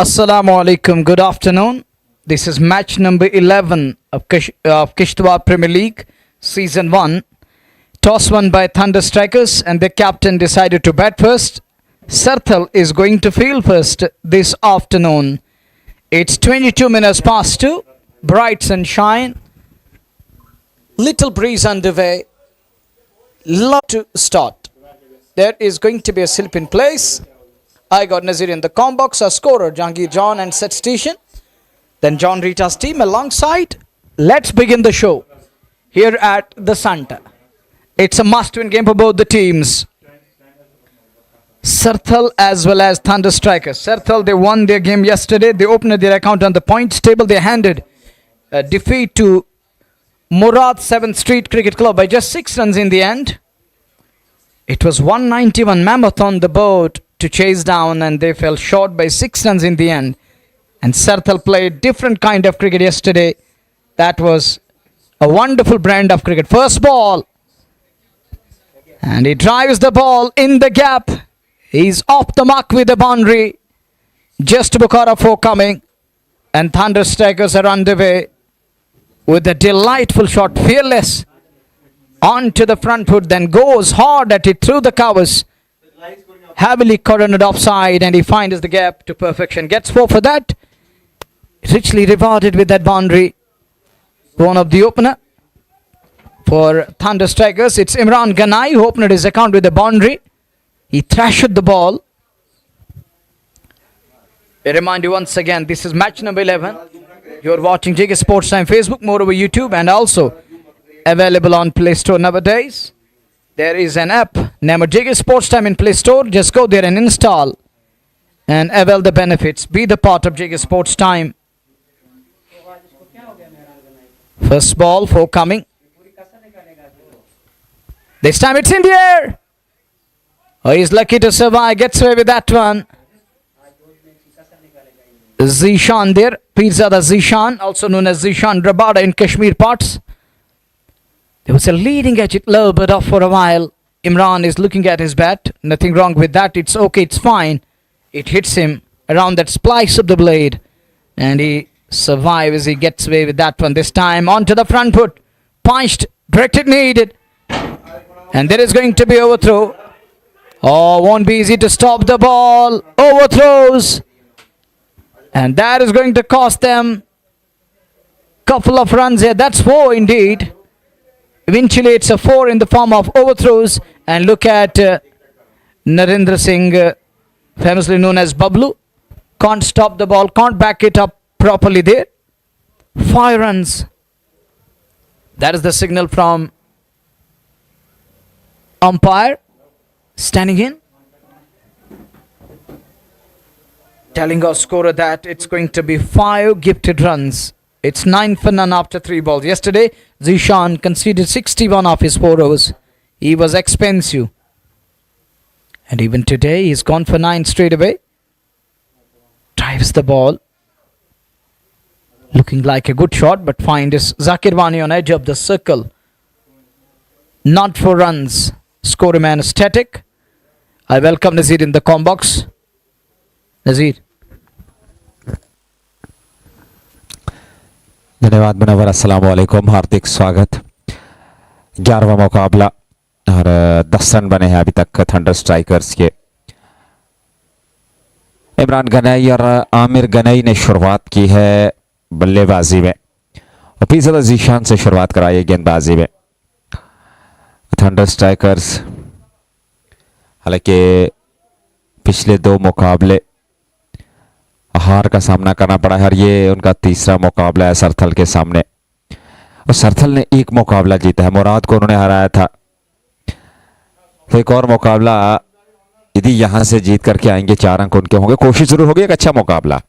Assalamu alaikum. Good afternoon. This is match number 11 of Kishtwar Premier League Season 1. Toss won by Thunder Strikers and their captain decided to bat first. Sarthal is going to field first this afternoon. It's 22 minutes past 2. Bright sunshine. Little breeze underway. Love to start. There is going to be a slip in place. I got Nazir in the com box, a scorer, Jangir John and set station. Then John Ratia's team alongside. Let's begin the show here at the Santa. It's a must-win game for both the teams. Sarthal as well as Thunder Strikers. Sarthal, they won their game yesterday. They opened their account on the points table. They handed a defeat to Murad 7th Street Cricket Club by just 6 runs in the end. It was 191 mammoth on the board to chase down and they fell short by 6 runs in the end. And Sarthal played different kind of cricket yesterday. That was a wonderful brand of cricket. First ball. And he drives the ball in the gap. He's off the mark with the boundary. Just Bukhara 4 coming. And Thunder Strikers are underway with a delightful shot. Fearless. Onto the front foot. Then goes hard at it through the covers. Heavily cornered offside and he finds the gap to perfection. Gets 4 for that. Richly rewarded with that boundary. One of the opener for Thunder Strikers. It's Imran Ganai who opened his account with the boundary. He thrashed the ball. I remind you once again, this is match number 11. You're watching JK Sports Time Facebook, moreover YouTube, and also available on Play Store nowadays. There is an app named JK Sports Time in Play Store. Just go there and install and avail the benefits. Be the part of JK Sports Time. First ball, 4 coming. This time it's in the air. Oh, he's lucky to survive. Gets away with that one. Zishan there. Pirzada Zishan, also known as Zishan Rabada in Kashmir parts. There was a leading edge, it low but off for a while. Imran is looking at his bat. Nothing wrong with that. It's okay, it's fine. It hits him around that splice of the blade. And he survives. He gets away with that one. This time onto the front foot. Punched. Directed needed. And there is going to be overthrow. Oh, won't be easy to stop the ball. Overthrows. And that is going to cost them couple of runs here. That's 4 indeed. Eventually it's a 4 in the form of overthrows. And look at Narendra Singh, famously known as Bablu. Can't stop the ball, can't back it up properly there. 5 runs. That is the signal from umpire standing in, telling our scorer that it's going to be 5 gifted runs It's 9 for none after 3 balls. Yesterday, Zishan conceded 61 of his 4 overs. He was expensive. And even today, he's gone for 9 straight away. Drives the ball. Looking like a good shot, but finds Zakir Wani on edge of the circle. Not 4 runs. Score remains static. I welcome Nazir in the com box. Nazir. धन्यवाद मुनव्वर, अस्सलाम वालेकुम, हार्दिक स्वागत। 11वां मुकाबला और 10 run बने हैं अभी तक थंडर स्ट्राइकर्स के। इमरान गनई और आमिर गनई ने शुरुआत की है बल्लेबाजी में और फिर जीशान से शुरुआत कराई है गेंदबाजी में। थंडर स्ट्राइकर्स हालांकि पिछले 2 मुकाबले हार का सामना करना पड़ा है और ये उनका तीसरा मुकाबला है सरथल के सामने। और सरथल ने 1 मुकाबला जीता है, मुराद को उन्होंने हराया था। तो एक और मुकाबला यदि यहां से जीत करके आएंगे 4 अंक उनके होंगे, कोशिश जरूर होगी। एक अच्छा मुकाबला,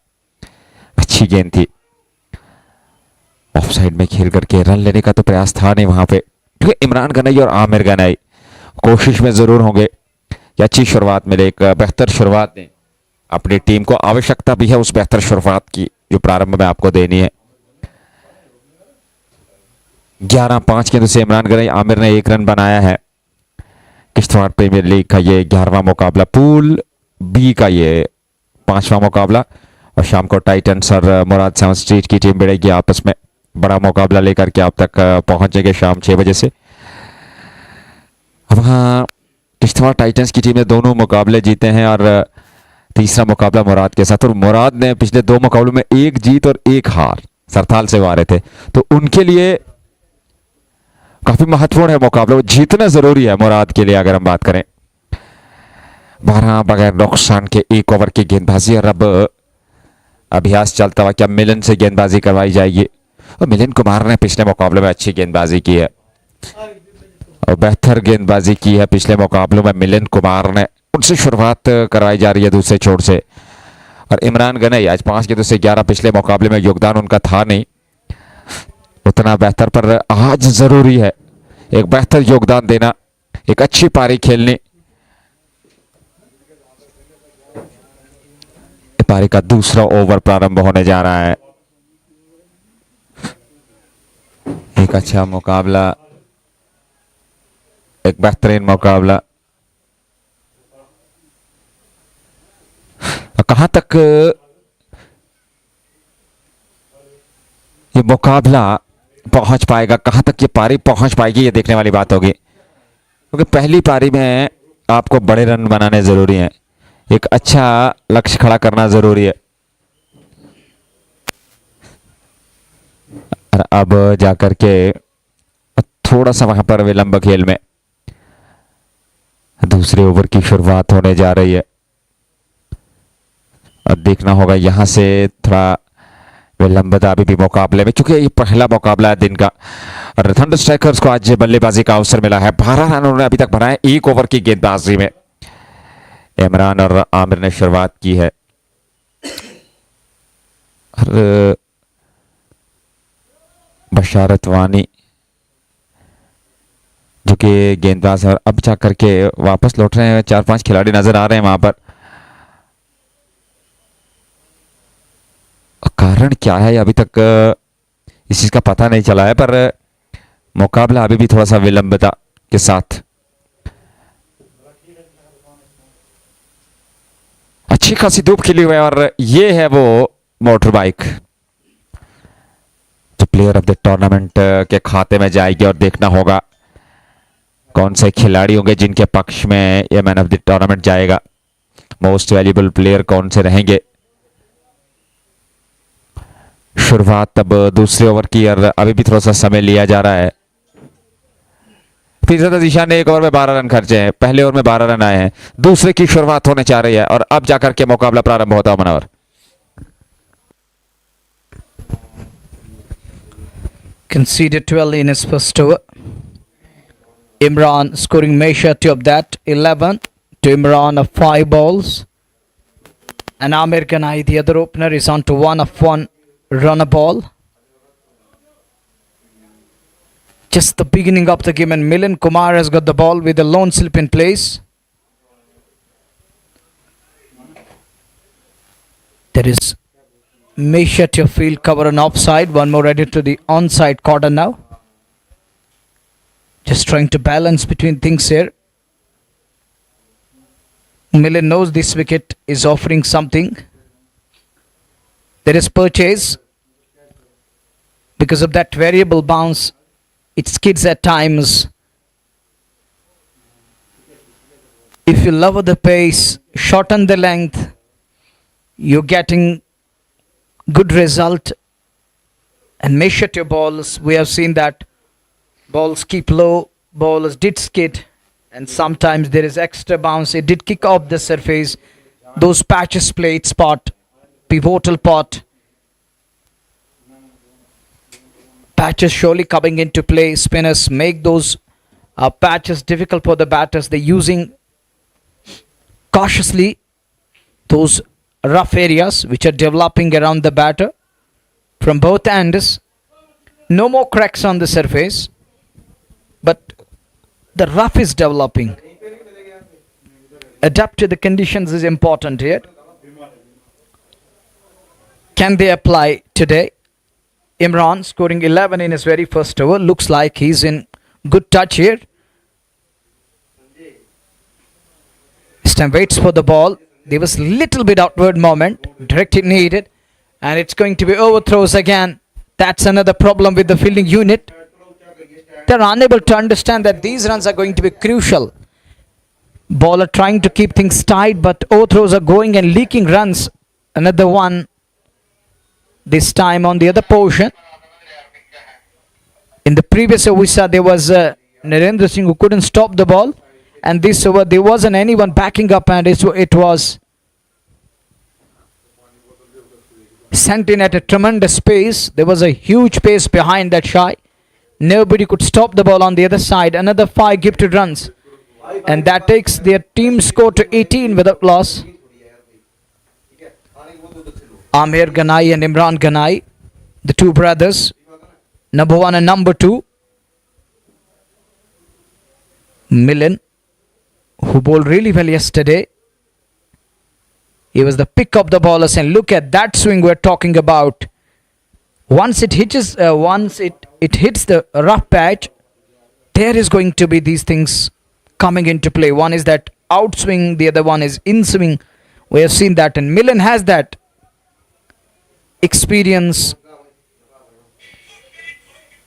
अच्छी गेंद थी, ऑफ साइड में खेल करके रन लेने का तो प्रयास था नहीं वहां पे, क्योंकि इमरान गनई और आमिर गनई कोशिश में जरूर होंगे कि अच्छी शुरुआत मिले, एक बेहतर शुरुआत दें अपनी टीम को। आवश्यकता भी है उस बेहतर शुरुआत की जो प्रारंभ में आपको देनी है। 11-5 के से इमरान गनई, आमिर ने 1 रन बनाया है। किश्तवाड़ प्रीमियर लीग का ये 11वां मुकाबला, पूल बी का ये 5वां मुकाबला। और शाम को टाइटंस और मुराद 7 स्ट्रीट की टीम भिड़ेगी आपस में, बड़ा मुकाबला लेकर के आप तक पहुंचेंगे शाम 6 बजे से। वहां किश्तवाड़ टाइटंस की टीम ने दोनों मुकाबले जीते हैं और तीसरा मुकाबला मुराद के साथ। और मुराद ने पिछले 2 मुकाबलों में 1 जीत और 1 हार सरथाल से हारे थे, तो उनके लिए काफी महत्वपूर्ण है मुकाबला, वो जीतना जरूरी है मुराद के लिए। अगर हम बात करें 12 बगैर नुकसान के 1 ओवर की गेंदबाजी, और अब अभ्यास चलता हुआ क्या मिलन से गेंदबाजी करवाई जाएगी। और मिलन कुमार ने पिछले मुकाबले में अच्छी गेंदबाजी की है और बेहतर गेंदबाजी की है पिछले मुकाबलों में मिलन कुमार ने, उनसे शुरुआत करवाई जा रही है दूसरे छोर से। और इमरान गनई आज 5 के 11, पिछले मुकाबले में योगदान उनका था नहीं उतना बेहतर, पर आज जरूरी है एक बेहतर योगदान देना, एक अच्छी पारी खेलनी। पारी का दूसरा ओवर प्रारंभ होने जा रहा है। एक अच्छा मुकाबला, एक बेहतरीन मुकाबला। कहां तक ये मुकाबला पहुंच पाएगा, कहां तक ये पारी पहुंच पाएगी, ये देखने वाली बात होगी। क्योंकि पहली पारी में आपको बड़े रन बनाने जरूरी हैं, एक अच्छा लक्ष्य खड़ा करना जरूरी है। और अब जाकर के थोड़ा सा वहां पर विलंब खेल में दूसरे ओवर की शुरुआत होने जा रही है। अब देखना होगा यहां से थोड़ा विलंबता अभी भी मुकाबले में, क्योंकि ये पहला मुकाबला है दिन का। और थंडर स्ट्राइकर्स को आज बल्लेबाजी का अवसर मिला है। 12 रन उन्होंने अभी तक बनाए 1 ओवर की गेंदबाजी में। इमरान और आमिर ने शुरुआत की है और बशारत वानी जो कि गेंदबाज, और अब जाकर के वापस लौट रहे हैं। 4-5 खिलाड़ी नजर आ रहे हैं वहां पर। कारण क्या है अभी तक इस चीज का पता नहीं चला है, पर मुकाबला अभी भी थोड़ा सा विलंबता के साथ। अच्छी खासी धूप खिली हुई है और ये है वो मोटर बाइक जो प्लेयर ऑफ द टूर्नामेंट के खाते में जाएगी। और देखना होगा कौन से खिलाड़ी होंगे जिनके पक्ष में ये मैन ऑफ द टूर्नामेंट जाएगा, मोस्ट वैल्यूएबल प्लेयर कौन से रहेंगे। शुरुआत अब दूसरे ओवर की और अभी भी थोड़ा सा समय लिया जा रहा है। फिर दिशा ने 1 ओवर में 12 रन खर्चे हैं, पहले ओवर में 12 रन आए हैं। दूसरे की शुरुआत होने जा रही है और अब जाकर के मुकाबला प्रारंभ होता है। मनोहर conceded 12 in his first over. Imran scoring majority of that, 11 to Imran of 5 balls. And Amir Ganai, the other opener, is on to 1 of 1 run a ball. Just the beginning of the game, and Milan Kumar has got the ball with a lone slip in place. There is Meshat your field cover on offside. One more added to the onside corner now. Just trying to balance between things here. Milan knows this wicket is offering something. There is purchase. Because of that variable bounce, it skids at times. If you lower the pace, shorten the length, you're getting good result. And measure your balls. We have seen that balls keep low, balls did skid, and sometimes there is extra bounce. It did kick off the surface. Those patches play its part, pivotal part. Patches surely coming into play. Spinners make those patches difficult for the batters. They're using cautiously those rough areas which are developing around the batter from both ends. No more cracks on the surface, but the rough is developing. Adapt to the conditions is important here. Can they apply today? Imran scoring 11 in his very first over. Looks like he's in good touch here. This time waits for the ball. There was little bit outward moment. Directed needed. And it's going to be overthrows again. That's another problem with the fielding unit. They're unable to understand that these runs are going to be crucial. Bowler trying to keep things tight, but overthrows are going and leaking runs. Another one. This time on the other portion. In the previous over we saw there was Narendra Singh who couldn't stop the ball. And this over there wasn't anyone backing up, and it was sent in at a tremendous pace. There was a huge pace behind that shy. Nobody could stop the ball on the other side. Another 5 gifted runs. And that takes their team score to 18 without loss. Amir Ganai and Imran Ganai, the two brothers, number 1 and number 2. Milan, who bowled really well yesterday. He was the pick of the bowlers, and look at that swing we're talking about. Once it hits the rough patch, there is going to be these things coming into play. One is that outswing, the other one is in-swing. We have seen that, and Milan has that experience.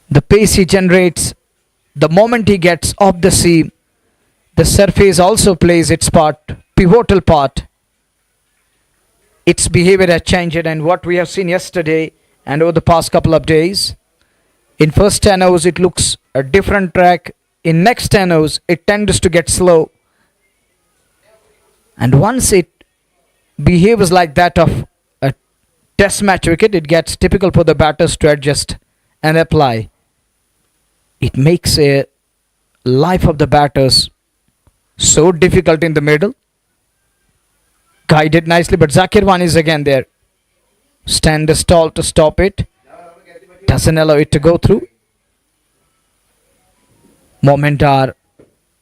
The pace he generates, the moment he gets off the seam, the surface also plays its part, pivotal part. Its behavior has changed, and what we have seen yesterday and over the past couple of days, in first 10 overs it looks a different track. In next 10 overs it tends to get slow, and once it behaves like that of a test match wicket, it gets typical for the batters to adjust and apply. It makes a life of the batters so difficult in the middle. Guided nicely, but Zakir Wan is again there. Stand tall to stop it. Doesn't allow it to go through. Momentar,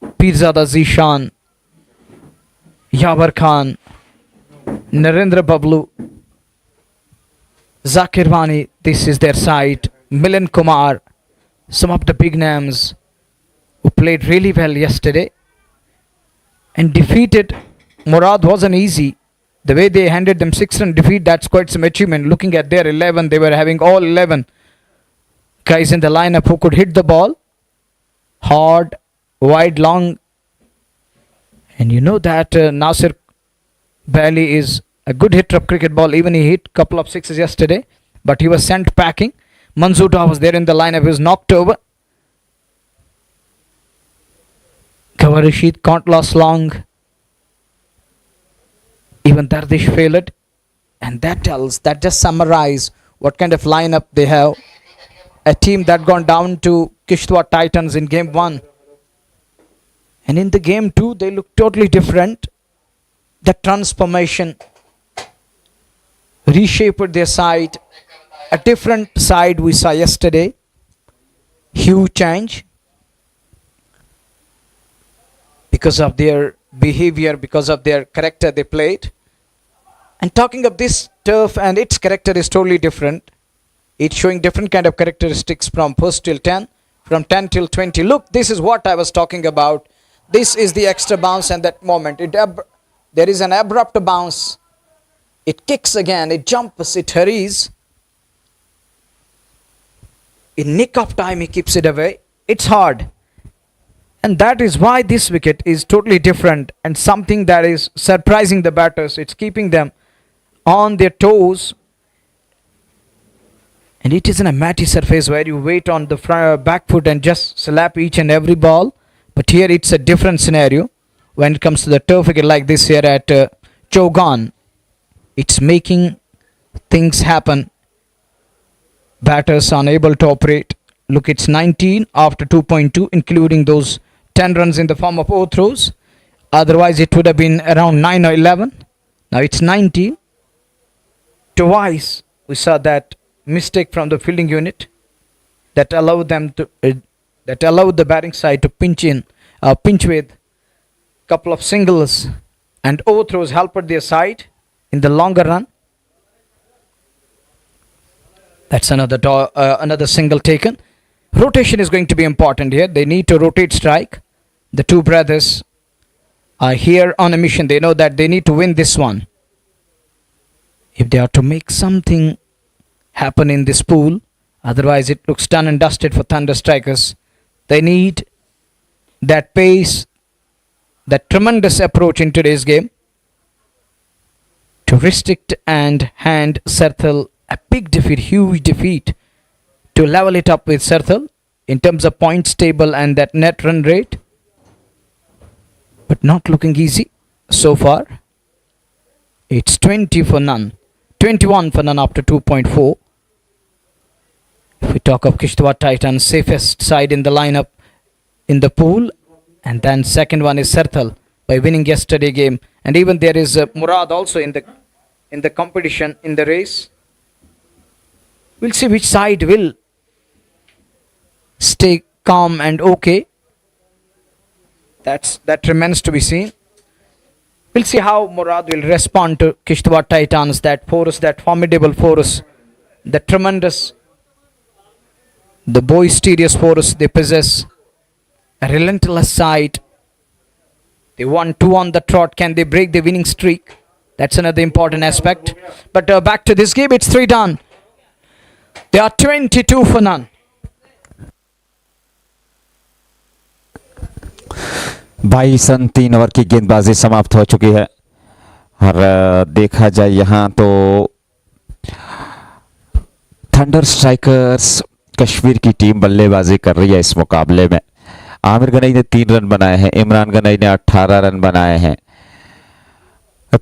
Pirzada Zishan, Yavar Khan, Narendra Bablu, Zakir Wani, this is their side. Milan Kumar, some of the big names who played really well yesterday and defeated. Murad wasn't easy. The way they handed them 6-run defeat, that's quite some achievement. Looking at their 11, they were having all 11 guys in the lineup who could hit the ball hard, wide, long. And you know that Nasir Bailey is a good hitter of cricket ball. Even he hit a couple of sixes yesterday, but he was sent packing. Manzuta was there in the lineup. He was knocked over. Gawar Rashid can't last long. Even Dardish failed. And that just summarizes what kind of lineup they have. A team that gone down to Kishtwar Titans in game 1. And in the game 2, they look totally different. The transformation reshaped their side. A different side we saw yesterday. huge change because of their behavior, because of their character they played. And talking of this turf and its character is totally different. It's showing different kind of characteristics from first till 10, from 10 till 20. Look, this is what I was talking about. This is the extra bounce, and that moment there is an abrupt bounce. It kicks again, it jumps, it hurries. In nick of time he keeps it away. It's hard. And that is why this wicket is totally different and something that is surprising the batters. It's keeping them on their toes. And it is in a matty surface where you wait on the back foot and just slap each and every ball. But here it's a different scenario when it comes to the turf wicket like this here at Chaugan. It's making things happen. Batters unable to operate. Look, it's 19 after 2.2, including those 10 runs in the form of overthrows. Otherwise, it would have been around 9 or 11. Now it's 19. Twice we saw that mistake from the fielding unit that allowed them to that allowed the batting side to pinch with couple of singles, and overthrows helped their side in the longer run. That's another single taken. Rotation is going to be important here. They need to rotate strike. The two brothers are here on a mission. They know that they need to win this one. If they are to make something happen in this pool, otherwise it looks done and dusted for Thunder Strikers. They need that pace, that tremendous approach in today's game to restrict and hand Sarthal a big defeat, huge defeat, to level it up with Sarthal in terms of points table and that net run rate. But not looking easy so far. It's 20 for none. 21 for none after 2.4. If we talk of Kishtwar Titans, safest side in the lineup in the pool. And then second one is Sarthal by winning yesterday game. And even there is Murad also in the competition, in the race. We'll see which side will stay calm and okay. That remains to be seen. We'll see how Murad will respond to Kishtwar Titans, that force, that formidable force, the tremendous, the boisterous force they possess, a relentless side. They won 2 on the trot. Can they break the winning streak? That's another important aspect. But back to this game, it's 3 done. They are 22 for none. 22 run 3 over की गेंदबाजी समाप्त हो चुकी है। और देखा जाए यहाँ तो थंडर स्ट्राइकर्स कश्मीर की टीम बल्लेबाजी कर रही है इस मुकाबले में। आमिर गनई ने 3 रन बनाए हैं, इमरान गनई ने 18 रन बनाए हैं।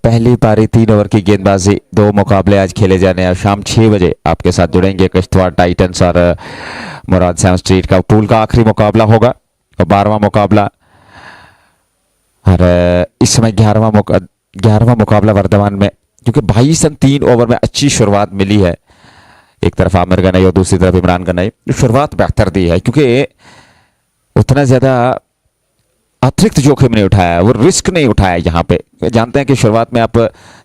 पहली पारी 3 ओवर की गेंदबाजी, 2 मुकाबले आज खेले जाने हैं। शाम 6 बजे आपके साथ जुड़ेंगे। किश्तवाड़ टाइटंस और मुराद सैम स्ट्रीट का पूल का आखिरी मुकाबला होगा और 12वां मुकाबला। और इस समय 11वां मुकाबला वर्धमान में, क्योंकि 22 रन 3 ओवर में अच्छी शुरुआत मिली है। एक तरफ आमिर गनई और दूसरी तरफ इमरान गनई, शुरुआत बेहतर दी है क्योंकि उतना ज़्यादा अतिरिक्त जोखिम नहीं उठाया, वो रिस्क नहीं उठाया। यहाँ पे जानते हैं कि शुरुआत में आप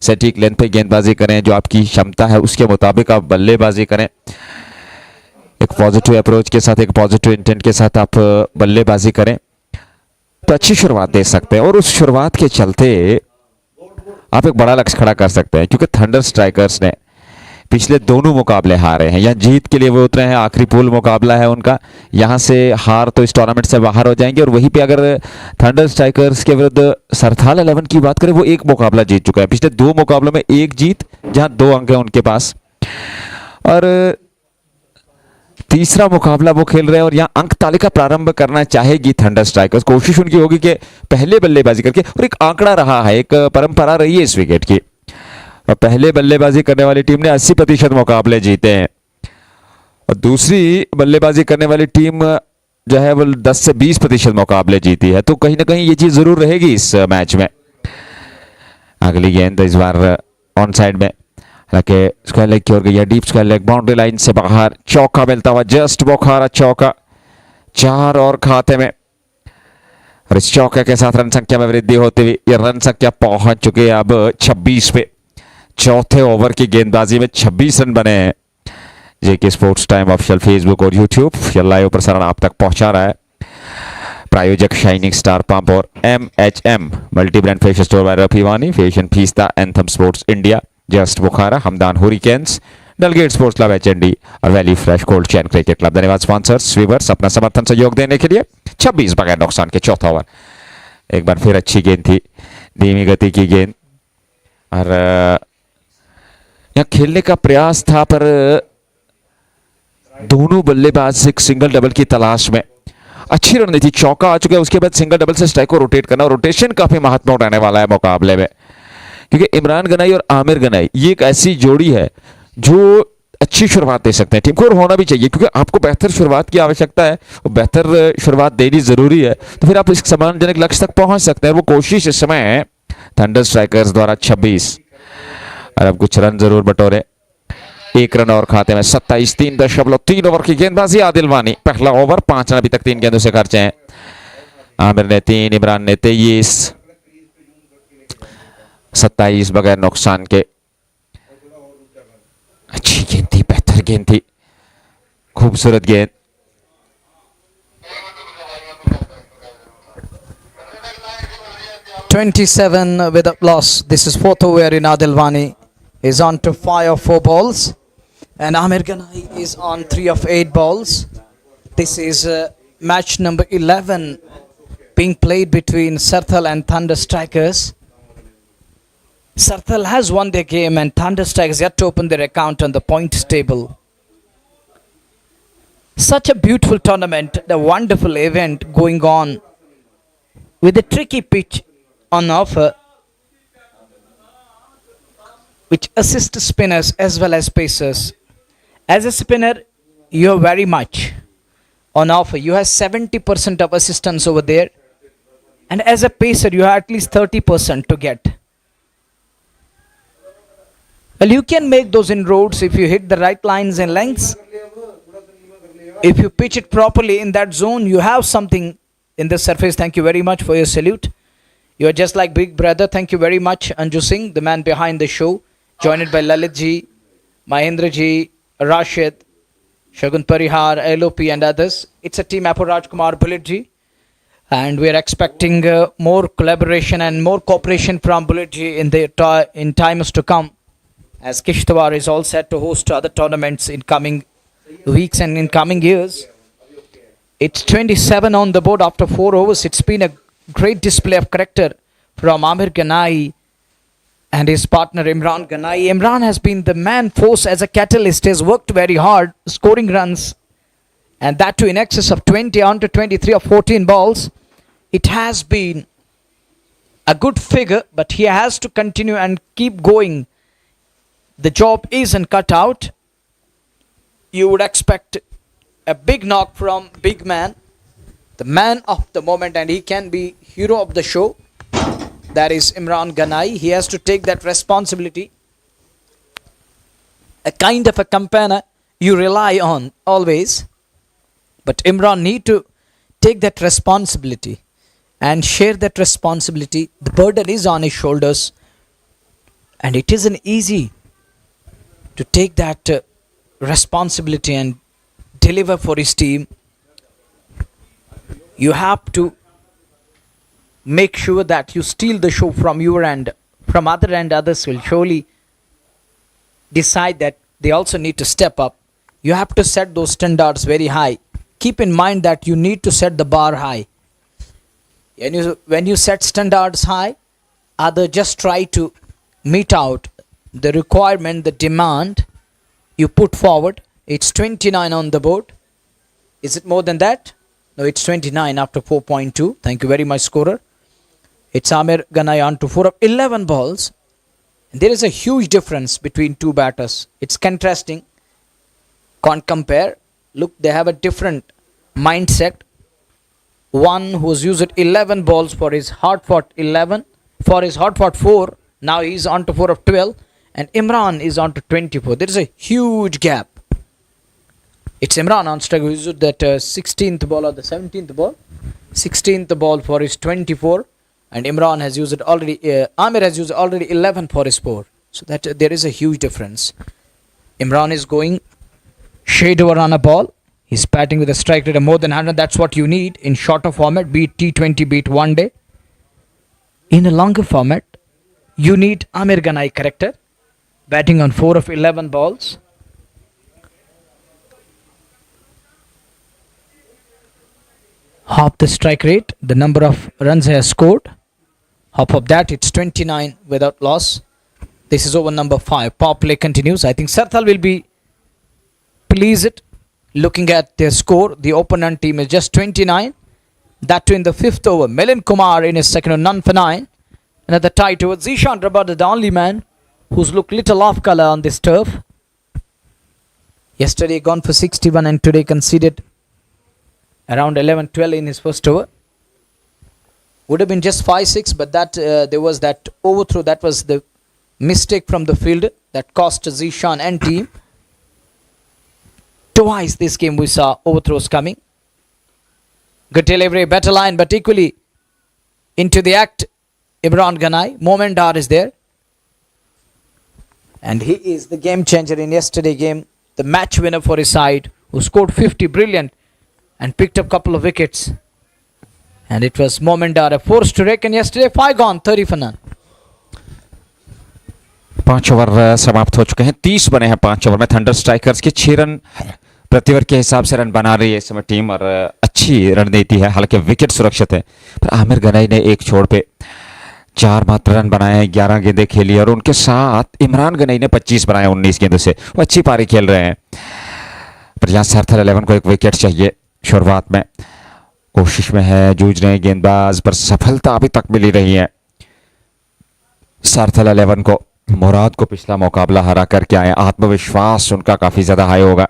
सटीक लेंथ पे गेंदबाजी करें, जो आपकी क्षमता है उसके मुताबिक आप बल्लेबाजी करें, एक पॉजिटिव अप्रोच के साथ, एक पॉजिटिव इंटेंट के साथ आप बल्लेबाजी करें तो अच्छी शुरुआत दे सकते हैं। और उस शुरुआत के चलते आप एक बड़ा लक्ष्य खड़ा कर सकते हैं, क्योंकि थंडर स्ट्राइकर्स ने पिछले दोनों मुकाबले हारे हैं। यहाँ जीत के लिए वो उतरे हैं, आखिरी पूल मुकाबला है उनका। यहाँ से हार तो इस टूर्नामेंट से बाहर हो जाएंगे। और वहीं पे अगर थंडर स्ट्राइकर्स के विरुद्ध सरथाल 11 की बात करें, वो 1 मुकाबला जीत चुका है। पिछले 2 मुकाबलों में 1 जीत, जहाँ 2 अंक है उनके पास। और तीसरा मुकाबला वो खेल रहे हैं और यहाँ अंक तालिका प्रारंभ करना चाहेगी थंडर स्ट्राइकर्स। कोशिश उनकी होगी कि पहले बल्लेबाजी करके, और एक आंकड़ा रहा है, एक परंपरा रही है इस विकेट की, और पहले बल्लेबाजी करने वाली टीम ने 80% मुकाबले जीते हैं और दूसरी बल्लेबाजी करने वाली टीम जो है वो 10 से 20% मुकाबले जीती है। तो कहीं ना कहीं ये चीज जरूर रहेगी इस मैच में। अगली गेंद इस बार ऑन साइड में, हालांकि स्क्वायर लेग की ओर गई है, deep square leg, boundary line से बाहर, चौका मिलता हुआ, जस्ट बोखारा चौका। 4 और खाते में। और इस चौके के साथ रन संख्या में वृद्धि होती हुई ये रन संख्या पहुंच चुकी है अब 26 पे। चौथे ओवर की गेंदबाजी में 26 रन बने हैं। JK sports time official Facebook और यूट्यूब ये लाइव प्रसारण आप तक पहुंचा रहा है। प्रायोजक शाइनिंग स्टार पंप और MHM multi brand fashion store by Rafiwani, fashion fiesta, anthem sports India, just Bukhara, Hamdan hurricanes, Dalgate sports club HND और valley fresh cold chain cricket club. धन्यवाद स्पॉन्सर्स, व्यूअर्स अपना समर्थन सहयोग देने के लिए। 26 बगैर नुकसान के चौथा ओवर। एक बार फिर अच्छी गेंद थी, धीमी गति की गेंद, और यहाँ खेलने का प्रयास था पर दोनों बल्लेबाज एक सिंगल डबल की तलाश में। अच्छी रणनीति, चौका आ चुका है, उसके बाद सिंगल डबल से स्ट्राइक को रोटेट करना। रोटेशन काफी महत्वपूर्ण रहने वाला है मुकाबले में, क्योंकि इमरान गनाई और आमिर गनाई ये एक ऐसी जोड़ी है जो अच्छी शुरुआत दे सकते हैं टीम को, और होना भी चाहिए, क्योंकि आपको बेहतर शुरुआत की आवश्यकता है और बेहतर शुरुआत देनी जरूरी है, तो फिर आप इस सम्मानजनक लक्ष्य तक पहुंच सकते हैं। वो कोशिश इस समय है थंडर स्ट्राइकर्स द्वारा 26, और अब कुछ रन जरूर बटोरे। 1 रन और खाते में। 27 3.3 ओवर की गेंदबाजी आदिल वानी। पहला ओवर 5 रन अभी तक 3 गेंदों से खर्चे हैं। आमिर ने 3, इमरान ने 23। 27 बगैर नुकसान के। अच्छी गेंद थी, बेहतर गेंद थी, खूबसूरत गेंद। $27 with a loss. This is fourth over in Adil Wani. Is on to 5 of 4 balls. And Amir Ganai is on 3 of 8 balls. This is match number 11 being played between Sarthal and Thunder Strikers. Sarthal has won their game and Thunder Strikers yet to open their account on the points table. Such a beautiful tournament, a wonderful event going on with a tricky pitch on offer, which assists spinners as well as pacers. As a spinner, you are very much on offer. You have 70% of assistance over there. And as a pacer, you have at least 30% to get. Well, you can make those inroads if you hit the right lines and lengths. If you pitch it properly in that zone, you have something in the surface. Thank you very much for your salute. You are just like big brother. Thank you very much, Anju Singh, the man behind the show, joined by Lalit ji, Mahendra ji, Rashid, Shagun Parihar, LOP and others. It's a team effort, Rajkumar Bullet ji. And we are expecting more collaboration and more cooperation from Bullet ji in times to come, as Kishtwar is all set to host other tournaments in coming weeks and in coming years. It's 27 on the board after 4 overs. It's been a great display of character from Amir Ganai and his partner Imran Ganai. Imran has been the man force as a catalyst. He has worked very hard, scoring runs, and that too in excess of 20 on to 23 or 14 balls. It has been a good figure, but he has to continue and keep going. The job isn't cut out. You would expect a big knock from big man, the man of the moment, and he can be hero of the show. That is Imran Ganai. He has to take that responsibility. A kind of a companion you rely on always. But Imran need to take that responsibility and share that responsibility. The burden is on his shoulders. And it isn't easy to take that responsibility and deliver for his team. You have to make sure that you steal the show from your end. From other end, others will surely decide that they also need to step up. You have to set those standards very high. Keep in mind that you need to set the bar high. When you set standards high, others just try to meet out the requirement, the demand you put forward. It's 29 on the board. Is it more than that? No, it's 29 after 4.2. Thank you very much, scorer. It's Amir Ganai on to 4 of 11 balls. And there is a huge difference between two batters. It's contrasting. Can't compare. Look, they have a different mindset. One who's used 11 balls for his hard-fought 11, for his hard-fought 4. Now he's on to 4 of 12. And Imran is on to 24. There is a huge gap. It's Imran on strike who used that 16th ball or the 17th ball. 16th ball for his 24, and Imran has used it already. Amir has used already 11 for his 4. So that there is a huge difference. Imran is going shade over on a ball. He's batting with a strike rate of more than 100. That's what you need in shorter format, be it T20, be it one day. In a longer format, you need Amir Ganai character, batting on 4 of 11 balls. Half the strike rate, the number of runs he has scored. Half of that, it's 29 without loss. This is over number 5. Power play continues. I think Sarthal will be pleased looking at their score. The opponent team is just 29. That too in the 5th over. Milind Kumar in his second over, none for 9. Another tie towards Zishan Rabada, the only man who's looked little off colour on this turf. Yesterday gone for 61 and today conceded around 11-12 in his first over. Would have been just 5-6, but that there was that overthrow. That was the mistake from the field that cost Zishan and team. Twice this game we saw overthrows coming. Good delivery, better line, but equally into the act, Imran Ganai. Momendar is there. And he is the game changer in yesterday game. The match winner for his side, who scored 50, brilliant, and picked up a couple of wickets. And it was Momendar, a force to reckon yesterday. 5 gone, 30 for none. 5 over समाप्त हो चुके हैं. 30 बने हैं 5 over में. Thunder strikers के 6 run प्रति over के हिसाब से रन बना रही है इस समय टीम, और अच्छी रणनीति है. हालांकि विकेट सुरक्षित है, पर आमिर गनाई ने एक छोड़ पे 4 मात्र रन बनाए हैं, 11 गेंदें खेली, और उनके साथ इमरान गनाई ने 25 बनाए 19 गेंदों से. वो अच्छी पारी खेल रहे हैं. पर यहाँ सार्थल 11 को एक विकेट चाहिए. शुरुआत में कोशिश में है, जूझ रहे हैं गेंदबाज, पर सफलता अभी तक मिली रही है सार्थल 11 को. मुराद को पिछला मुकाबला हरा करके आए. आत्मविश्वास उनका काफी ज्यादा हाई होगा,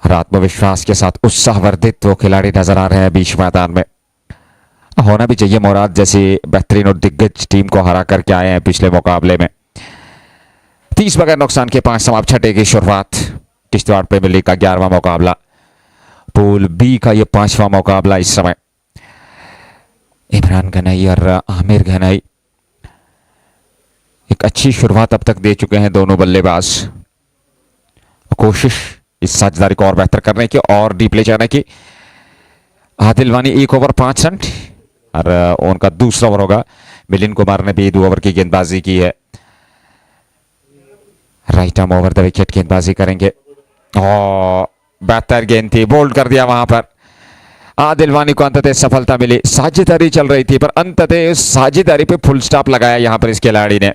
और आत्मविश्वास के साथ उत्साहवर्धित वो खिलाड़ी नजर आ रहे हैं बीच मैदान में. होना भी चाहिए. मुराद जैसी बेहतरीन और दिग्गज टीम को हरा करके आए हैं पिछले मुकाबले में. 30 बगैर नुकसान के 5 समाप्त. छठे की शुरुआत. किश्तवाड़ प्रीमियर लीग का 11वां मुकाबला, पूल बी का ये 5वां मुकाबला इस समय. इमरान गनाई और आमिर गनाई एक अच्छी शुरुआत अब तक दे चुके हैं दोनों बल्लेबाज. कोशिश इस साझेदारी को और बेहतर करने की और डीप ले जाने की. आदिल वानी 1 ओवर 5 रन, और उनका दूसरा ओवर होगा. मिलिंद कुमार ने भी 2 ओवर की गेंदबाजी की है. Right arm over the wicket गेंदबाजी करेंगे. और बेहतर गेंद थी, बोल्ड कर दिया वहां पर. आदिल वानी को अंततः सफलता मिली. साझेदारी चल रही थी, पर अंततः उस साझेदारी पे फुल स्टॉप लगाया यहां पर इस खिलाड़ी ने.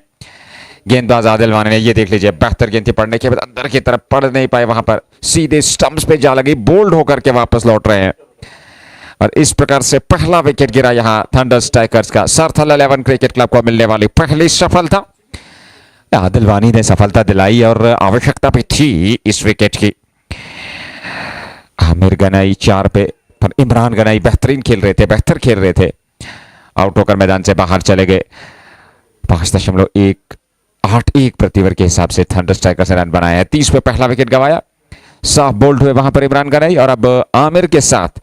गेंदबाज आदिल वानी ने, ये देख लीजिए, बेहतर गेंद थी, पड़ने के बाद अंदर की तरफ पड़ नहीं पाए, वहां पर सीधे स्टंप्स पे जा लगी. बोल्ड होकर के वापस लौट रहे हैं, और इस प्रकार से पहला विकेट गिरा यहां थंडर स्ट्राइकर्स का. सार्थल 11 क्रिकेट क्लब को मिलने वाली पहली सफलता. आदिल वानी ने सफलता दिलाई, और आवश्यकता भी थी इस विकेट की. आमिर गनाई 4 पे, पर इमरान गनाई बेहतरीन खेल रहे थे, बेहतर खेल रहे थे. आउट होकर मैदान से बाहर चले गए. 5.181 प्रति ओवर के हिसाब से थंडर स्ट्राइकर्स ने रन बनाए हैं. 30 पे पहला विकेट गंवाया. साफ बोल्ड हुए वहां पर इमरान गनाई, और अब आमिर के साथ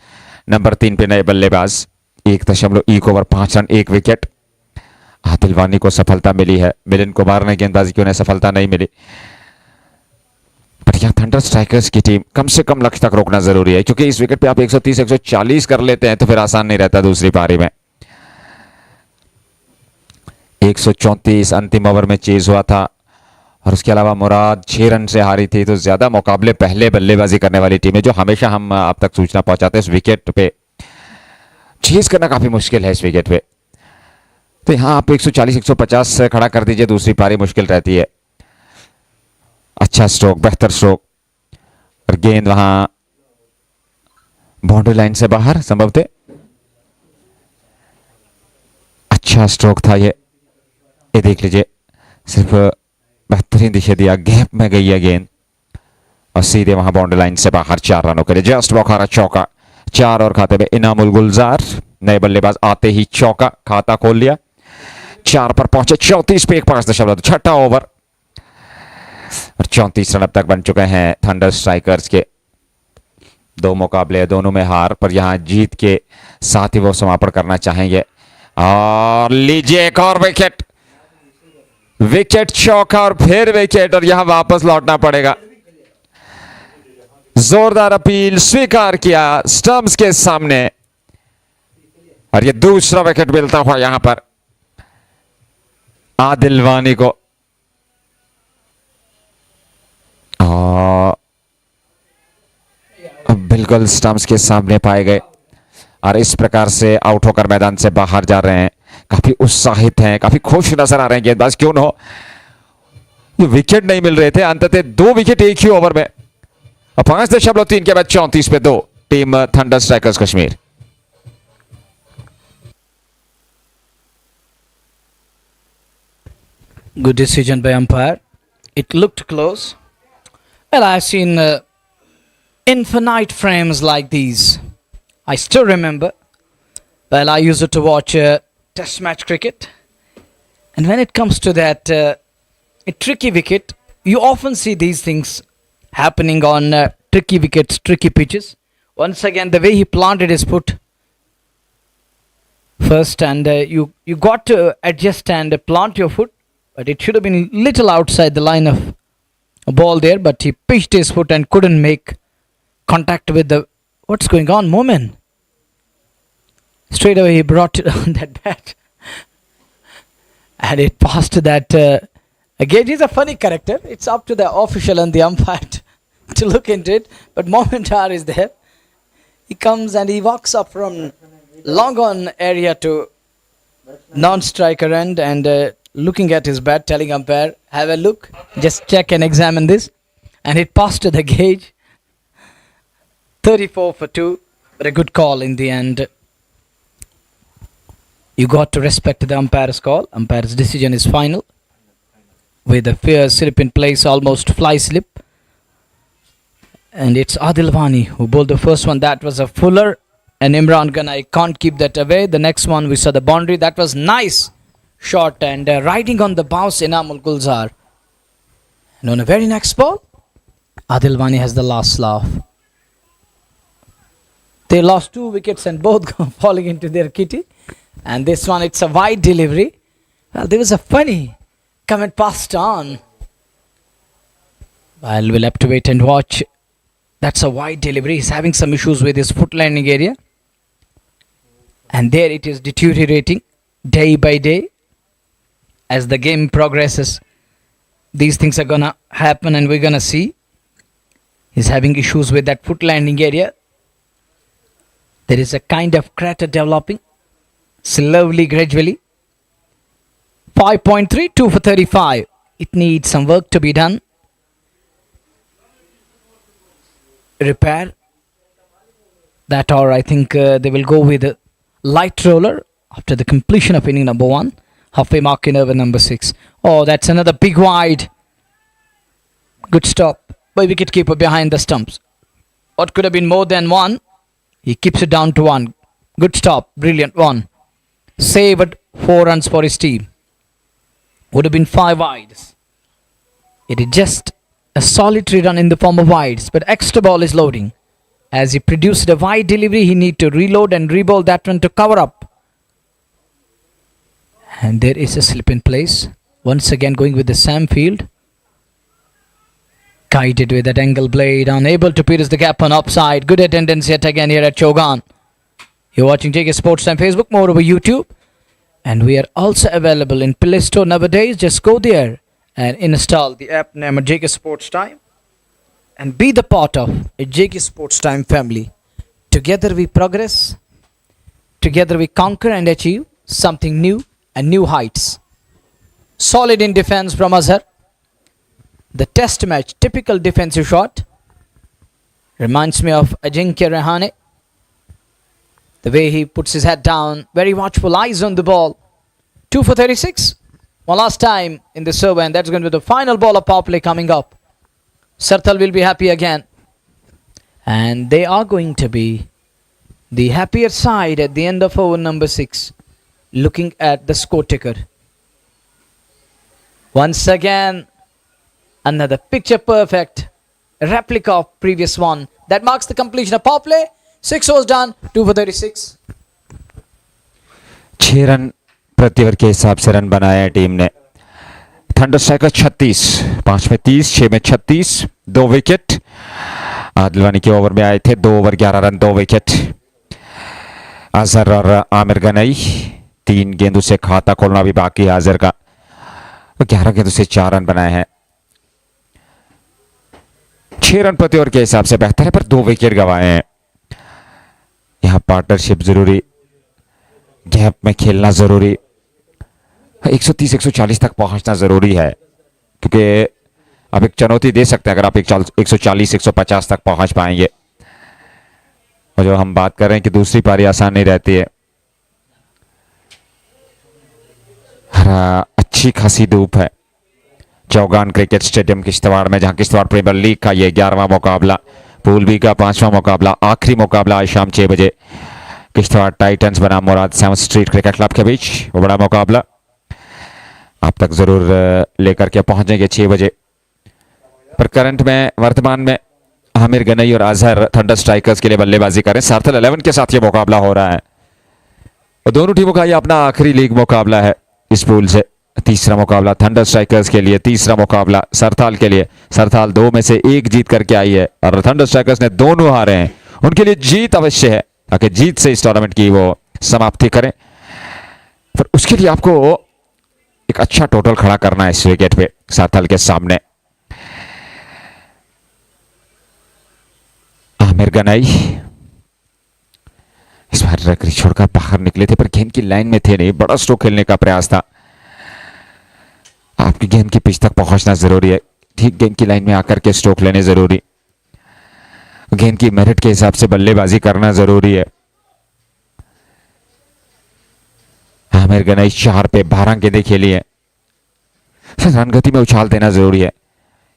नंबर 3 पे नए बल्लेबाज. 1.1 ओवर 5 रन 1 विकेट. आदिल वानी को सफलता मिली है. मिलिंद कुमार ने गेंदबाजी की, उन्हें सफलता नहीं मिली. पर यहाँ थंडर स्ट्राइकर्स की टीम कम से कम लक्ष्य तक रोकना जरूरी है, क्योंकि इस विकेट पे आप 130 140 कर लेते हैं तो फिर आसान नहीं रहता दूसरी पारी में. 134 अंतिम ओवर में चेज हुआ था, और उसके अलावा मुराद 6 रन से हारी थी. तो ज्यादा मुकाबले पहले बल्लेबाजी करने वाली टीम है, जो हमेशा हम आप तक सूचना पहुंचाते हैं. इस विकेट पे चेज करना काफी मुश्किल है इस विकेट पे. तो यहां आप 140 150 से खड़ा कर दीजिए, दूसरी पारी मुश्किल रहती है. अच्छा स्ट्रोक, बेहतर स्ट्रोक, और गेंद वहां बाउंड्री लाइन से बाहर संभवतः. अच्छा स्ट्रोक था ये देख लीजिए, सिर्फ बेहतरीन दिशा दिया, गैप में गई है गेंद, और सीधे वहां बाउंड्री लाइन से बाहर. 4 रनों के लिए जस्ट बौखारा चौका. 4 और खाते में इनामुल गुलजार, नए बल्लेबाज आते ही चौका, खाता खोल लिया. 4 पर पहुंचे. 34 पे 5.2. छठा ओवर, और 34 रन अब तक बन चुके हैं थंडर स्ट्राइकर्स के. दो मुकाबले दोनों में हार, पर यहां जीत के साथ ही वो समापन करना चाहेंगे। और लीजिए एक और विकेट, विकेट चौका और फिर विकेट, और यहां वापस लौटना पड़ेगा। जोरदार अपील स्वीकार किया स्टंप्स के सामने, और ये दूसरा विकेट मिलता हुआ यहां पर आदिल वानी को। बिल्कुल स्टंप्स के सामने पाए गए, और इस प्रकार से आउट होकर मैदान से बाहर जा रहे हैं। काफी उत्साहित हैं, काफी खुश नजर आ रहे हैं गेंदबाज, क्यों न हो। ये विकेट नहीं मिल रहे थे, अंततः 2 विकेट एक ही ओवर में। 5.3 के बाद 34 पे 2 team thunder strikers Kashmir. Good decision by umpire. It looked close. Well, I've seen infinite frames like these. I still remember. Well, I used to watch test match cricket. And when it comes to that a tricky wicket, you often see these things happening on tricky wickets, tricky pitches. Once again, the way he planted his foot first, and you got to adjust and plant your foot, but it should have been little outside the line of a ball there, but he pitched his foot and couldn't make contact with the what's going on moment. Straight away he brought it on that bat and it passed that again. He's a funny character. It's up to the official and the umpire to look into it, but Momentar is there. He comes and he walks up from long on area to non-striker end and looking at his bat, telling umpire, have a look, just check and examine this. And it passed to the gauge. 34 for 2, but a good call in the end. You got to respect the umpire's call. Umpire's decision is final. With a fair slip in place, almost fly slip. And it's Adil Wani who bowled the first one. That was a fuller. And Imran Khan, I can't keep that away. The next one, we saw the boundary. That was nice shot. And riding on the bounce, Inamul Gulzar. And on the very next ball, Adil Wani has the last laugh. They lost 2 wickets and both falling into their kitty. And this one, it's a wide delivery. Well, there was a funny comment passed on. Well, we'll have to wait and watch. That's a wide delivery. He's having some issues with his foot landing area. And there it is deteriorating day by day. As the game progresses, these things are going to happen and we're going to see. He's having issues with that foot landing area. There is a kind of crater developing. Slowly, gradually. 5.3, 2 for 35. It needs some work to be done. Repair. That or I think they will go with a light roller after the completion of inning number 1. Halfway mark in over number 6. Oh, that's another big wide. Good stop by wicketkeeper behind the stumps. What could have been more than 1? He keeps it down to 1. Good stop. Brilliant one. Saved 4 runs for his team. Would have been 5 wides. It is just a solitary run in the form of wides, but extra ball is loading. As he produced a wide delivery, he need to reload and re-bowl that one to cover up. And there is a slip in place. Once again going with the Sam Field. Guided with that angle blade, unable to pierce the gap on upside. Good attendance yet again here at Chogan. You're watching JK Sports Time Facebook, more over YouTube. And we are also available in Play Store nowadays. Just go there and install the app named JK Sports Time. And be the part of a JK Sports Time family. Together we progress. Together we conquer and achieve something new and new heights. Solid in defense from Azhar. The test match, typical defensive shot. Reminds me of Ajinkya Rahane. The way he puts his head down, very watchful, eyes on the ball. 2 for 36. One last time in the serve, and that's going to be the final ball of power play coming up. Sarthal will be happy again. And they are going to be the happier side at the end of over number 6. Looking at the score ticker. Once again, another picture perfect a replica of previous one. That marks the completion of power play. 6 overs done, 2 for 36. 6 run प्रति over के हिसाब से run बनाए हैं team ने। Thunder striker 36, 5 में 30, 6 में 36, 2 wicket. आदिलवानी के ओवर में आए थे, 2 ओवर 11 रन, 2 विकेट। अजहर और आमिर गनई 3 गेंदों से खाता खोलना भी बाकी है अजहर का। 11 गेंदों से 4 रन बनाए हैं। 6 रन प्रति ओवर के हिसाब से बेहतर है, पर 2 विकेट गंवाए हैं। यहां पार्टनरशिप जरूरी, गैप में खेलना जरूरी, 130 140 तक पहुंचना जरूरी है, क्योंकि आप एक चुनौती दे सकते हैं अगर आप 140 150 तक पहुंच पाएंगे। और जो हम बात कर रहे हैं कि दूसरी पारी आसान नहीं रहती है। अच्छी खासी धूप है चौगान क्रिकेट स्टेडियम किश्तवाड़ में, जहां किश्तवाड़ प्रीमियर लीग का ये 11वां मुकाबला, पूल बी का 5वां मुकाबला, आखिरी मुकाबला आज शाम 6 बजे किश्तवाड़ टाइटंस बनाम मुराद 7 स्ट्रीट क्रिकेट क्लब के बीच। वो बड़ा मुकाबला आप तक जरूर लेकर के पहुंचेंगे 6 बजे। पर करंट में, वर्तमान में आमिर गनई और अजहर थंडर स्ट्राइकर्स के लिए बल्लेबाजी करें। सार्थल 11 के साथ ये मुकाबला हो रहा है और दोनों टीमों का ये अपना आखिरी लीग मुकाबला है इस पूल से। तीसरा मुकाबला थंडर स्ट्राइकर्स के लिए, तीसरा मुकाबला सरथाल के लिए। सरथाल 2 में से 1 जीत करके आई है और थंडर स्ट्राइकर्स ने दोनों हारे हैं। उनके लिए जीत अवश्य है ताकि जीत से इस टूर्नामेंट की वो समाप्ति करें। पर उसके लिए आपको एक अच्छा टोटल खड़ा करना है इस विकेट पे सरथाल के सामने। आमिर गनई इस बार रकरी छोड़कर बाहर निकले थे, पर गेंद की लाइन में थे नहीं। बड़ा स्ट्रोक खेलने का प्रयास था। आपकी गेंद की पिच तक पहुंचना जरूरी है, ठीक गेंद की लाइन में आकर के स्ट्रोक लेने जरूरी, गेंद की मेरिट के हिसाब से बल्लेबाजी करना जरूरी है। आमिर गनई 4 पे 12 गेंदें खेली है। रन गति में उछाल देना जरूरी है।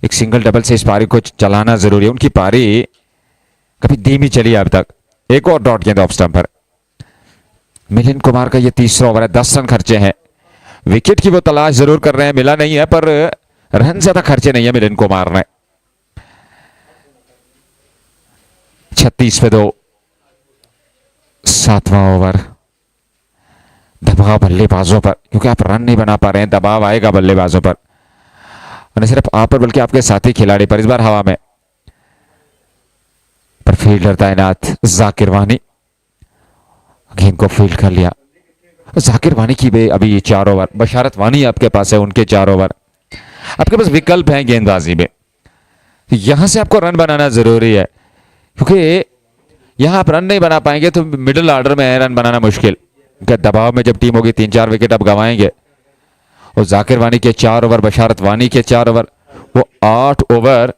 एक सिंगल डबल से इस पारी को चलाना जरूरी है। उनकी पारी कभी धीमी चली अब तक। एक और डॉट गेंद ऑफ स्टंप पर। मिलिंद कुमार का ये तीसरा ओवर है, 10 रन खर्चे हैं। विकेट की वो तलाश जरूर कर रहे हैं, मिला नहीं है, पर रन ज्यादा खर्चे नहीं है मिलिंद कुमार ने। 36 पे 2, 7वां ओवर। दबाव बल्लेबाजों पर, क्योंकि आप रन नहीं बना पा रहे हैं, दबाव आएगा बल्लेबाजों पर, और न सिर्फ आप पर बल्कि आपके साथी खिलाड़ी पर। इस बार हवा में पर फील्डर तैनात जाकिर वानी, गेंद को फील्ड कर लिया। जाकिर वानी की भी अभी 4 ओवर, बशारत वानी आपके पास है, उनके 4 ओवर। आपके पास विकल्प है गेंदबाजी में, यहां से आपको रन बनाना जरूरी है, क्योंकि यहां आप रन नहीं बना पाएंगे तो मिडिल ऑर्डर में रन बनाना मुश्किल। दबाव में जब टीम होगी 3-4 विकेट आप गंवाएंगे। और जाकिर वानी के 4 ओवर, बशारत वानी के 4 ओवर, वो 8 ओवर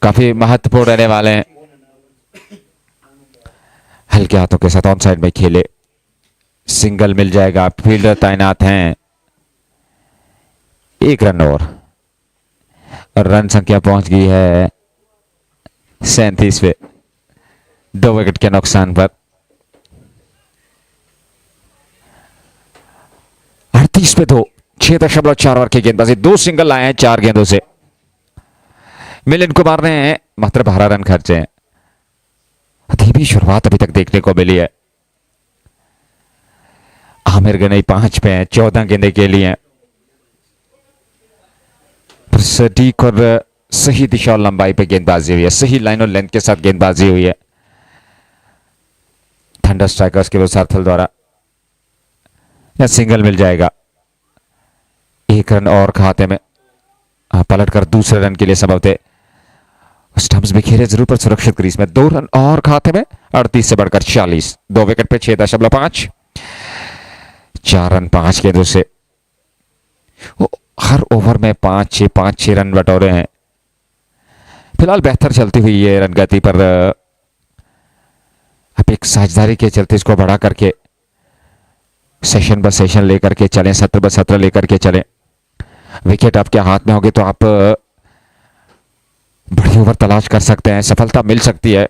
काफी महत्वपूर्ण रहने वाले हैं। हल्के हाथों के साथ ऑन साइड में खेले, सिंगल मिल जाएगा। फील्डर तैनात हैं। 1 रन और रन संख्या पहुंच गई है 37 पे, 2 विकेट के नुकसान पर। 38 पे 2, 6.4 ओवर की गेंदबाजी, 2 सिंगल लाए हैं 4 गेंदों से। मिलिंद कुमार ने मात्र 12 रन खर्चे हैं। धीमी शुरुआत अभी तक देखने को मिली है। आमिर गनई 5 पे हैं, 14 गेंदें के लिए। सटीक और सही दिशा और लंबाई पे गेंदबाजी हुई है, सही लाइन और लेंथ के साथ गेंदबाजी हुई है थंडर स्ट्राइकर्स के सार्थल द्वारा। या सिंगल मिल जाएगा। 1 रन और खाते में, पलटकर दूसरे रन के लिए सबब थे। स्टंप्स बिखेरे जरूर पर सुरक्षित क्रीज में। 2 रन और खाते में, 38 से बढ़कर 40, 2 विकेट पे 6.5, 4 रन 5 गेंदों से। हर ओवर में 5-6 रन बटोरे हैं। फिलहाल बेहतर चलती हुई ये रन गति पर आप एक साझेदारी के चलते इसको बढ़ा करके सेशन ब सेशन लेकर के चलें, 17/17 लेकर के चलें। विकेट आपके हाथ में होगी तो आप बड़ी ओवर तलाश कर सकते हैं, सफलता मिल सकती है,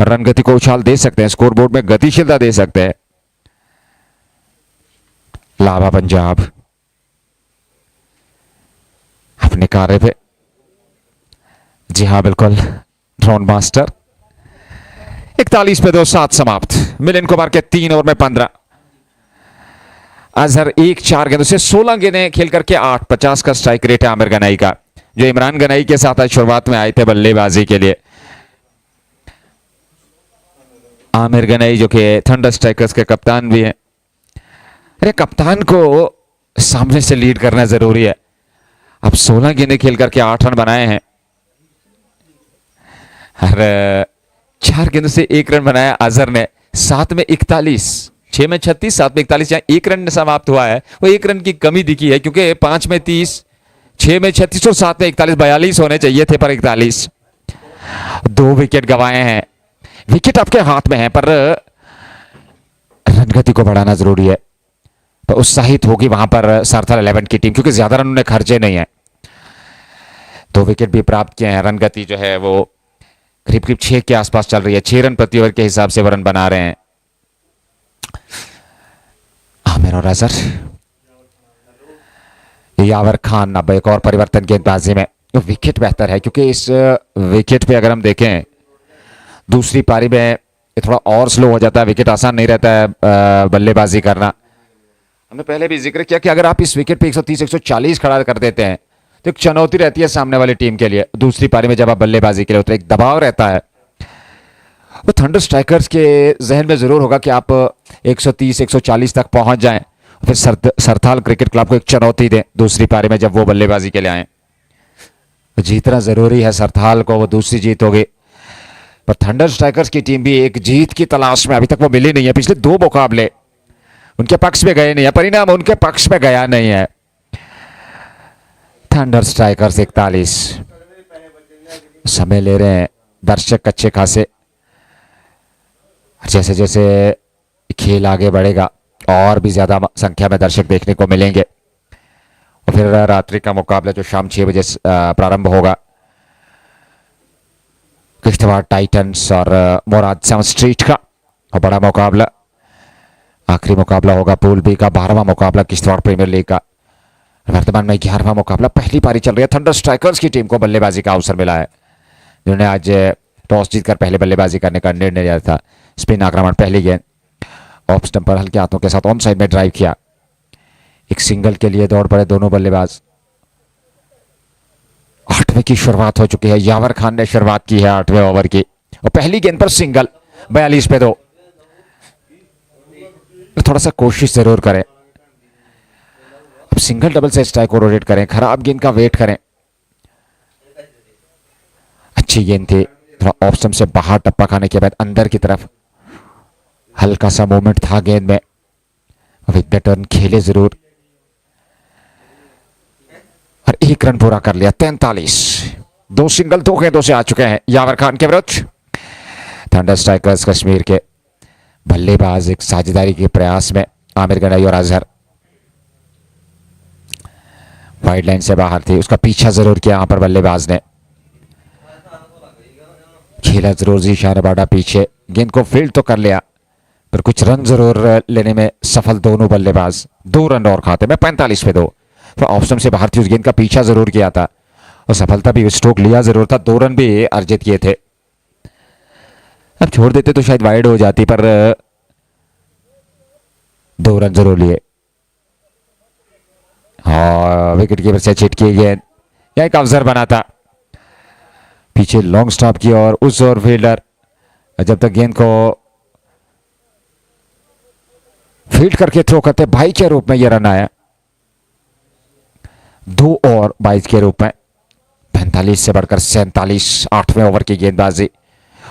रन गति को उछाल दे सकते हैं, स्कोरबोर्ड में गतिशीलता दे सकते हैं। लाभा पंजाब अपने कार्य पे जी हाँ बिल्कुल, ड्रोन मास्टर। 41 पे 2, 7 समाप्त। मिलिंद कुमार के 3 ओवर में 15। अजहर 4 गेंदों से 16 गेंदें खेल करके 8, 50 का स्ट्राइक रेट है आमिर गनाई का, जो इमरान गनाई के साथ आज शुरुआत में आए थे बल्लेबाजी के लिए। आमिर गनाई जो कि थंडर स्ट्राइकर्स के कप्तान भी हैं। अरे कप्तान को सामने से लीड करना जरूरी है। अब 16 गेंदें खेल करके 8 रन बनाए हैं और 4 गेंदों से 1 रन बनाया अजहर ने। 7 में 41, 6 में 36, 7 में 41, यहाँ 1 रन समाप्त हुआ है। वो 1 रन की कमी दिखी है क्योंकि 5 में 30, 6 में 36 और 7 में 41, 42 होने चाहिए थे पर 41। 2 विकेट गंवाए हैं। विकेट आपके हाथ में है पर रन गति को बढ़ाना जरूरी है। तो उत्साहित होगी वहां पर सरथल 11 की टीम क्योंकि ज्यादा रन उन्हें खर्चे नहीं है। 2 विकेट भी प्राप्त किए हैं। रन गति जो है वो करीब करीब 6 के आसपास चल रही है। 6 रन प्रति ओवर के हिसाब से वो रन बना रहे हैं आमिर और अजहर। यावर खान अब एक और परिवर्तन गेंदबाजी में। तो विकेट बेहतर है क्योंकि इस विकेट पे अगर हम देखें दूसरी पारी में थोड़ा और स्लो हो जाता है। विकेट आसान नहीं रहता है बल्लेबाजी करना। हमने पहले भी जिक्र किया कि अगर आप इस विकेट पे 130, 140 खड़ा कर देते हैं तो एक चुनौती रहती है सामने वाली टीम के लिए। दूसरी पारी में जब आप बल्लेबाजी के लिए उतरे एक दबाव रहता है। वो थंडर स्ट्राइकर्स के जहन में जरूर होगा कि आप 130, 140 तक पहुंच जाएं, फिर सरथाल क्रिकेट क्लब को एक चुनौती दें दूसरी पारी में जब वो बल्लेबाजी के लिए आए। जीतना जरूरी है सरथाल को, वो दूसरी जीत होगी। पर थंडर स्ट्राइकर्स की टीम भी एक जीत की तलाश में, अभी तक वो मिली नहीं है। पिछले 2 मुकाबले उनके पक्ष में गए नहीं है, परिणाम उनके पक्ष में गया नहीं है। थंडर स्ट्राइकर्स 41 समय ले रहे हैं दर्शक अच्छे खासे। जैसे जैसे खेल आगे बढ़ेगा और भी ज्यादा संख्या में दर्शक देखने को मिलेंगे। और फिर रात्रि का मुकाबला जो शाम 6 बजे प्रारंभ होगा, किश्तवाड़ टाइटंस और मुराद 7 स्ट्रीट का और बड़ा मुकाबला। आखिरी मुकाबला होगा पूल बी का 12वां मुकाबला किश्तवाड़ प्रीमियर लीग का। वर्तमान में 11वां मुकाबला। पहली पारी चल रही है। थंडर स्ट्राइकर्स की टीम को बल्लेबाजी का अवसर मिला है, जिन्होंने आज टॉस जीतकर पहले बल्लेबाजी करने का निर्णय लिया था। स्पिन आक्रमण पहली गेंद ऑफ स्टंप पर हल्के हाथों के साथ ऑन साइड में ड्राइव किया। एक सिंगल के लिए दौड़ पड़े दोनों बल्लेबाज। 8वें की शुरुआत हो चुकी है। यावर खान ने शुरुआत की है 8वें ओवर की और पहली गेंद पर सिंगल। 42 पे 2। थोड़ा सा कोशिश जरूर करें। अब सिंगल डबल से स्ट्राइक को रोटेट करें, खराब गेंद का वेट करें। अच्छी गेंद थी, थोड़ा ऑफ स्टंप से बाहर टप्पा खाने के बाद अंदर की तरफ हल्का सा मूवमेंट था गेंद में। अब एक टर्न खेले जरूर और 1 रन पूरा कर लिया। 43। 2 सिंगल 2 गेंदों से आ चुके हैं यावर खान के विरुद्ध। थंडर स्ट्राइकर्स कश्मीर के बल्लेबाज एक साझेदारी के प्रयास में आमिर गनाई और अजहर। वाइड लाइन से बाहर थी, उसका पीछा जरूर किया यहां पर बल्लेबाज ने। खेला जरूर जी शाहबाड़ा पीछे। गेंद को फील्ड तो कर लिया पर कुछ रन जरूर लेने में सफल दोनों बल्लेबाज। 2 रन और खाते में 45 पे 2। तो ऑफ स्टंप से बाहर थी, उस गेंद का पीछा जरूर किया था और सफलता भी, स्ट्रोक लिया जरूर था। 2 रन भी अर्जित किए थे। अब छोड़ देते तो शायद वाइड हो जाती पर 2 रन जरूर लिए। और विकेट कीपर से छिटकी गेंद, यह एक अवसर बना था। पीछे लॉन्ग स्टॉप की और उस ओवर फील्डर जब तक गेंद को फील्ड करके थ्रो करते 22 के रूप में यह रन आया। 2 और 22 के रूप में 45 से बढ़कर 47। 8वें ओवर की गेंदबाजी।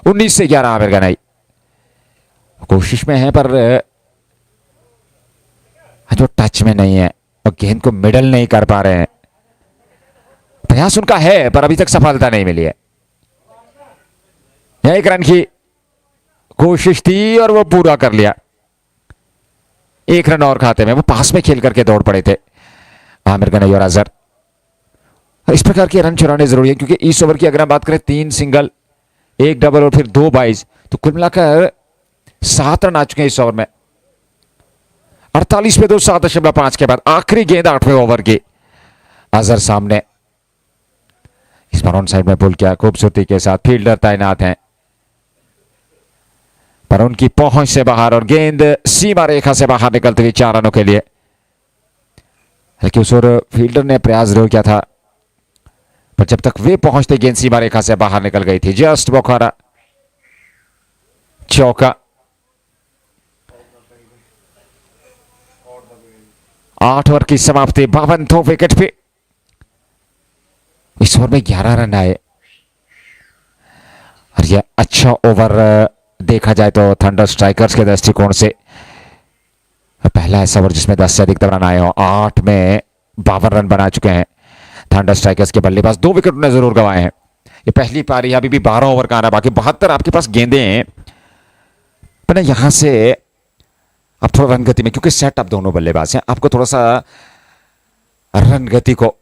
19 से 11 आमिर गनाई कोशिश में है पर जो टच में नहीं है और गेंद को मिडल नहीं कर पा रहे हैं। प्रयास उनका है पर अभी तक सफलता नहीं मिली है। 1 रन की कोशिश थी और वो पूरा कर लिया। 1 रन और खाते में। वो पास में खेल करके दौड़ पड़े थे आमिर गनाई और अजहर। इस प्रकार के रन चुराने जरूरी है क्योंकि इस ओवर की अगर हम बात करें 3 सिंगल 1 डबल और फिर 2 22 तो कुल मिलाकर 7 रन आ चुके हैं इस ओवर में। 48 पे 2, 7.5 के बाद आखिरी गेंद 8वें ओवर की। अजहर सामने इस पर ऑन साइड में पुल किया खूबसूरती के साथ, फील्डर तैनात हैं पर उनकी पहुंच से बाहर और गेंद सीमा रेखा से बाहर निकलती हुई 4 रनों के लिए। हालांकि उस ओर फील्डर ने प्रयास जरूर किया था पर जब तक वे पहुंचते गेंद सीमा रेखा से बाहर निकल गई थी। जस्ट बोखारा चौका। 8 ओवर की समाप्ति 52 विकेट पे। इस ओवर में 11 रन आए और यह अच्छा ओवर देखा जाए तो थंडर स्ट्राइकर्स के दृष्टिकोण से पहला ऐसा ओवर जिसमें 10 से अधिकतम रन आए हो। 8 में 52 रन बना चुके हैं थंडर स्ट्राइकर्स के बल्लेबाज। 2 विकेट उन्हें जरूर गंवाए हैं। ये पहली पारी अभी भी 12 ओवर का आना बाकी, 72 आपके पास गेंदे हैं पर यहां से अब थोड़ा रन गति में, क्योंकि सेट अप दोनों बल्लेबाज हैं, आपको थोड़ा सा रन गति को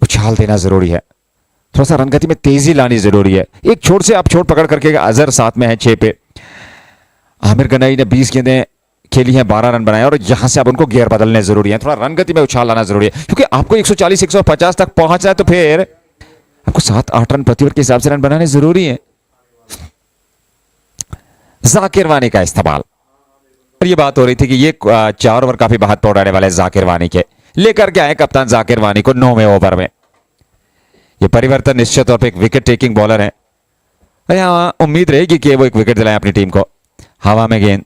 उछाल देना जरूरी है, थोड़ा सा रन गति में तेजी लानी जरूरी है। एक छोर से आप छोर पकड़ करके, अजहर साथ में है 6 पे, आमिर गनाई ने 20 गेंदें खेली हैं, 12 रन बनाए और यहां से अब उनको गियर बदलने जरूरी है, थोड़ा रन गति में उछाल लाना जरूरी है क्योंकि आपको 140 150 तक पहुंचना है तो फिर आपको 7-8 रन प्रति ओवर के हिसाब से रन बनाने जरूरी है। जाकिर वानी का इस्तेमाल, और ये बात हो रही थी कि ये 4 ओवर काफी महत्वपूर्ण रहने वाले जाकिर वानी के, लेकर के आए कप्तान जाकिर वानी को 9वें ओवर में। ये परिवर्तन निश्चित तौर पर एक विकेट टेकिंग बॉलर है, यहां उम्मीद रहेगी कि वो एक विकेट दिलाए अपनी टीम को। हवा में गेंद,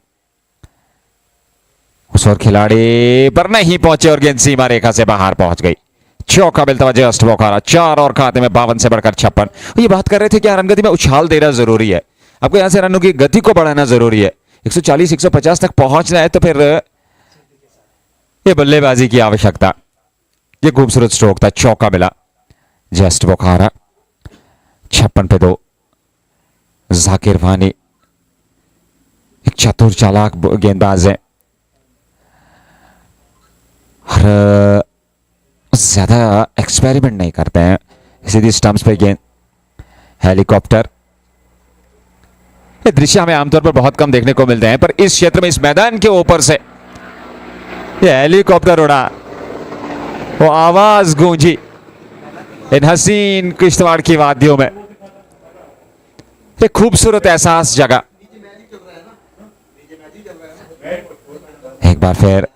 उस ओर खिलाड़ी पर नहीं पहुंचे और गेंद सीमा रेखा से बाहर पहुंच गई। चौका मिलता हुआ जस्ट बोखारा, 4 और खाते में 52 से बढ़कर 56। ये बात कर रहे थे कि रन गति में उछाल देना जरूरी है, आपको यहां से रनों की गति को बढ़ाना जरूरी है। 140 150 तक पहुंचना है तो फिर ये बल्लेबाजी की आवश्यकता। ये खूबसूरत स्ट्रोक था, चौका मिला जस्ट बोखारा। 56 पे 2। जाकिर वानी एक चतुर चालाक गेंदबाज है और ज्यादा एक्सपेरिमेंट नहीं करते हैं, सीधी स्टंप्स पे गेंद। हेलीकॉप्टर, ये दृश्य हमें आमतौर पर बहुत कम देखने को मिलते हैं पर इस क्षेत्र में, इस मैदान के ऊपर से ये हेलीकॉप्टर उड़ा, वो आवाज गूंजी इन हसीन किश्तवाड़ की वादियों में। एक खूबसूरत एहसास जगा। एक बार फिर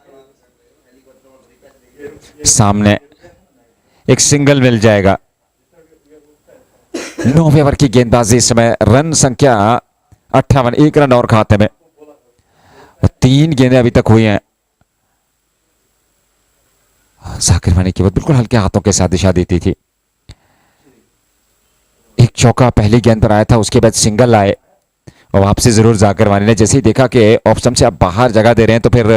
सामने एक सिंगल मिल जाएगा। 9वें ओवर की गेंदबाजी, इस समय रन संख्या 58, 1 रन और खाते में। 3 गेंदें अभी तक हुई हैं। जाकिर वानी की बिल्कुल हल्के हाथों के साथ दिशा देती थी। एक चौका पहली गेंद पर आया था, उसके बाद सिंगल आए और वापसी जरूर जाकिर वानी ने। जैसे ही देखा कि ऑफ स्टंप से आप बाहर जगह दे रहे हैं तो फिर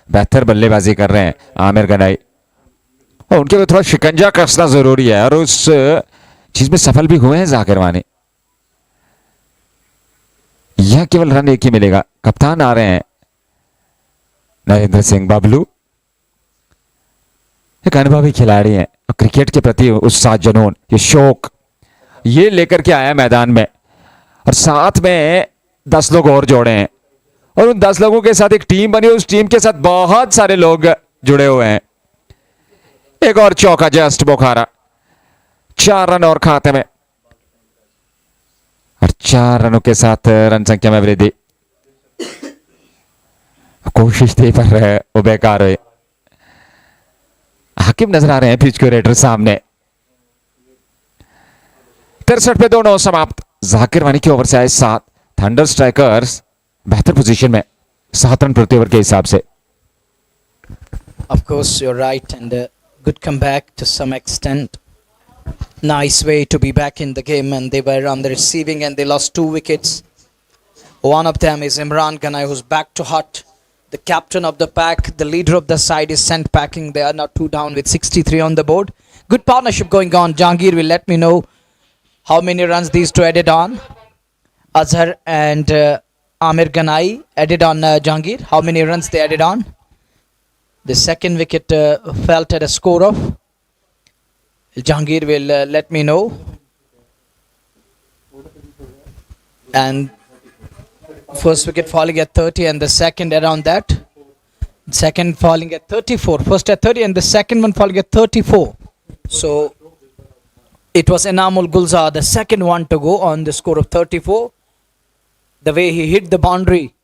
बेहतर बल्लेबाजी कर रहे हैं आमिर गनाई, और उनके लिए थोड़ा शिकंजा कसना जरूरी है और उस चीज में सफल भी हुए हैं जाकिर वानी। यह केवल रन एक ही मिलेगा। कप्तान आ रहे हैं नरेंद्र सिंह बबलू, एक अनुभवी खिलाड़ी हैं, क्रिकेट के प्रति उत्साह, जुनून, ये शौक ये लेकर के आया मैदान में और साथ में 10 लोग और जोड़े हैं और उन 10 लोगों के साथ एक टीम बनी, उस टीम के साथ बहुत सारे लोग जुड़े हुए हैं। एक और चौका जस्ट बोखारा, 4 रन और खाते में और 4 रनों के साथ रन संख्या में वृद्धि। कोशिश थी पर वो बेकार हुई। हाकिम नजर आ रहे हैं, पिच क्यूरेटर सामने। 63 पे 2 समाप्त। जाकिर वानी की ओवर से आए 7। थंडर स्ट्राइकर्स बेहतर पोजीशन में, 7 रन प्रति ओवर के हिसाब से। Of course, you're right, and good comeback to some extent. Nice way to be back in the game, and they were on the receiving and they lost 2 wickets. One of them is Imran Ganai, who's back to hot. The captain of the pack, the leader of the side, is sent packing. They are now 2 down with 63 on the board. Good partnership going on. Jahangir will let me know how many runs these two added on. Azhar and Amir Ganai added on Jahangir. How many runs they added on? The second wicket fell at a score of. Jahangir will let me know. And first wicket falling at 30 and the second around that. Second falling at 34. First at 30 and the second one falling at 34. So It was Enamul Gulzar, the second one to go on the score of 34. The way he hit the boundary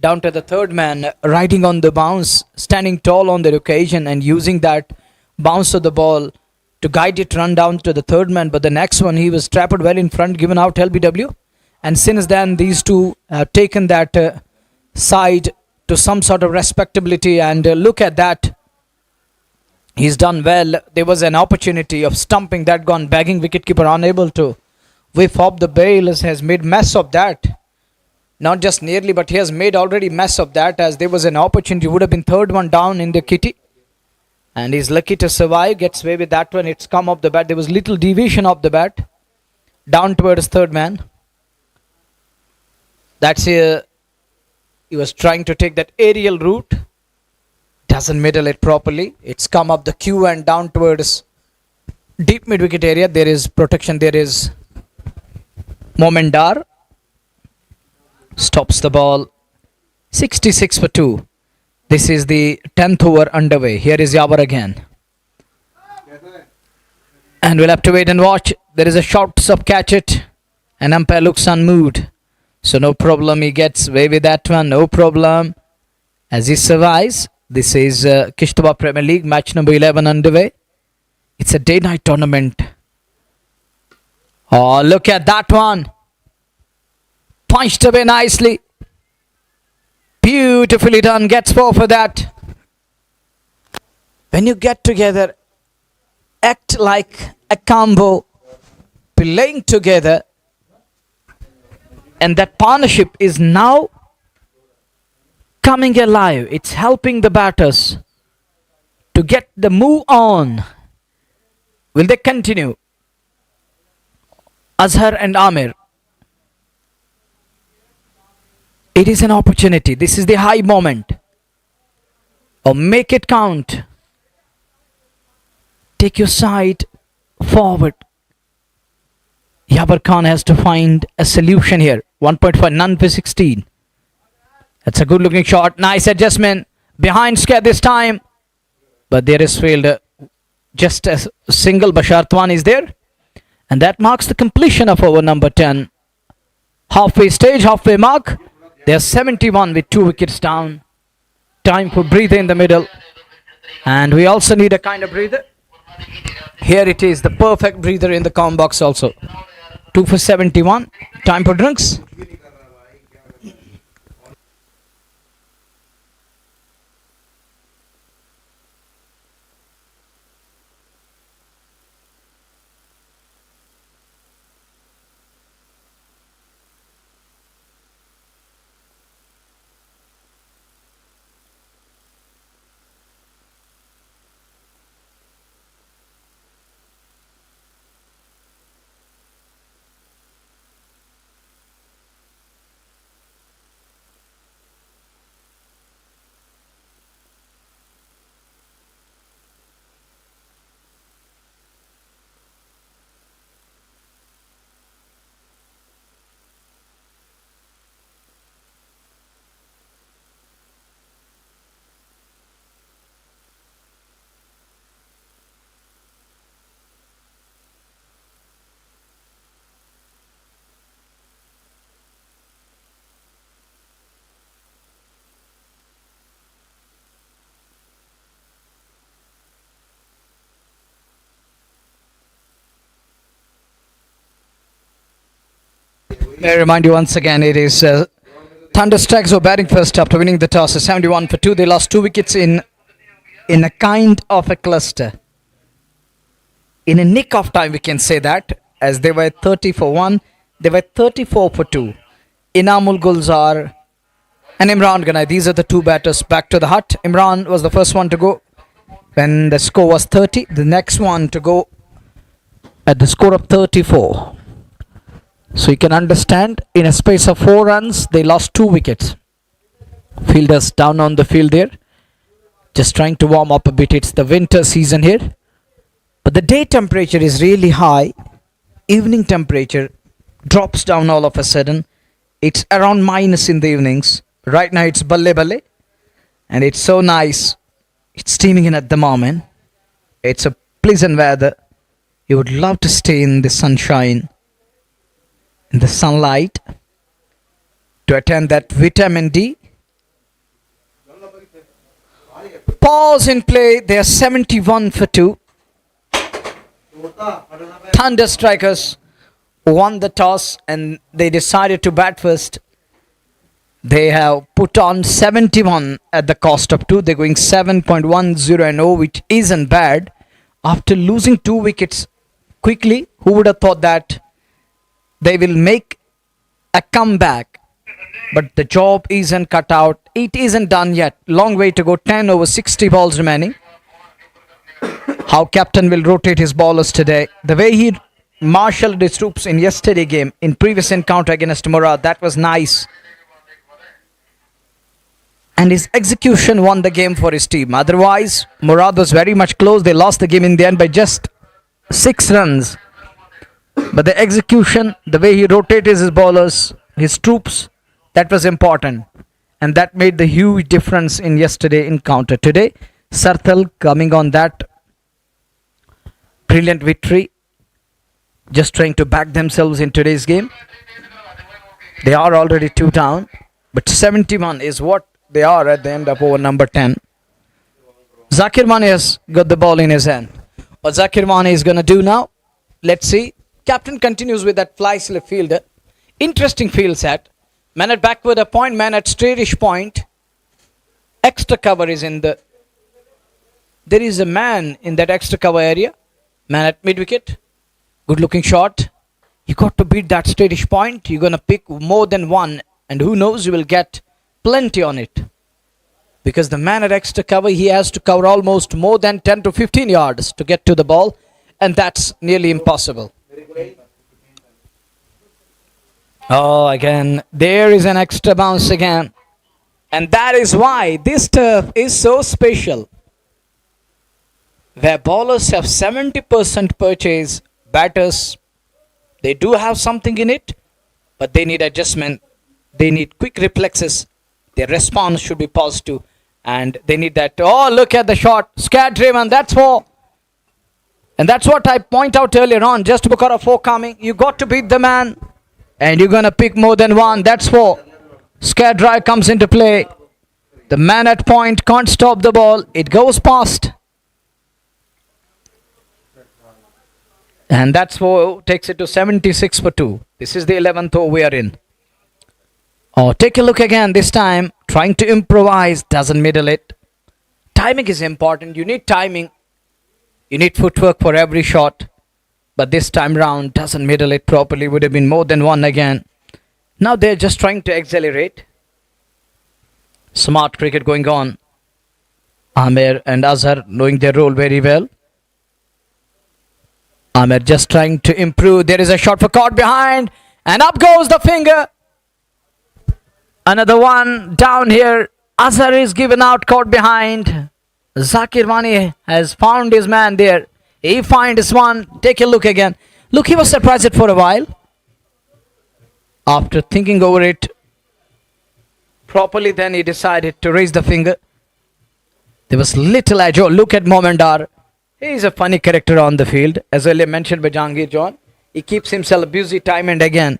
down to the third man, riding on the bounce, standing tall on the occasion and using that bounce of the ball to guide it run down to the third man. But the next one, he was trapped well in front, given out LBW. And since then, these two have taken that side to some sort of respectability. And look at that. He's done well. There was an opportunity of stumping that gone, bagging wicketkeeper unable to whiff up the bail, has made mess of that. Not just nearly, but he has made already mess of that, as there was an opportunity. Would have been third one down in the kitty. And he's lucky to survive. Gets away with that one. It's come off the bat. There was little deviation of the bat. Down towards third man. That's he was trying to take that aerial route. Doesn't middle it properly. It's come up the queue and down towards deep mid wicket area. There is protection. There is Momendar. Stops the ball. 66 for 2. This is the 10th over underway. Here is Yawar again. And we'll have to wait and watch. There is a short sub catch it. And umpire looks unmoved. So no problem. He gets away with that one. No problem. As he survives. This is Kishtwar Premier League. Match number 11 underway. It's a day-night tournament. Oh, look at that one. Punched away nicely. Beautifully done. Gets 4 for that. When you get together, act like a combo, playing together, and that partnership is now coming alive. It's helping the batters to get the move on. Will they continue? Azhar and Amir. It is an opportunity. This is the high moment. Or make it count. Take your side forward. Yawar Khan has to find a solution here. 1.5, none for 16. That's a good looking shot. Nice adjustment. Behind scare this time. But there is failed. Just a single. Bashartwan is there. And that marks the completion of over number 10. Halfway stage, halfway mark. They are 71 with 2 wickets down. Time for breather in the middle. And we also need a kind of breather. Here it is, the perfect breather in the calm box also. 2 for 71. Time for drinks. May I remind you once again, it is Thunderstrikers were batting first after winning the toss. 71 for 2. They lost 2 wickets in a kind of a cluster. In a nick of time, we can say that, as they were 30 for 1. They were 34 for 2. Inamul Gulzar and Imran Ganai. These are the two batters back to the hut. Imran was the first one to go when the score was 30. The next one to go at the score of 34. So you can understand, in a space of 4 runs, they lost 2 wickets. Fielders down on the field there. Just trying to warm up a bit. It's the winter season here. But the day temperature is really high. Evening temperature drops down all of a sudden. It's around minus in the evenings. Right now it's balle balle. And it's so nice. It's steaming in at the moment. It's a pleasant weather. He would love to stay in the sunshine, in the sunlight, to attend that vitamin D. Pause in play. They are 71 for 2. Thunder Strikers won the toss and they decided to bat first. They have put on 71 at the cost of 2. They're going 7.10 and 0, which isn't bad. After losing 2 wickets quickly, who would have thought that they will make a comeback? But the job isn't cut out. It isn't done yet. Long way to go. 10 over 60 balls remaining. How captain will rotate his bowlers today. The way he marshaled his troops in yesterday game, in previous encounter against Murad, that was nice. And his execution won the game for his team. Otherwise, Murad was very much close. They lost the game in the end by just 6 runs. But the execution, the way he rotated his bowlers, his troops, that was important. And that made the huge difference in yesterday's encounter. Today, Sarthal coming on that brilliant victory, just trying to back themselves in today's game. They are already 2 down, but 71 is what they are at the end of over number 10. Zakir Mane has got the ball in his hand. What Zakir Mane is going to do now, let's see. Captain continues with that fly slip fielder. Interesting field set. Man at backward a point, man at straightish point. Extra cover is in the... There is a man in that extra cover area. Man at mid wicket. Good looking shot. You got to beat that straightish point. You're going to pick more than one. And who knows, you will get plenty on it. Because the man at extra cover, he has to cover almost more than 10 to 15 yards to get to the ball. And that's nearly impossible. Oh, again, there is an extra bounce again. And that is why this turf is so special. Where bowlers have 70% purchase, batters, they do have something in it, but they need adjustment. They need quick reflexes. Their response should be positive. And they need that. Oh, look at the shot. Scared driven. That's 4. And that's what I point out earlier on. Just because of 4 coming, you got to beat the man. And you're going to pick more than 1. That's 4. Scared drive comes into play. The man at point can't stop the ball. It goes past. And that's 4. Takes it to 76 for 2. This is the 11th over we are in. Oh, take a look again this time. Trying to improvise. Doesn't middle it. Timing is important. You need timing. You need footwork for every shot. But this time round, doesn't middle it properly. Would have been more than 1 again. Now they're just trying to accelerate. Smart cricket going on. Amir and Azhar knowing their role very well. Amir just trying to improve. There is a shot for caught behind. And up goes the finger. Another one down here. Azhar is given out, caught behind. Zakir Mane has found his man there. He finds one. Take a look again. Look, he was surprised for a while. After thinking over it properly, then he decided to raise the finger. There was little edge. Oh, look at Momendar. He is a funny character on the field. As earlier mentioned by Jahangir John. He keeps himself busy time and again.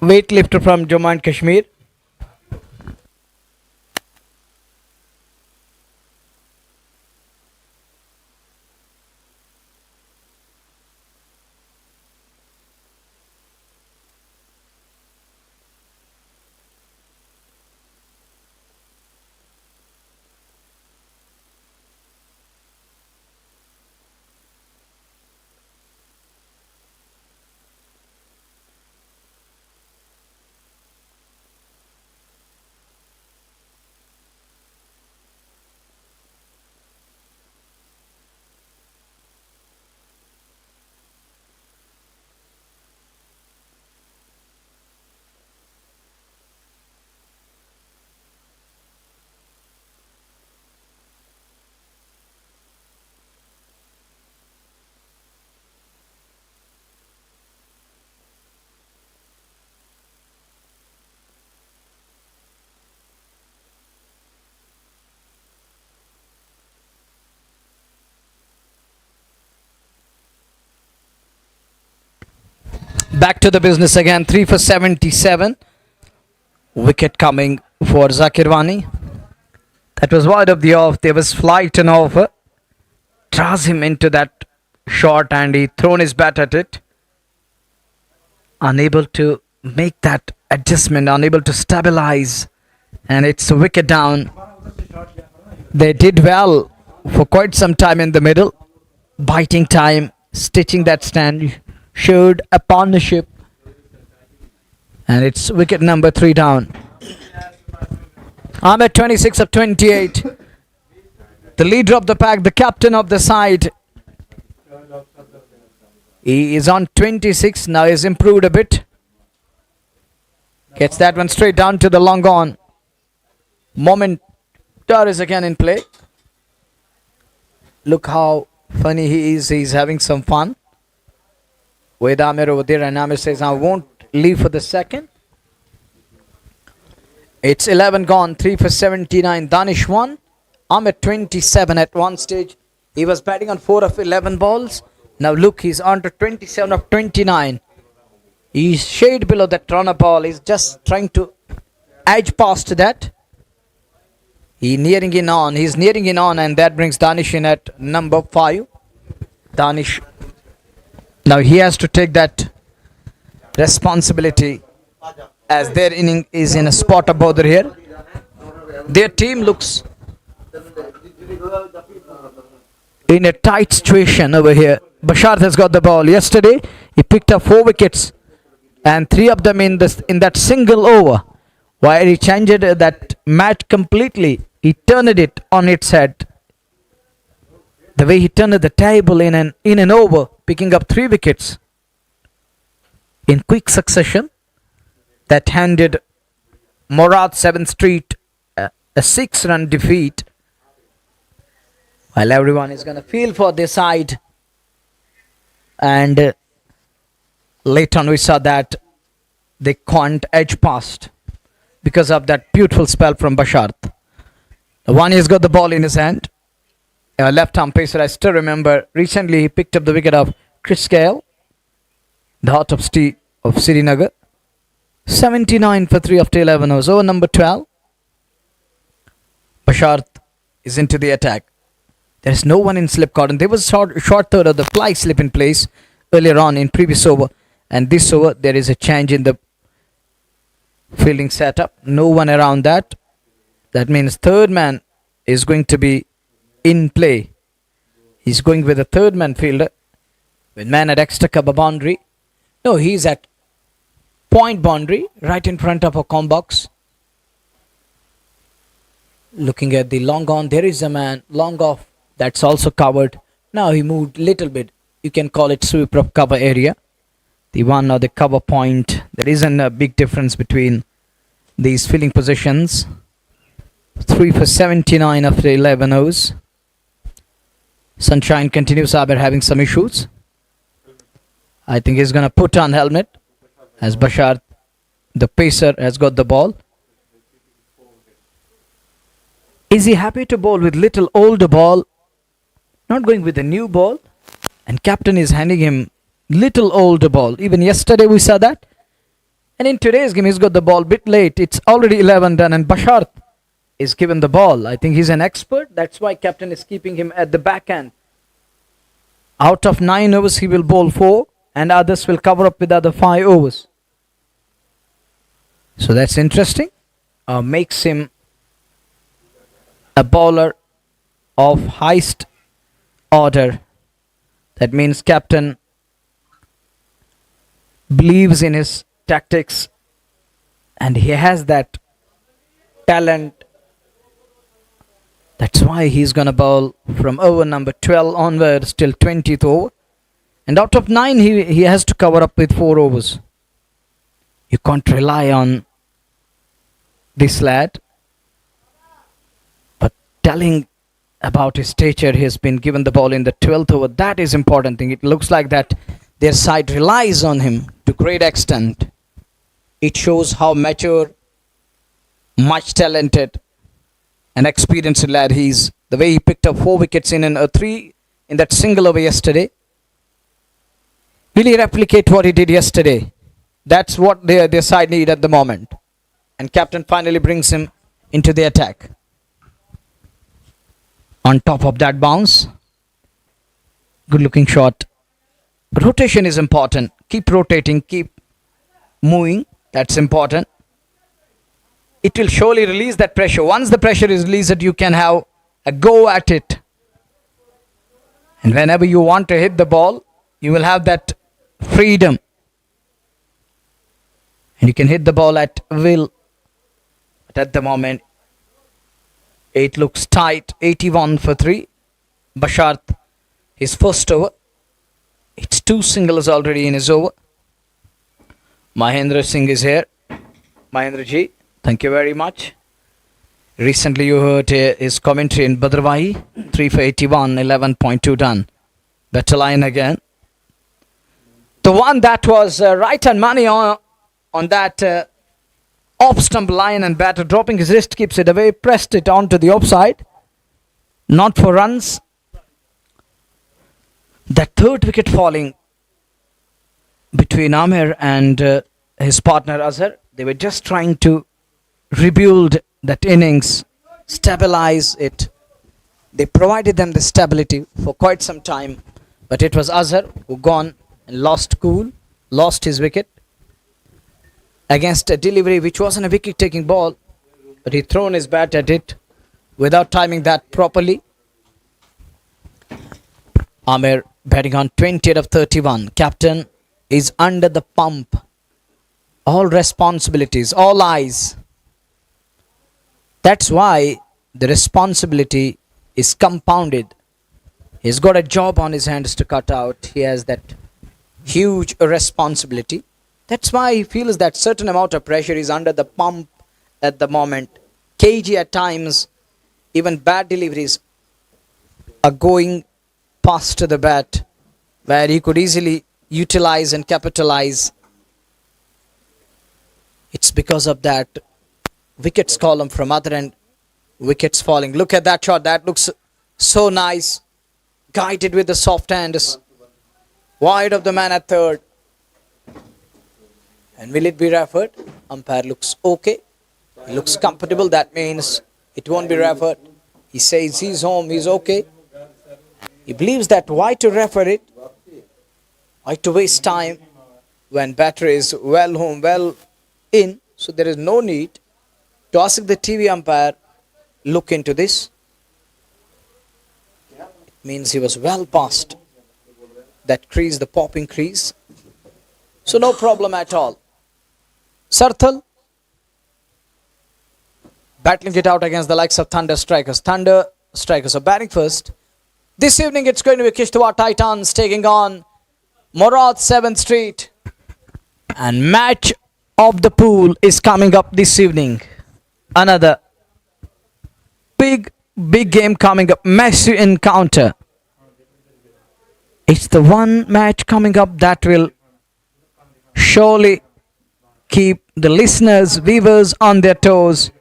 Weightlifter from Jammu and Kashmir. Back to the business again. 3 for 77. Wicket coming for Zakir Wani. That was wide of the off. There was flight and over. Draws him into that shot and he thrown his bat at it. Unable to make that adjustment. Unable to stabilize. And it's a wicket down. They did well for quite some time in the middle. Biting time. Stitching that stand. Showed a partnership. And it's wicket number 3 down. Ahmed 26 of 28. The leader of the pack, the captain of the side. He is on 26. Now he's improved a bit. Gets that one straight down to the long on. Momentar is again in play. Look how funny he is. He's having some fun with Amir over there. And Amir says, I won't leave for the second. It's 11 gone. 3 for 79. Danish 1. Ahmed 27 at one stage. He was batting on 4 of 11 balls. Now look, he's on to 27 of 29. He's shade below that runner ball. He's just trying to edge past that. He's nearing in on. And that brings Danish in at number 5. Danish. Now he has to take that responsibility as their inning is in a spot of bother here. Their team looks in a tight situation over here. Bashar has got the ball. Yesterday he picked up 4 wickets and 3 of them in that single over. While he changed that match completely, he turned it on its head. The way he turned the table in an over, picking up 3 wickets in quick succession, that handed Murad 7th Street a 6-run defeat. While everyone is going to feel for their side. And later on we saw that they can't edge past because of that beautiful spell from Bashar. The one has got the ball in his hand. Left arm pacer, I still remember. Recently he picked up the wicket of Chris Gale, the heart of steel of Srinagar. 79 for 3 after 11 overs. Over number 12. Bashar is into the attack. There is no one in slip cordon. There was short third of the fly slip in place earlier on in previous over. And this over there is a change in the fielding setup. No one around that. That means third man is going to be in play. He's going with a third man fielder. With man at extra cover boundary. No, he's at point boundary right in front of a com box. Looking at the long on, there is a man long off that's also covered. Now he moved little bit. You can call it sweep of cover area. The one or the cover point. There isn't a big difference between these fielding positions. 3 for 79 after 11 overs. Sunshine continues. Aber having some issues. I think he's going to put on helmet. As Bashar, the pacer, has got the ball. Is he happy to bowl with little older ball? Not going with the new ball. And captain is handing him little older ball. Even yesterday we saw that. And in today's game he's got the ball bit late. It's already 11 done and Bashar is given the ball. I think he's an expert. That's why captain is keeping him at the back end. Out of 9 overs he will bowl 4 and others will cover up with other 5 overs. So that's interesting. Makes him a bowler of highest order. That means captain believes in his tactics and he has that talent. That's why he's going to bowl from over number 12 onwards till 20th over. And out of 9 he has to cover up with 4 overs. You can't rely on this lad. But telling about his stature, he has been given the ball in the 12th over. That is important thing. It looks like that their side relies on him to great extent. It shows how mature, much talented and experienced lad he is. The way he picked up 4 wickets in and 3 in that single over yesterday. really replicate what he did yesterday. That's what their side need at the moment. And captain finally brings him into the attack. On top of that bounce. Good looking shot. Rotation is important. Keep rotating, keep moving. That's important. It will surely release that pressure. Once the pressure is released, you can have a go at it. And whenever you want to hit the ball, you will have that freedom. And you can hit the ball at will. But at the moment, it looks tight. 81 for 3. Basharth, his first over. It's 2 singles already in his over. Mahendra Singh is here. Mahendra ji, thank you very much. Recently you heard his commentary in Bhadravahi. 3 for 81, 11.2 done. Better line again. The one that was right on money on that off-stump line, and batter dropping his wrist keeps it away, pressed it onto the offside. Not for runs. That third wicket falling between Amir and his partner Azhar. They were just trying to rebuild that innings, stabilize it. They provided them the stability for quite some time. But it was Azhar who gone and lost cool, lost his wicket against a delivery which wasn't a wicket-taking ball, but he thrown his bat at it without timing that properly. Amir batting on 20 out of 31. Captain is under the pump. All responsibilities, all eyes. That's why the responsibility is compounded. He's got a job on his hands to cut out. He has that huge responsibility. That's why he feels that certain amount of pressure is under the pump at the moment. Cagey at times, even bad deliveries are going past the bat, where he could easily utilize and capitalize. It's because of that wickets column from other end, wickets falling. Look at that shot. That looks so nice. Guided with the soft hands. Wide of the man at third. And will it be referred? Umpire looks okay. He looks comfortable. That means it won't be referred. He says he's home. He's okay. He believes that why to refer it? Why to waste time when batter is well home, well in? So there is no need to ask the TV umpire, look into this. It means he was well past that crease, the popping crease. So no problem at all. Sarthal battling it out against the likes of Thunder Strikers. Thunder Strikers are batting first. This evening it's going to be Kishtwar Titans taking on Murad 7th Street. And match of the pool is coming up this evening. Another big game coming up. Massive encounter. It's the one match coming up that will surely keep the listeners, viewers on their toes.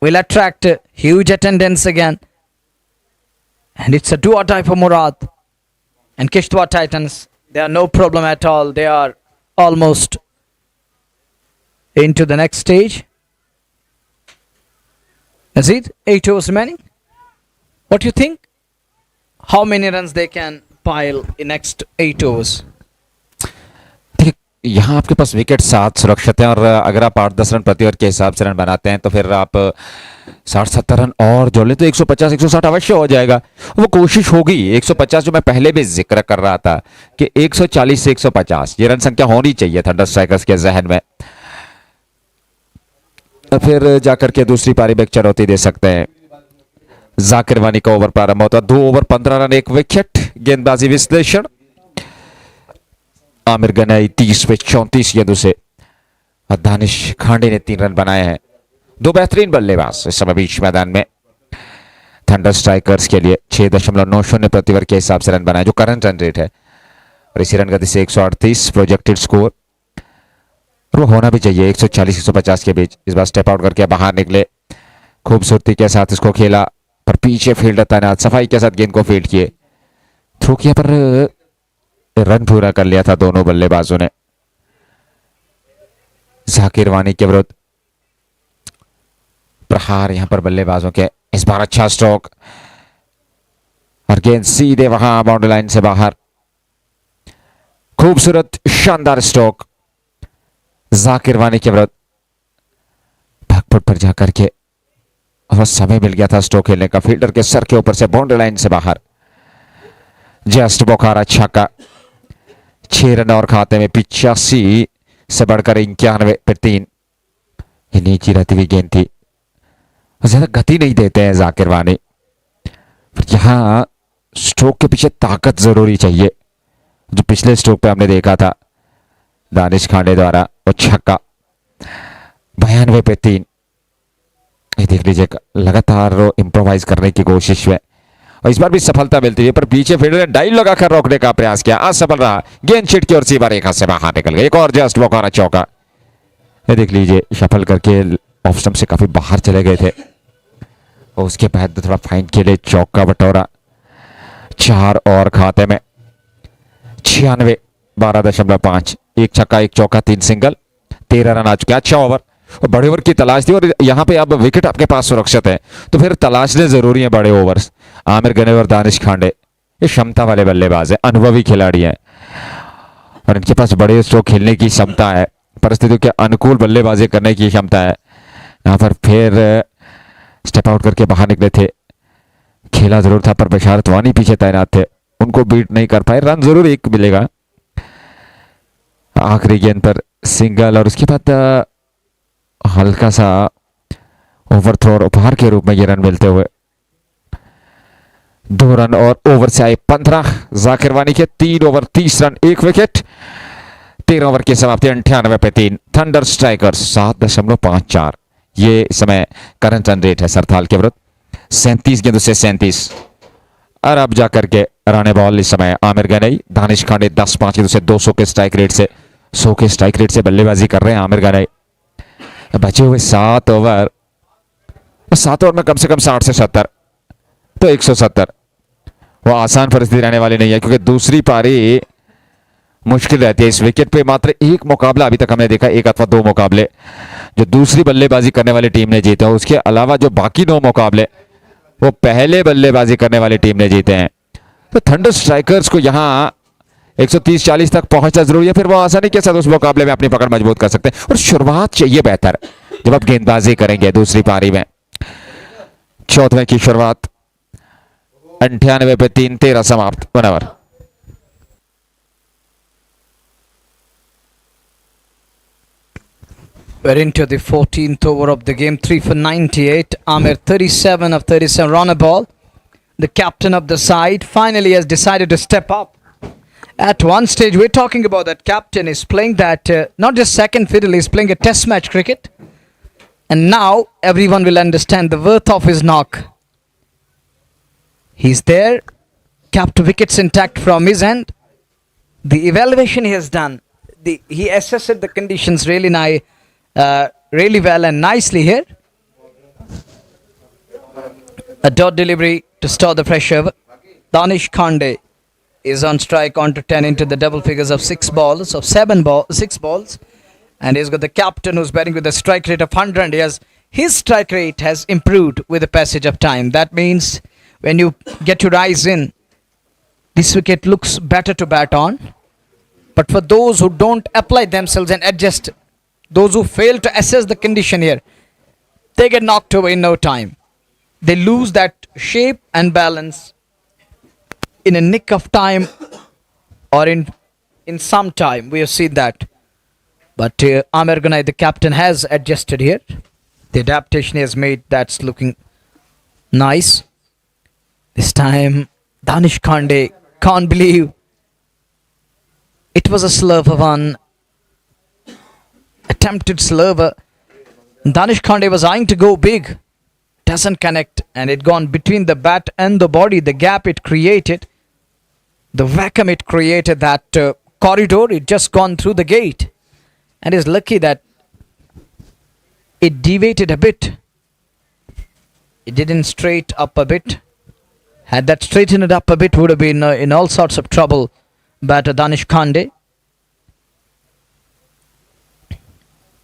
Will attract a huge attendance again. And it's a do or die for Murad. And Kishtwar Titans, they are no problem at all. They are almost into the next stage. Is it 8 overs remaining? What do you think? How many runs they can pile in next 8 overs? यहाँ आपके पास wicket 7 सुरक्षित हैं, और अगर आप 8-10 run प्रति over के हिसाब से रन बनाते हैं तो फिर आप 60-70 रन और जोड़ लें तो 150-160 अवश्य हो जाएगा. वो कोशिश होगी 150, जो मैं पहले भी जिक्र कर रहा था कि 140 से 150 ये रन संख्या होनी चाहिए थंडर स्ट्राइकर्स के जहन में. फिर जाकर के दूसरी पारी में चुनौती दे सकते हैं. जाकिर वानी का ओवर प्रारंभ होता है. 2 ओवर 15 रन 1 विकेट. गेंदबाजी विश्लेषण. आमिर गनाई 30 पे 34 गेंदों से, और दानिश खांडे ने 3 रन बनाए हैं. 2 बेहतरीन बल्लेबाज इस समय बीच मैदान में थंडर स्ट्राइकर्स के लिए. 6.90 प्रति ओवर के हिसाब से रन बनाए जो करंट रन रेट है, और इसी रन गति से 138 प्रोजेक्टेड स्कोर. और वो होना भी चाहिए 140-150 के बीच. इस बार स्टेप आउट करके बाहर निकले, खूबसूरती के साथ इसको खेला, पर पीछे फील्डर तैनात, सफाई के साथ गेंद को फील्ड किए. थ्रो किया पर रन पूरा कर लिया था दोनों बल्लेबाजों ने। जाकिर वानी के विरुद्ध प्रहार यहां पर बल्लेबाजों के। इस बार अच्छा स्ट्रोक और गेंद सीधे वहां बाउंड्री लाइन से बाहर। खूबसूरत शानदार स्ट्रोक जाकिर वानी के विरुद्ध। बैकफुट पर जाकर के और समय मिल गया था स्ट्रोक खेलने का। फील्डर के सर के ऊपर से बाउंड्री लाइन से बाहर। जस्ट बोखारा छक्का। 6 रन और खाते में 85 से बढ़कर 91 पे 3। ये नीची रहती हुई गेंद थी। ज्यादा गति नहीं देते हैं जाकिर वानी, यहां स्ट्रोक के पीछे ताकत जरूरी चाहिए, जो पिछले स्ट्रोक पे हमने देखा था दानिश खांडे द्वारा वो छक्का। 92 पे 3। ये देख लीजिए लगातार इंप्रोवाइज करने की कोशिश में और इस बार भी सफलता मिलती है, पर पीछे फील्डर ने डाइव लगाकर रोकने का प्रयास किया, असफल रहा। गेंद छिटकी और सीमा रेखा से बाहर निकल गई। एक और जस्ट बोखारा चौका। ये देख लीजिए शफल करके ऑफ स्टंप से काफी बाहर चले गए थे और उसके बाद थोड़ा फाइन खेले। चौका बटोरा। 4 और खाते में 96 12.5। एक छक्का एक चौका 3 सिंगल। 13 रन आ चुके। अच्छा ओवर और बड़े ओवर की तलाश थी और यहां पे अब विकेट आपके पास सुरक्षित है तो फिर तलाशने जरूरी है बड़े ओवर्स। आमिर गने और दानिश खांडे ये क्षमता वाले बल्लेबाज है, अनुभवी खिलाड़ी है और इनके पास बड़े स्ट्रोक खेलने की क्षमता है, परिस्थितियों के अनुकूल बल्लेबाजी करने की क्षमता है। यहां पर फिर स्टेप आउट करके बाहर निकले थे। खेला जरूर था पर बशारत वानी पीछे तैनात थे, उनको बीट नहीं कर पाए। रन जरूर एक मिलेगा। आखिरी गेंद पर सिंगल और उसके बाद हल्का सा ओवरथ्रो और उपहार के रूप में ये रन मिलते हुए 2 रन और ओवर से आए 15। जाकिर वानी के 3 ओवर 30 रन 1 विकेट। 13 ओवर की समाप्ति 98 पे 3। थंडर स्ट्राइकर्स 7.54 ये समय करंट रन रेट है सरथाल के विरुद्ध। 37 गेंदों से 37 और अब जाकर के राणे बॉल इस समय आमिर गनई। दानिश खांडे 10-5 गेंदों से 200 के स्ट्राइक रेट से 100 के स्ट्राइक रेट से बल्लेबाजी कर रहे हैं आमिर गनई। बचे हुए 7 ओवर, 7 ओवर में कम से कम 60 से 70 तो 170। वो आसान परिस्थिति रहने वाली नहीं है क्योंकि दूसरी पारी मुश्किल रहती है। इस विकेट पे मात्र एक मुकाबला अभी तक हमने देखा, एक अथवा 2 मुकाबले जो दूसरी बल्लेबाजी करने वाली टीम ने जीते हैं। उसके अलावा जो बाकी 9 मुकाबले वो पहले बल्लेबाजी करने वाली टीम ने जीते हैं। तो थंडर स्ट्राइकर्स को यहां 130-40 तक पहुंचना जरूरी है, फिर वो आसानी के साथ उस मुकाबले में अपनी पकड़ मजबूत कर सकते हैं। और शुरुआत चाहिए बेहतर जब आप गेंदबाजी करेंगे दूसरी पारी में। 4वें की शुरुआत 98 पे 3। 13 समाप्त 1 over. We're into the 14th over of the game. 3 for 98. Amir 37 of 37 on a ball. The captain of the side finally has decided to step up. At one stage, we're talking about that captain is playing that, not just second fiddle, he's playing a test match cricket. And now everyone will understand the worth of his knock. He's there, kept wickets intact from his end. The evaluation he has done, he assessed the conditions really really well and nicely here. A dot delivery to start the fresh over. Danish Khande is on strike on to 10 into the double figures of 6 balls, of 6 balls. And he's got the captain who's batting with a strike rate of 100. His strike rate has improved with the passage of time. That means when you get your eyes in, this wicket looks better to bat on. But for those who don't apply themselves and adjust, those who fail to assess the condition here, they get knocked away in no time. They lose that shape and balance in a nick of time or in some time. We have seen that. But Amir Ganai, the captain, has adjusted here. The adaptation he has made, that's looking nice. This time, Danish Khande can't believe it was a slurve one. Attempted slurve. Danish Khande was eyeing to go big. Doesn't connect, and it gone between the bat and the body. The gap it created, the vacuum it created, that corridor, it just gone through the gate. And is lucky that it deviated a bit. It didn't straight up a bit. Had that straightened it up a bit, would have been in all sorts of trouble. batter Danish Kande.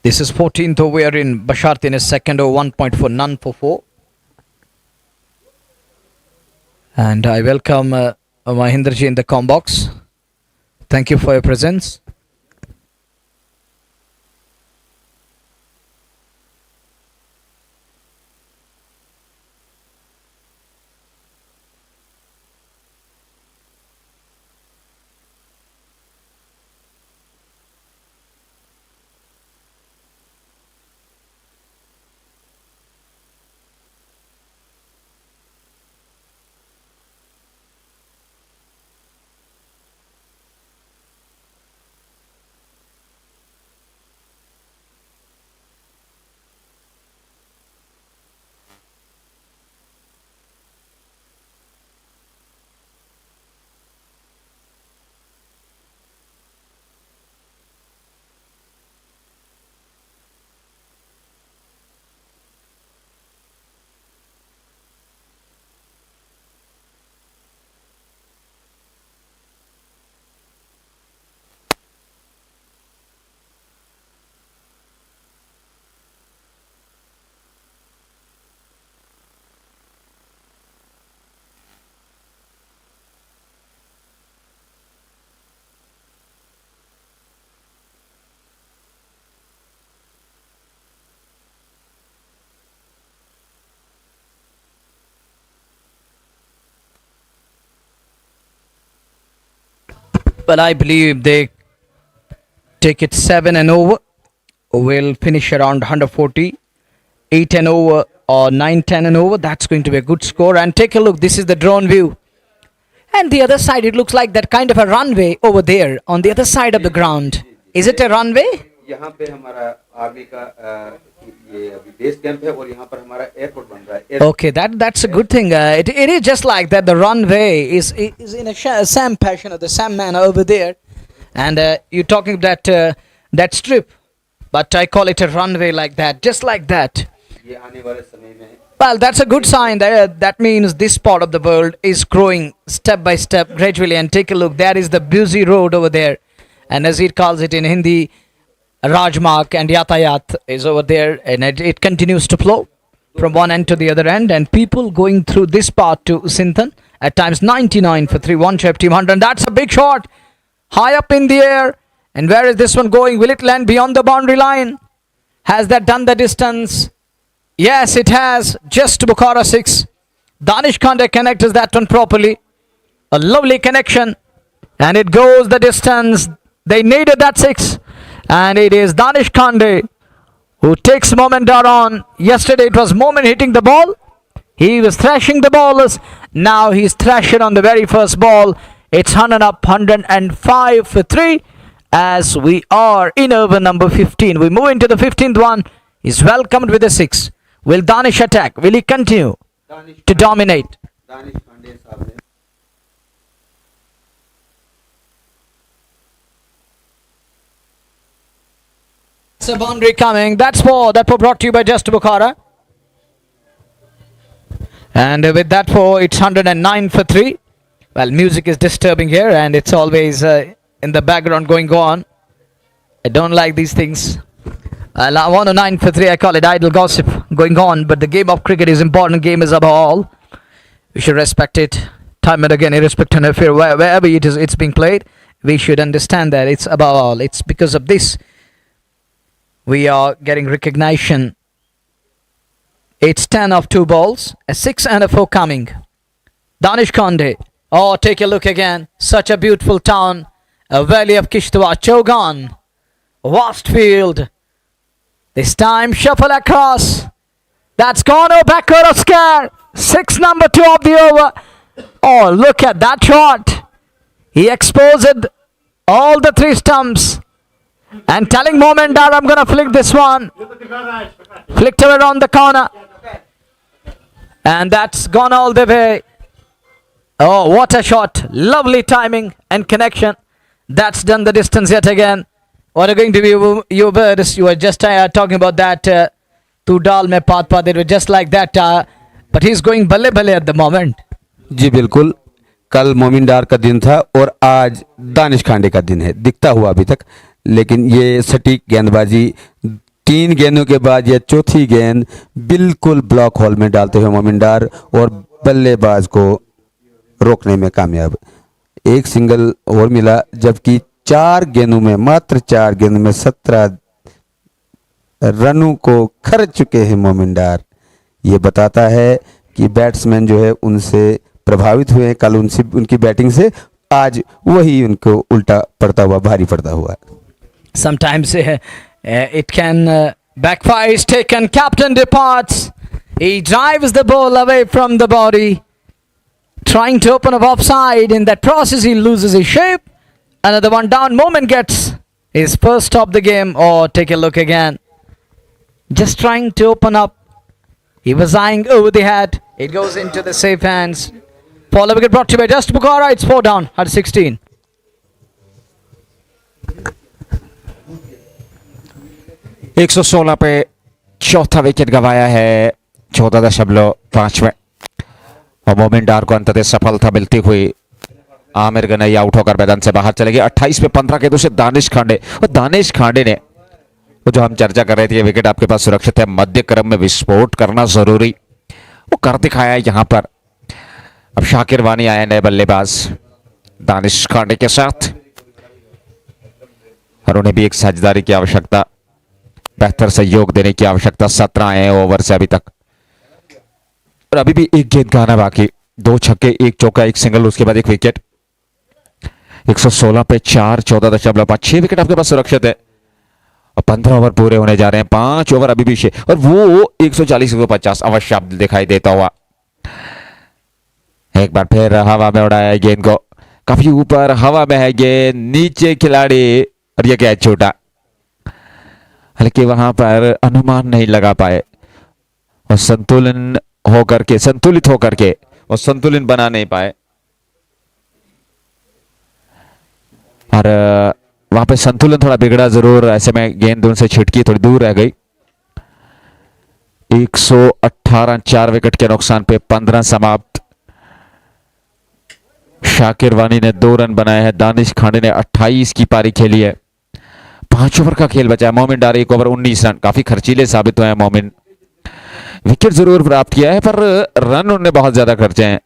This is 14th over in Bashart in his second over, 1.4, none for 4. And I welcome Mahindraji in the com box. Thank you for your presence. Well, I believe they take it 7 and over. Will finish around 140. 8 and over or 9, 10 and over. That's going to be a good score. And take a look. This is the drone view. And the other side, it looks like that kind of a runway over there on the other side of the ground. Is it a runway? यहाँ पे हमारा army का ये अभी base camp है और यहाँ पर हमारा एयरपोर्ट बन रहा है. Okay, that's a good thing. It is just like that. The runway is in a same passion of the same manner over there, and you're talking that strip, but I call it a runway like that, just like that. ये आने वाले समय में Well, that's a good sign. That means this part of the world is growing step by step, gradually. And take a look. There is the busy road over there, and as it calls it in Hindi, Rajmarg and Yatayat is over there, and it continues to flow from one end to the other end, and people going through this part to Sinthan at times 99 for 3, 1 chap team 100. That's a big shot, high up in the air. And where is this one going? Will it land beyond the boundary line? Has that done the distance? Yes, it has. Just Bukhara 6. Danish Kande connects that one properly. A lovely connection, and it goes the distance. They needed that 6. And it is Danish Kande who takes Moment on. Yesterday it was Moment hitting the ball. He was thrashing the ballers. Now he's thrashing on the very first ball. It's 100 up, 105 for 3. As we are in over number 15. We move into the 15th one. He's welcomed with a 6. Will Danish attack? Will he continue to dominate? Danish Pandey साहब ने It's a boundary coming. That's four brought to you by Just Bukhara. And with that 4, it's 109 for 3. Well, music is disturbing here, and it's always in the background going on. I don't like these things. 109 for 3, I call it idle gossip going on. But the game of cricket is important. Game is above all. We should respect it time and again, irrespective of wherever it's being played. We should understand that it's above all. It's because of this we are getting recognition. It's 10 of 2 balls, a 6 and a 4 coming. Danish Kande. Oh, take a look again. Such a beautiful town. A valley of Kishtwar. Chaugan. Vast field. This time shuffle across. That's gone. Oh, backward of scare. 6 number 2 of the over. Oh, look at that shot. He exposed all the 3 stumps. And telling Moment that I'm going to flick this one. Flicked it around the corner. And that's gone all the way. Oh, what a shot. Lovely timing and connection. That's done the distance yet again. What are going to be your words? You were just talking about that. Tu dal mein paat. It was just like that. But he's going balle balle at the moment. जी बिल्कुल. कल मोमिन डार का दिन था और आज दानिश खांडे का दिन है, दिखता हुआ अभी तक। लेकिन ये सटीक गेंदबाजी, 3 गेंदों के बाद यह चौथी गेंद बिल्कुल ब्लॉक होल में डालते हुए मोमिन डार और बल्लेबाज को रोकने में कामयाब। एक सिंगल और मिला, जबकि 4 गेंदों में, मात्र 4 गेंदों में 17 रनों को खर्च चुके हैं मोमिन डार। ये बताता है कि बैट्समैन जो है उनसे प्रभावित हुए कल उनकी बैटिंग से, आज वही उनको उल्टा पड़ता हुआ, भारी पड़ता हुआ। Sometimes it can backfire. Is taken. Captain departs. He drives the ball away from the body, trying to open up offside. In that process, he loses his shape. Another one down. Moment gets his first stop the game. Oh, take a look again. Just trying to open up. He was eyeing over the head. It goes into the safe hands. Follow wicket brought to you by Just Bukhara. It's 4 down at 16. एक 116 पे चौथा wicket गंवाया है 14.5 में, और मोमिन डार को अंततः सफलता मिलती हुई आमिर गनई आउट होकर मैदान से बाहर चले गए। 28 पे 15 गेंदों से दानिश खांडे, और दानिश खांडे ने वो जो हम चर्चा कर रहे थे, विकेट आपके पास सुरक्षित है, मध्य क्रम में विस्फोट करना जरूरी, वो कर दिखाया है यहां पर। अब शाकिर वानी आए नए बल्लेबाज दानिश खांडे के साथ, और उन्हें भी एक साझेदारी की आवश्यकता, बेहतर सहयोग देने की आवश्यकता। 17 आए ओवर से अभी तक, और अभी भी एक गेंद का आना बाकी। 2 छक्के, 1 चौका, 1 सिंगल, उसके बाद 1 विकेट। 116 पे 4, 14.5, 6 विकेट आपके पास सुरक्षित है, और 15 ओवर पूरे होने जा रहे हैं। 5 ओवर अभी भी शेष, और वो 140, 150 अवश्य आप दिखाई देता हुआ। एक बार फिर हवा में उड़ाया गेंद को, काफी ऊपर हवा में है गेंद, नीचे खिलाड़ी, और यह कैच छूटा। हालांकि वहां पर अनुमान नहीं लगा पाए, और संतुलित होकर के और संतुलन बना नहीं पाए, और वहां पे संतुलन थोड़ा बिगड़ा जरूर। ऐसे में गेंद उनसे छिटकी, थोड़ी दूर रह गई। 118, 4 विकेट के नुकसान पे 15 समाप्त। शाकिर वानी ने 2 रन बनाए हैं, दानिश खांडे ने 28 की पारी खेली है। 5 ओवर का खेल बचा है। मोमिन डार 1 ओवर 19 रन, काफी खर्चीले साबित हुए हैं मोमिन। विकेट जरूर प्राप्त किया है, पर रन उन्होंने बहुत ज्यादा खर्चे हैं।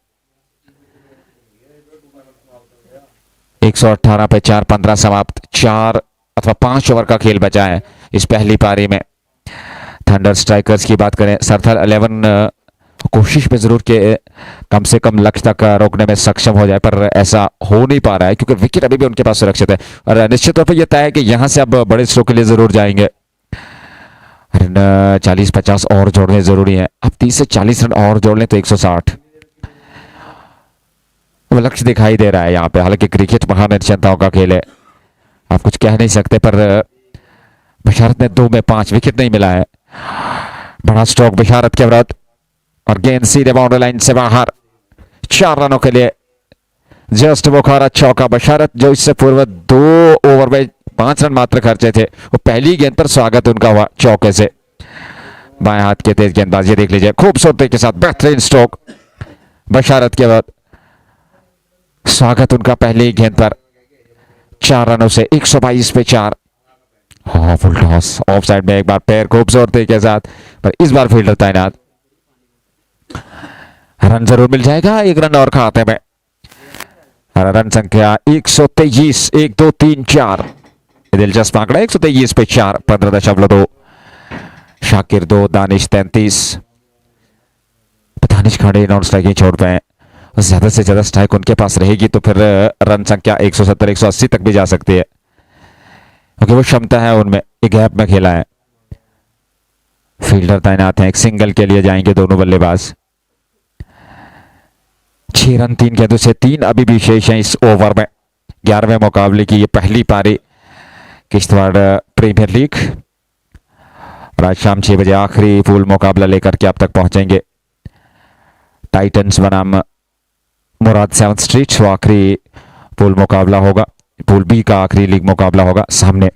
118 पे 4, 15 समाप्त। 4 अथवा 5 ओवर का खेल बचा है इस पहली पारी में। थंडर स्ट्राइकर्स की बात करें, सरथल 11 कोशिश पे जरूर के कम से कम लक्ष्य तक रोकने में सक्षम हो जाए, पर ऐसा हो नहीं पा रहा है क्योंकि विकेट अभी भी उनके पास सुरक्षित है, और निश्चित तौर पर यह तय है कि यहां से अब बड़े स्ट्रोक के लिए जरूर जाएंगे। 40-50 और जोड़ने जरूरी है। अब 30 से 40 रन और जोड़ लें तो 160 लक्ष्य दिखाई दे रहा है यहाँ पे। हालांकि क्रिकेट महानिश्चितताओं का खेल है, आप कुछ कह नहीं सकते, पर बशारत ने 2 में 5 विकेट नहीं मिला है। बड़ा स्ट्रोक बशारत के विरुद्ध, और गेंद सीधे बाउंड्री लाइन से बाहर। 4 रनों के लिए जस्ट बुखारा चौका। बशारत जो इससे पूर्व 2 ओवर में 5 रन मात्र खर्चे थे, वो पहली गेंद पर स्वागत उनका हुआ चौके से। बाएं हाथ के तेज गेंदबाजी देख लीजिए, खूबसूरती के साथ बेहतरीन स्ट्रोक बशारत के बाद। स्वागत उनका पहली गेंद पर 4 रनों से। 122 पे 4। फुल टॉस ऑफ साइड में एक बार पैर खूबसूरती के साथ, पर इस बार फील्डर तैनात। रन जरूर मिल जाएगा, 1 रन और खाते में। रन संख्या 123, 1 2 3 4। दिलचस्प आंकड़ा 123 पे 4, 15.2। शाकिर 2, दानिश 33। दानिश खांडे नॉन स्ट्राइकिंग छोड़ पे हैं, ज्यादा से ज्यादा स्ट्राइक उनके पास रहेगी तो फिर रन संख्या 170, 180 तक भी जा सकती है, क्योंकि वो क्षमता है उनमें। एक गैप में खेला है। फील्डर तैनात हैं, एक सिंगल के लिए जाएंगे दोनों बल्लेबाज। 6 रन 3 गेंदों से 3 अभी भी शेष हैं इस ओवर में। 11वें मुकाबले की ये पहली पारी किश्तवाड़ प्रीमियर लीग। आज शाम 6 बजे आखिरी पूल मुकाबला लेकर के आप तक पहुंचेंगे। टाइटंस बनाम मुराद 7 स्ट्रीट वो आखिरी पूल मुकाबला होगा, पूल बी का आखिरी लीग मुकाबला होगा। सामने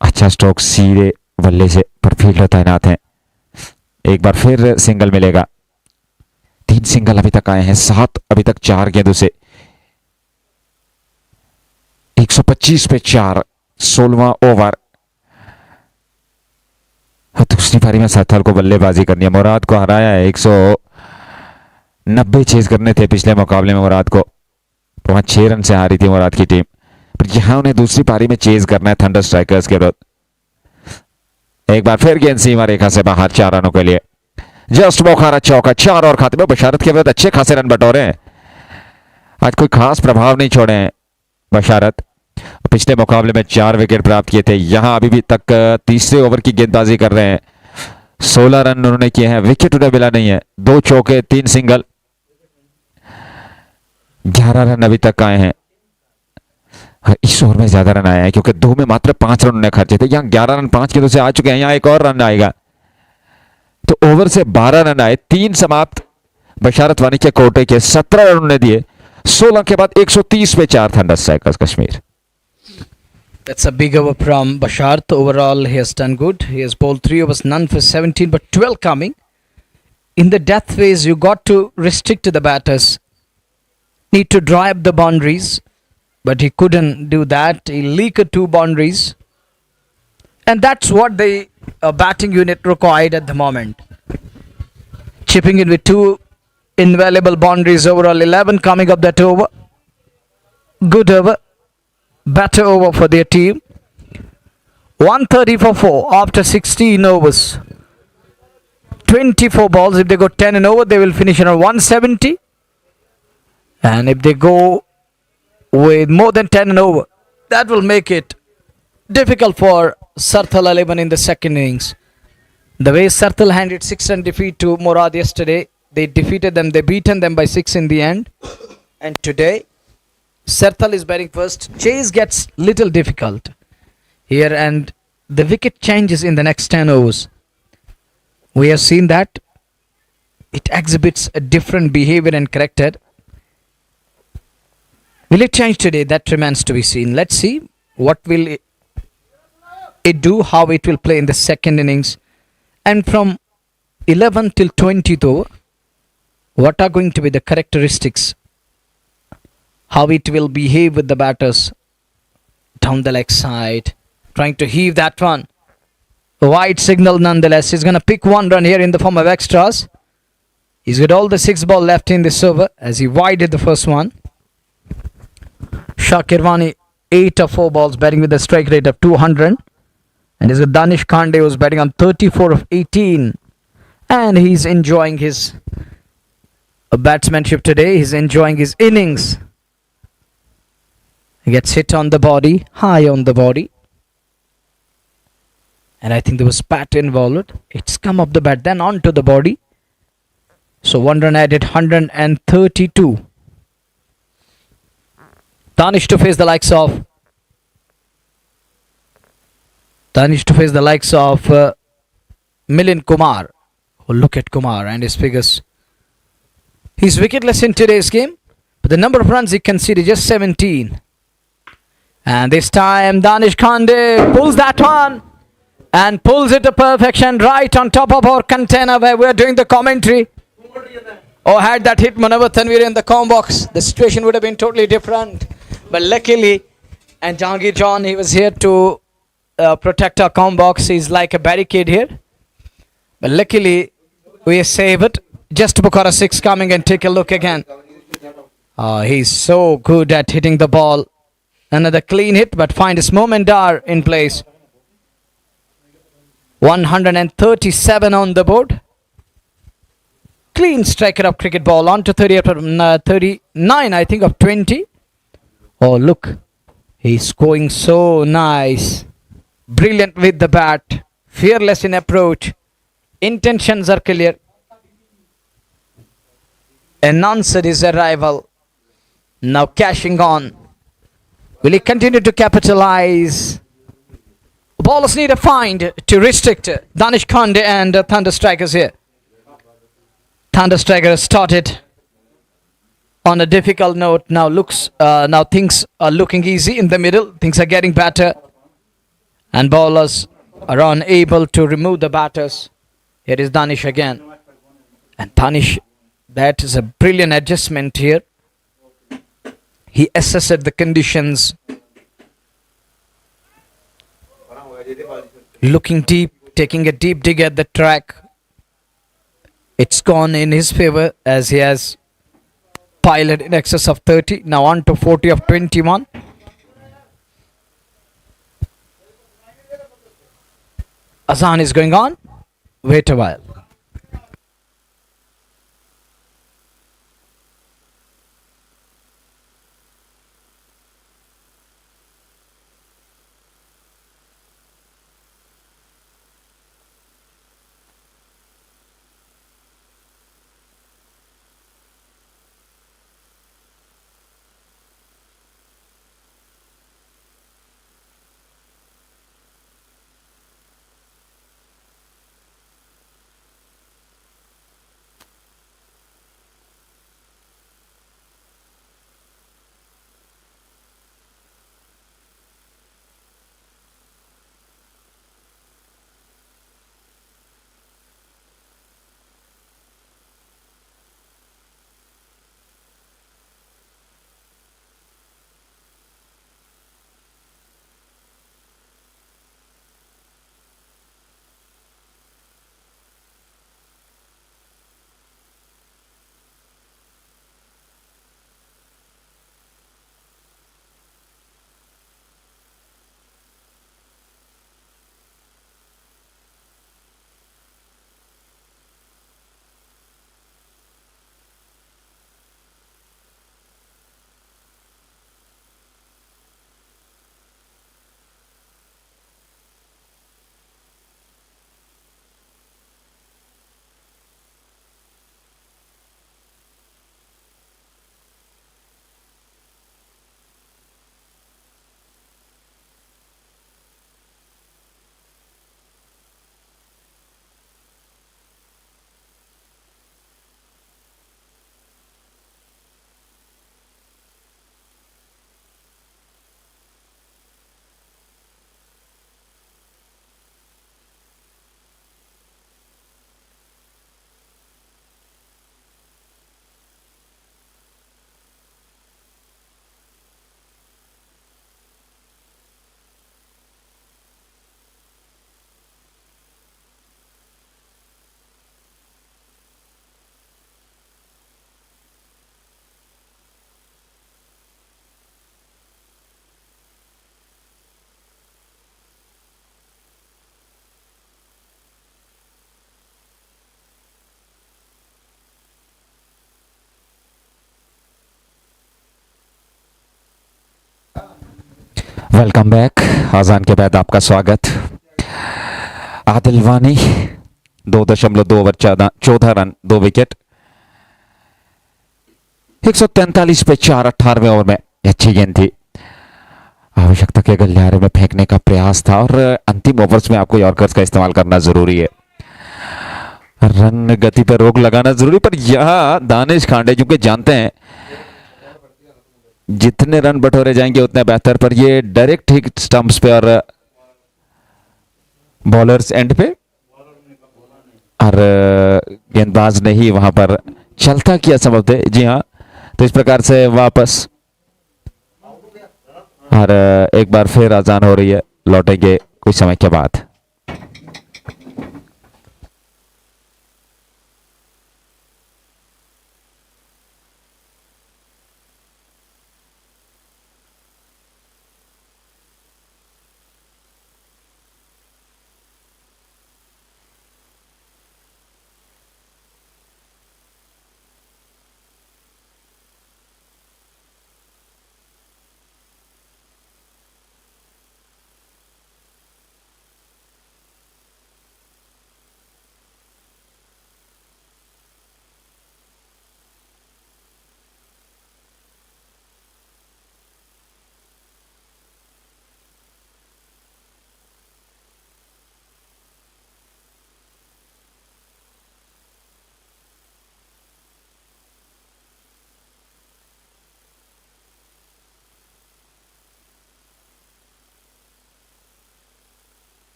अच्छा स्ट्रोक सीधे बल्ले से, पर फील्डर तैनात हैं। एक बार फिर सिंगल मिलेगा। 3 सिंगल अभी तक आए हैं, 7 अभी तक 4 गेंदों से 125 पे 4, 16वां ओवर। दूसरी पारी में सरथल को बल्लेबाजी करनी है। मुराद को हराया है, 190 चेज करने थे पिछले मुकाबले में मुराद को, वहां 6 रन से हारी थी मुराद की टीम, पर यहां उन्हें दूसरी पारी में चेज करना है थंडर स्ट्राइकर्स के विरुद्ध। एक बार फिर गेंद सीमा रेखा से बाहर 4 रनों के लिए। जस्ट बोखारा चौका, 4 और खाते में बशारत के विरुद्ध अच्छे खासे रन बटोरे हैं। आज कोई खास प्रभाव नहीं छोड़े हैं बशारत, पिछले मुकाबले में 4 विकेट प्राप्त किए थे, यहां अभी भी तक तीसरे ओवर की गेंदबाजी कर रहे हैं। 16 रन उन्होंने किए हैं, विकेट उन्हें मिला नहीं है, 2 चौके 3 सिंगल, 11 रन अभी तक आए हैं। इस ओवर में ज्यादा रन आए हैं क्योंकि 2 में मात्र 5 रन उन्हें खर्चे थे, यहां 11 रन 5 गेंदों से आ चुके हैं, यहां एक और रन आएगा तो ओवर से 12 रन आए, 3 समाप्त बशारत वानी के कोटे के, 17 रन उन्हें दिए, 16 के बाद 130 पे 4 thunder strikers Kashmir. That's a big over from Bashart. Overall, he has done good. He has bowled 3 overs, none for 17, but 12 coming. In the death phase, you got to restrict to the batters. Need to drive the boundaries, but he couldn't do that. He leaked 2 boundaries. And that's what the batting unit required at the moment. Chipping in with 2 invaluable boundaries overall, 11 coming up that over. Good over. Better over for their team. 130 for 4 after 16 overs. 24 balls. If they go 10 and over, they will finish around 170. And if they go with more than 10 and over, that will make it difficult for Sarthal 11 in the second innings. The way Sarthal handed 6-run defeat to Murad yesterday, they defeated them, they beaten them by 6 in the end. And today, Sarthal is batting first. Chase gets little difficult here and the wicket changes in the next 10 overs. We have seen that it exhibits a different behavior and character. Will it change today? That remains to be seen. Let's see what will it do, how it will play in the second innings. And from 11 till 20th over, what are going to be the characteristics, how it will behave with the batters down the leg side, trying to heave that one. A wide signal nonetheless. He's going to pick 1 run here in the form of extras. He's got all the 6 ball left in this over as he wided the first one. Shakir Wani 8 of 4 balls, batting with a strike rate of 200. And he's got Danish Kande who's batting on 34 of 18. And he's enjoying his batsmanship today. He's enjoying his innings. He gets hit on the body, high on the body. And I think there was pat involved. It's come up the bat, then onto the body. So 1 run added, 132. Danish to face the likes of Milind Kumar. Oh, look at Kumar and his figures. He's wicketless in today's game, but the number of runs he conceded just 17. And this time Danish Kande pulls that one and pulls it to perfection right on top of our container where we're doing the commentary. Oh, had that hit Munawar Tanvir in the com box, the situation would have been totally different. But luckily, and Jahangir John, he was here to protect our com box. He's like a barricade here. But luckily, we saved it. Just Bukhara 6 coming and take a look again. He's so good at hitting the ball. Another clean hit, but find his Momendar in place. 137 on the board. Clean striker of cricket ball on to 39, I think, of 20. Oh, look. He's going so nice. Brilliant with the bat. Fearless in approach. Intentions are clear. Announced his arrival. Now cashing on. Will he continue to capitalize? Ballers need a find to restrict Danish Kande and Thunder Strikers here. Thunder Strikers started on a difficult note. Now things are looking easy in the middle. Things are getting better. And bowlers are unable to remove the batters. Here is Danish again. And Danish That is a brilliant adjustment here. He assessed the conditions, looking deep, taking a deep dig at the track. It's gone in his favor as he has piled in excess of 30. Now on to 40 of 21. Azan is going on. Wait a while. Welcome back. आजान के बाद आपका स्वागत। आदिल वानी 2.2 over 14 run 2 wicket 143 पे 4 18वें over में अच्छी गेंद थी। आवश्यकता के गलियारे में फेंकने का प्रयास था और अंतिम ओवर्स में आपको यॉर्कर्स का इस्तेमाल करना जरूरी है। रन गति पर रोक लगाना जरूरी, पर यहां दानिश खांडे क्योंकि जानते हैं जितने रन बटोरे जाएंगे उतने बेहतर, पर ये डायरेक्ट हिट स्टंप्स पे और बॉलर्स एंड पे, और गेंदबाज ने ही वहां पर चलता किया संभव थे। जी हाँ, तो इस प्रकार से वापस और एक बार फिर आजान हो रही है, लौटेंगे कुछ समय के बाद।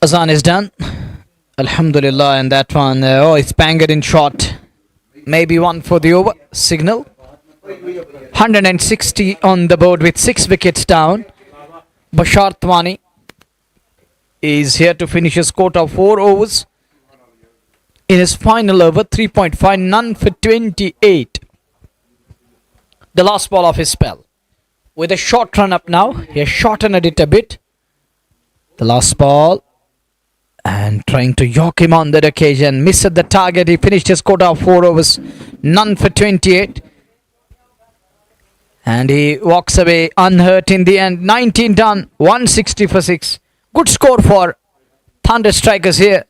Azan is done. Alhamdulillah, and that one, it's banged in short. Maybe one for the over. Signal. 160 on the board with 6 wickets down. Bashar Twani is here to finish his quota of 4 overs. In his final over, 3.5, none for 28. The last ball of his spell. With a short run up now, he has shortened it a bit. The last ball. And trying to york him on that occasion. Missed the target. He finished his quota of 4 overs. None for 28. And he walks away unhurt in the end. 19 done. 160 for 6. Good score for Thunder Strikers here.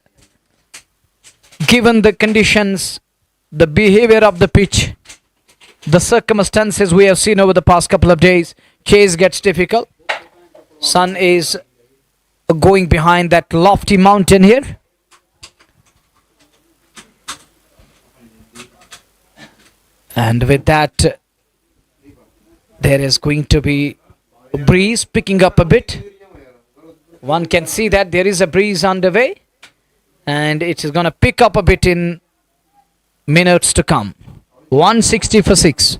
Given the conditions, the behavior of the pitch, the circumstances we have seen over the past couple of days, chase gets difficult. Sun is going behind that lofty mountain here. And with that, there is going to be a breeze picking up a bit. One can see that there is a breeze underway. And it is going to pick up a bit in minutes to come. 160 for 6.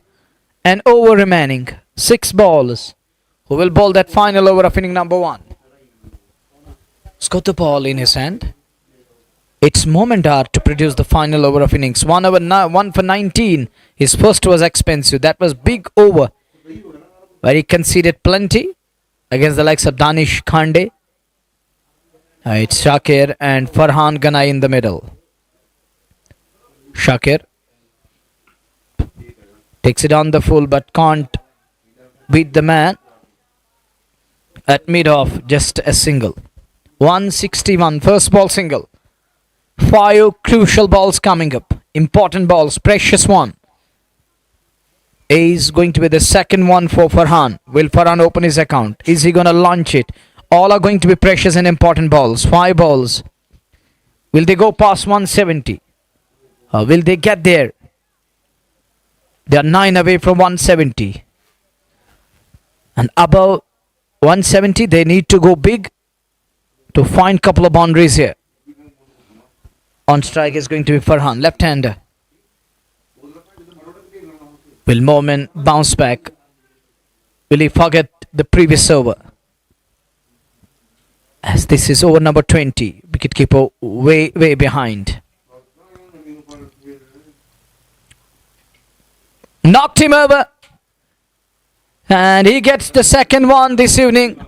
And over remaining. 6 balls. Who will bowl that final over of inning number 1? He's got the ball in his hand. It's Momendar to produce the final over of innings. 1 for 19. His first was expensive. That was big over. Where he conceded plenty against the likes of Danish Khande. It's Shakir and Farhan Ganai in the middle. Shakir takes it on the full but can't beat the man. At mid-off, just a single. 161, first ball single. 5 crucial balls coming up. Important balls, precious one. Is going to be the second one for Farhan. Will Farhan open his account? Is he going to launch it? All are going to be precious and important balls. 5 balls. Will they go past 170? Or will they get there? They are 9 away from 170. And above 170, they need to go big to find couple of boundaries here. On strike is going to be Farhan, left-hander. Will Momin bounce back? Will he forget the previous over? As this is over number 20. Wicketkeeper way behind. Knocked him over. And he gets the second one this evening.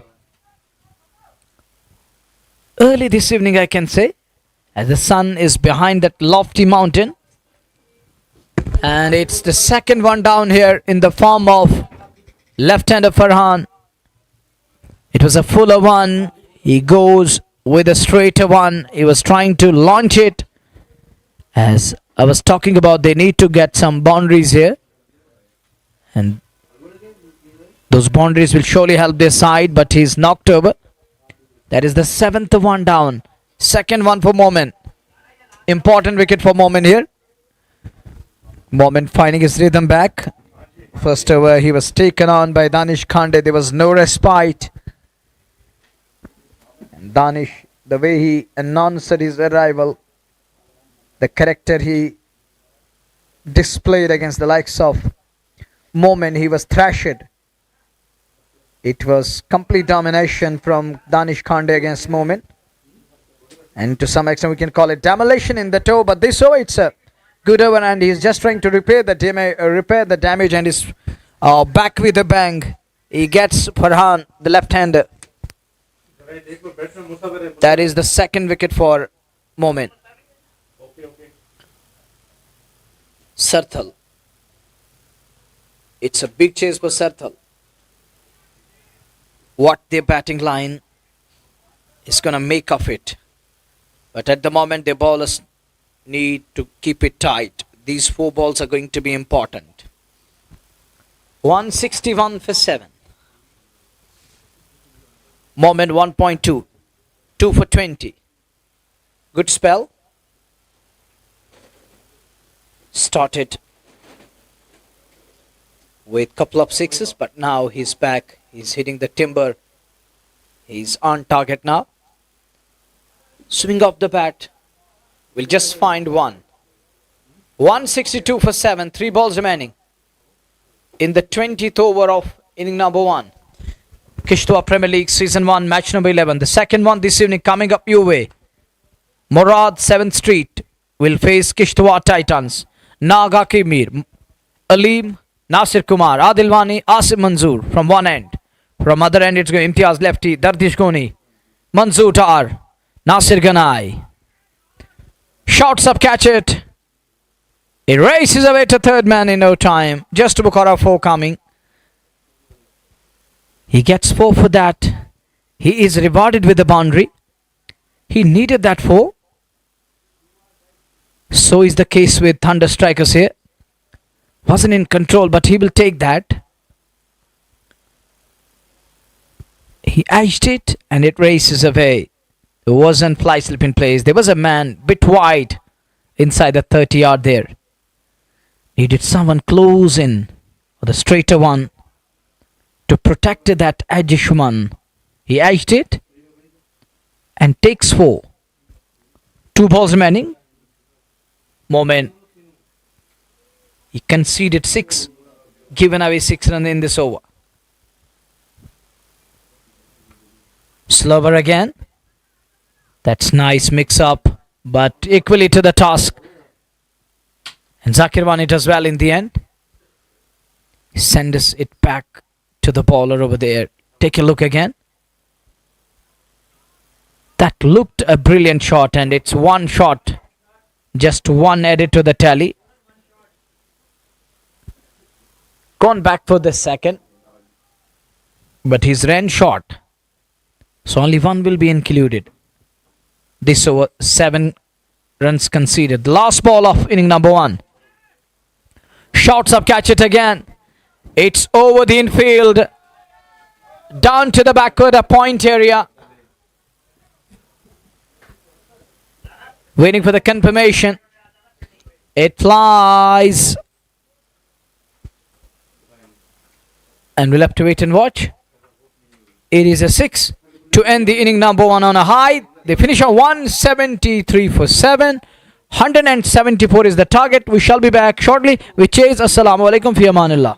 Early this evening, I can say. As the sun is behind that lofty mountain. And it's the second one down here in the form of left-hander Farhan. It was a fuller one. He goes with a straighter one. He was trying to launch it. As I was talking about, they need to get some boundaries here. And those boundaries will surely help their side, but he's knocked over. That is the 7th one down. Second one for Momin. Important wicket for Momin here. Momin finding his rhythm back. First over, he was taken on by Danish Khande. There was no respite. And Danish, the way he announced his arrival, the character he displayed against the likes of Momin, he was thrashed. It was complete domination from Danish Khande against Momin. And to some extent we can call it demolition in the toe. But this over, it's a good over, and he's just trying to repair the damage and is back with a bang. He gets Farhan, the left-hander. That is the second wicket for Momin. Sarthal. It's a big chase for Sarthal. What their batting line is going to make of it. But at the moment, the bowlers need to keep it tight. These 4 balls are going to be important. 161 for 7. Moment 1.2. 2 for 20. Good spell. Started with couple of sixes, but now he's back. He's hitting the timber. He's on target now. Swing off the bat. We'll just find one. 162 for 7. 3 balls remaining. In the 20th over of inning number 1. Kishtwar Premier League Season 1 match number 11. The second one this evening coming up your way. Murad 7th Street will face Kishtwar Titans. Naga Kimir, Aleem, Nasir Kumar, Adil Wani, Asim Manzoor from one end. From other end it's going Imtiaz lefty, Dardish Goni, Manzoor Tar, Nasir Ganai. Shots up, catch it. It races away to third man in no time. Just to Bukhara 4 coming. He gets 4 for that. He is rewarded with the boundary. He needed that 4. So is the case with Thunder Strikers here. Wasn't in control, but he will take that. He edged it and it races away. There wasn't fly slip in place. There was a man bit wide inside the 30 yard there. Needed someone close in, or the straighter one, to protect that edgish one. He edged it and takes 4. 2 balls remaining. Moment. He conceded 6. Given away 6 runs in this over. Slower again. That's nice mix up, but equally to the task. And Zakir won it as well in the end. He sends it back to the bowler over there. Take a look again. That looked a brilliant shot, and it's one shot. Just one added to the tally. Gone back for the second. But he's ran short. So only one will be included. This over 7 runs conceded. The last ball of inning number 1. Shots up, catch it again. It's over the infield. Down to the backward point area. Waiting for the confirmation. It flies. And we'll have to wait and watch. It is a 6 to end the inning number 1 on a high. They finish on 173 for 7. 174 is the target. We shall be back shortly. We chase. Assalamu alaikum fi amanillah.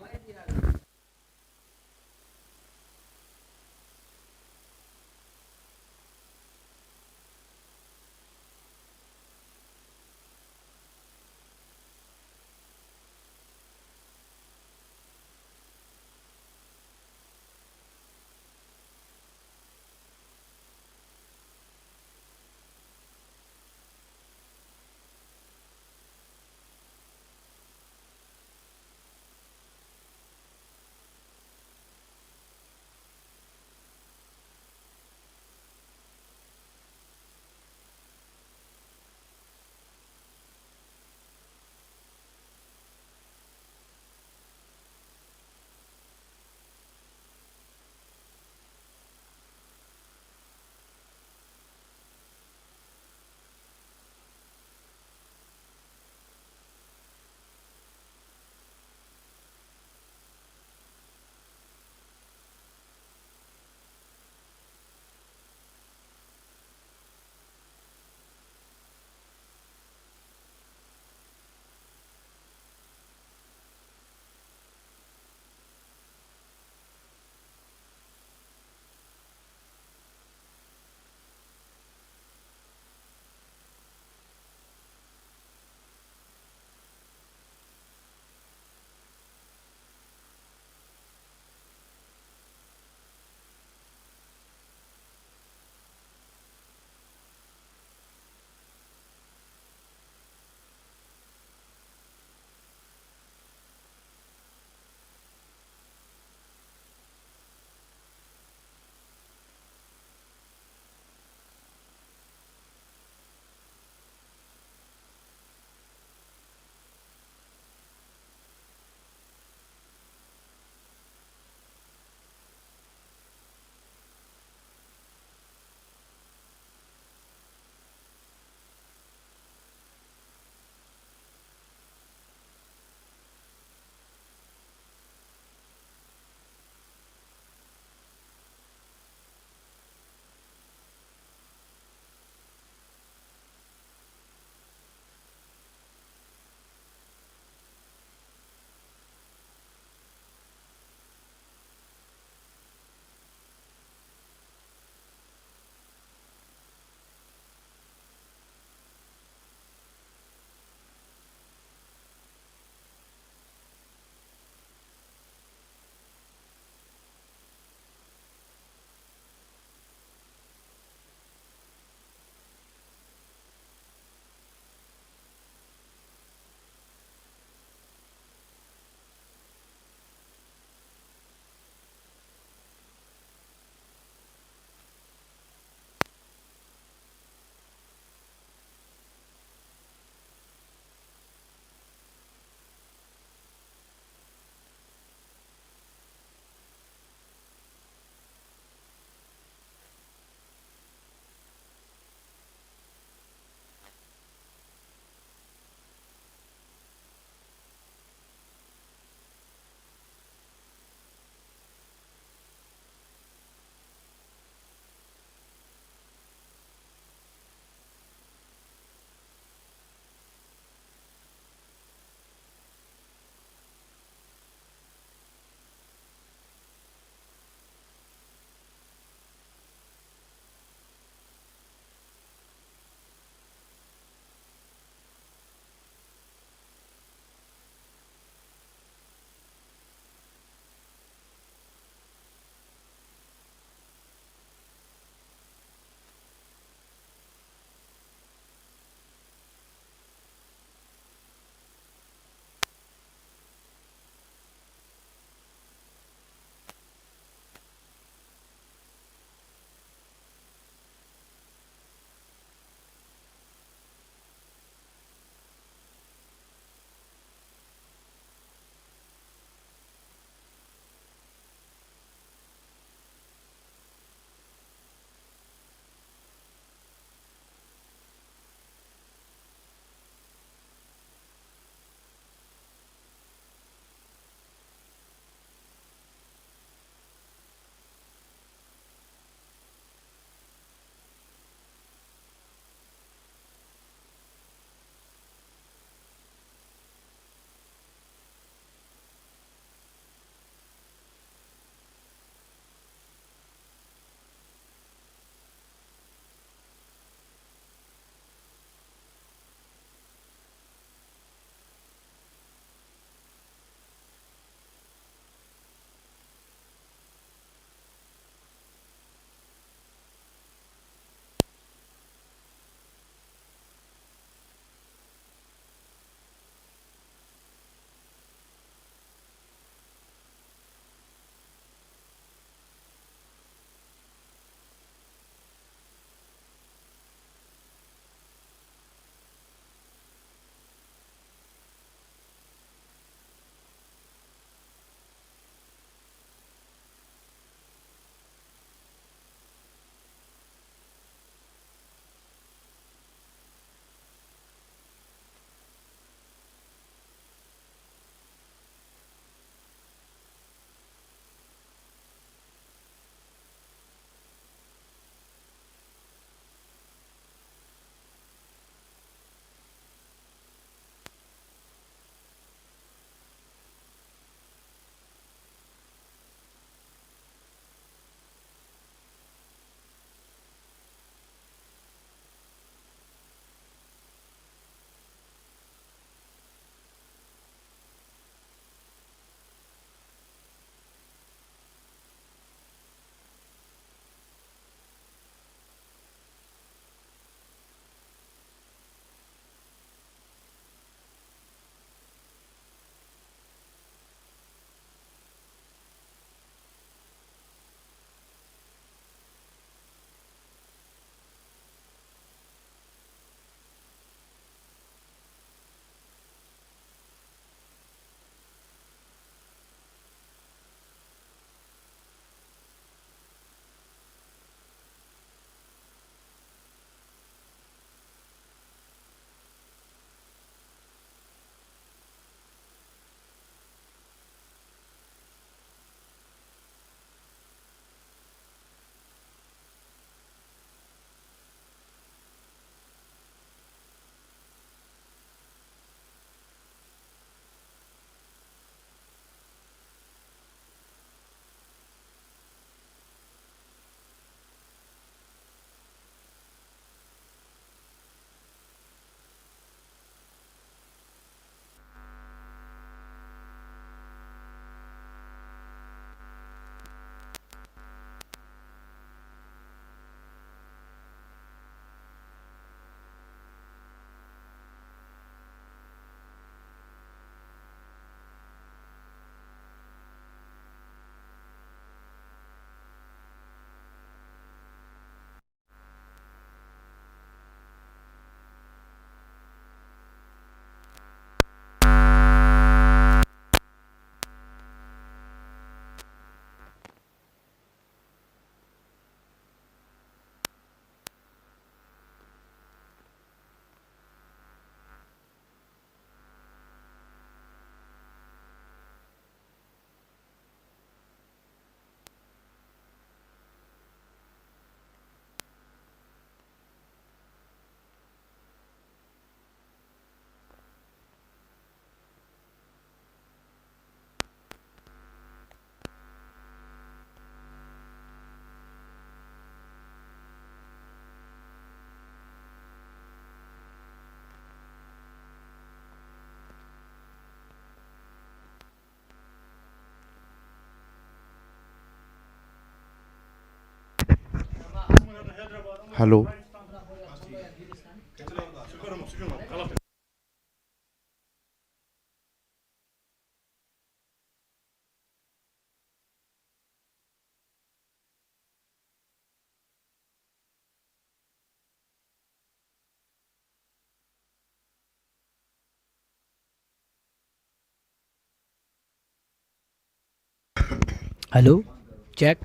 Hello Hello, check.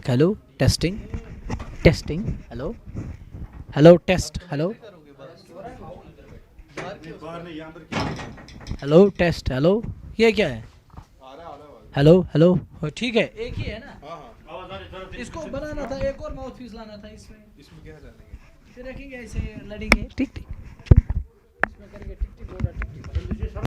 Hello, testing. Hello, test. Hello, test. Hello, ये क्या है? Hello ठीक है, एक ही है ना? इसको बनाना था, एक और माउथ पीस लाना था इसमें क्या डालेंगे? फिर रखेंगे ऐसे, लड़ेंगे टिक टिक, इसमें करेंगे टिक टिक बोला टिक टिक।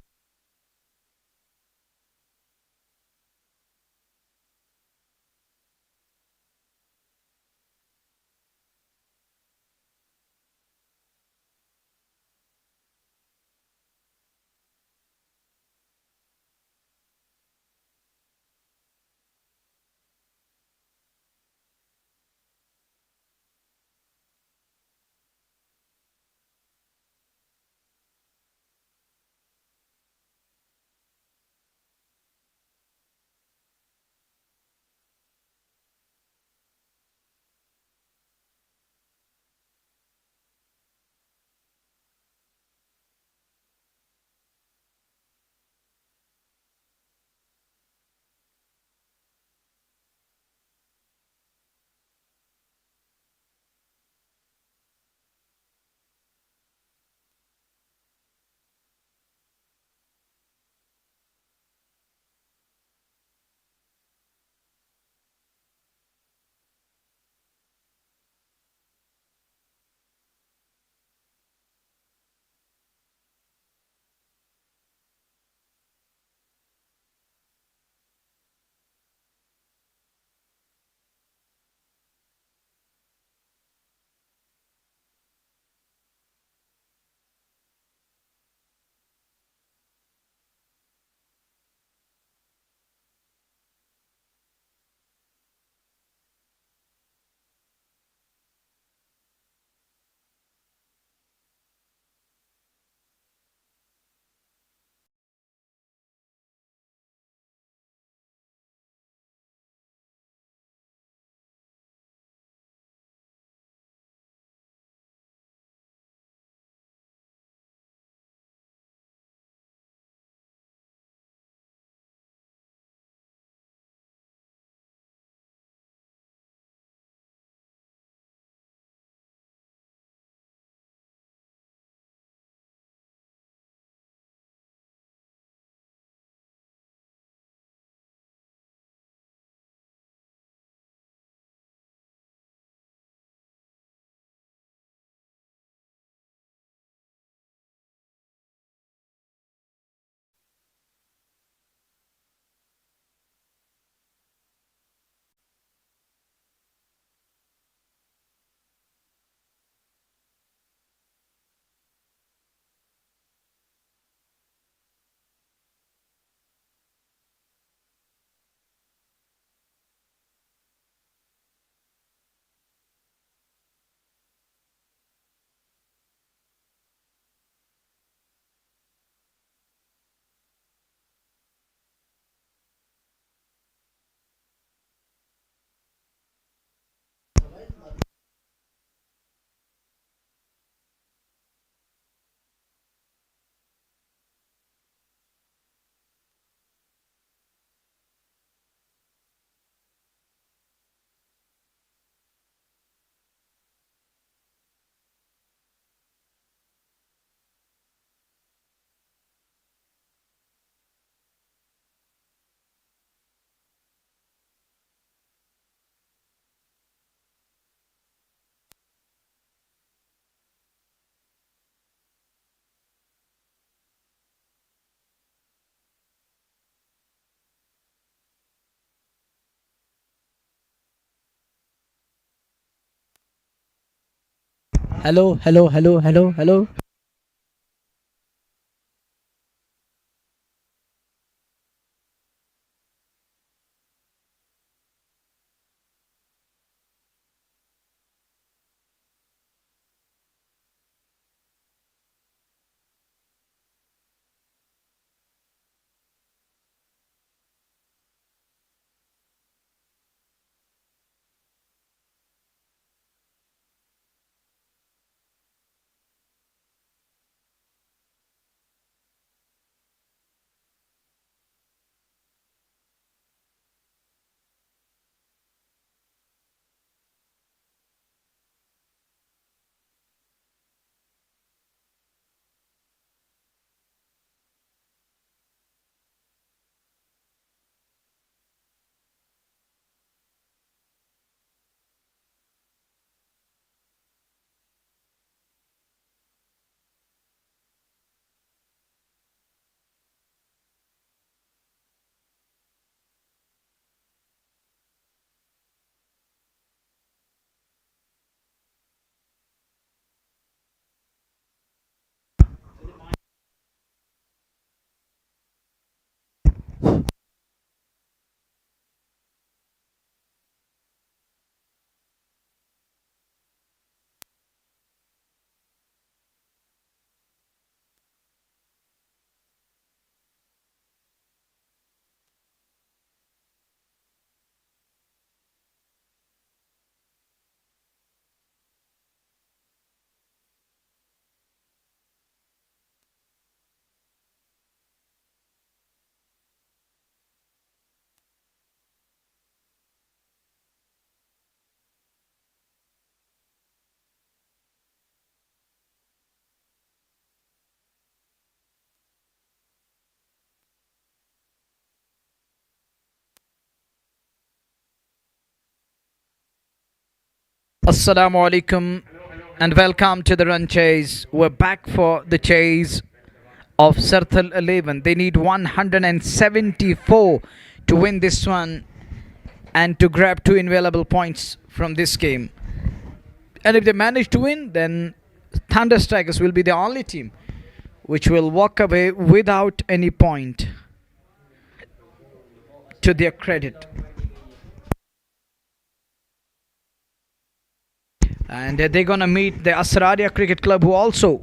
Hello. Assalamu alaikum and welcome to the run chase. We're back for the chase of Sarthal 11. They need 174 to win this one and to grab 2 invaluable points from this game. And if they manage to win, then Thunder Strikers will be the only team which will walk away without any point, to their credit. And they're gonna meet the Asraria Cricket Club, who also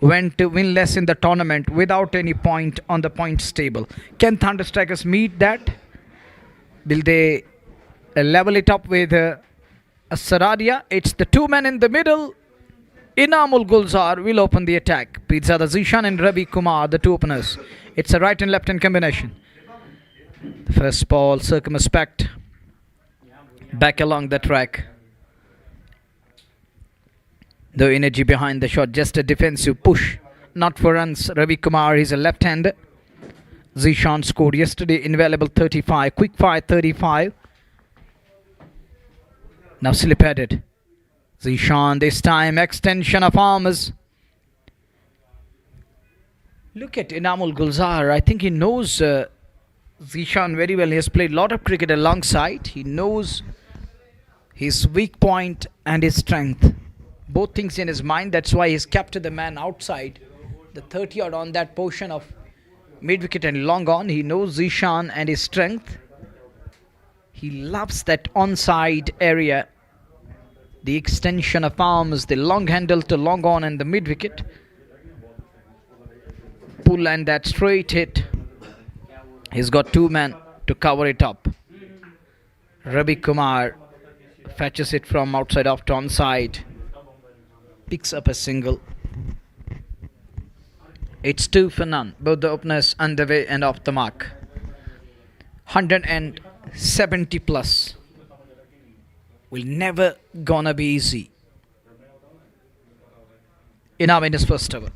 went to winless in the tournament without any point on the points table. Can Thunder Strikers meet that? Will they level it up with Asraria? It's the 2 men in the middle. Inamul Gulzar will open the attack. Pirzada Zishan and Ravi Kumar, the 2 openers. It's a right and left hand combination. The first ball circumspect, back along the track. The energy behind the shot, just a defensive push, not for runs. Ravi Kumar is a left-hander. Zishan scored yesterday, invaluable 35, quick fire 35. Now slip headed. Zishan this time, extension of arms. Look at Inamul Gulzar. I think he knows Zishan very well. He has played a lot of cricket alongside. He knows his weak point and his strength. Both things in his mind. That's why he's kept the man outside the 30 odd on that portion of mid wicket and long on. He knows Zishan and his strength. He loves that onside area, the extension of arms, the long handle to long on and the mid wicket. Pull and that straight hit. He's got 2 men to cover it up. Ravi Kumar fetches it from outside off to onside. Picks up a single. It's 2 for none. Both the openers underway and off the mark. 170 plus. Will never gonna be easy. Inam in his first over.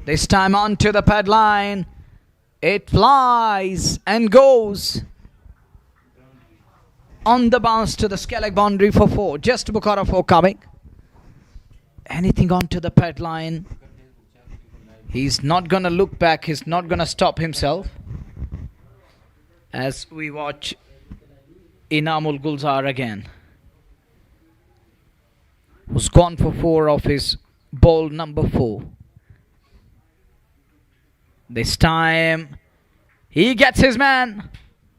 This time on to the pad line. It flies and goes on the bounce to the scallop boundary for 4. Just Bukhara 4 coming. Anything onto the pad line. He's not going to look back. He's not going to stop himself. As we watch Inamul Gulzar again, who's gone for 4 of his ball number 4. This time he gets his man.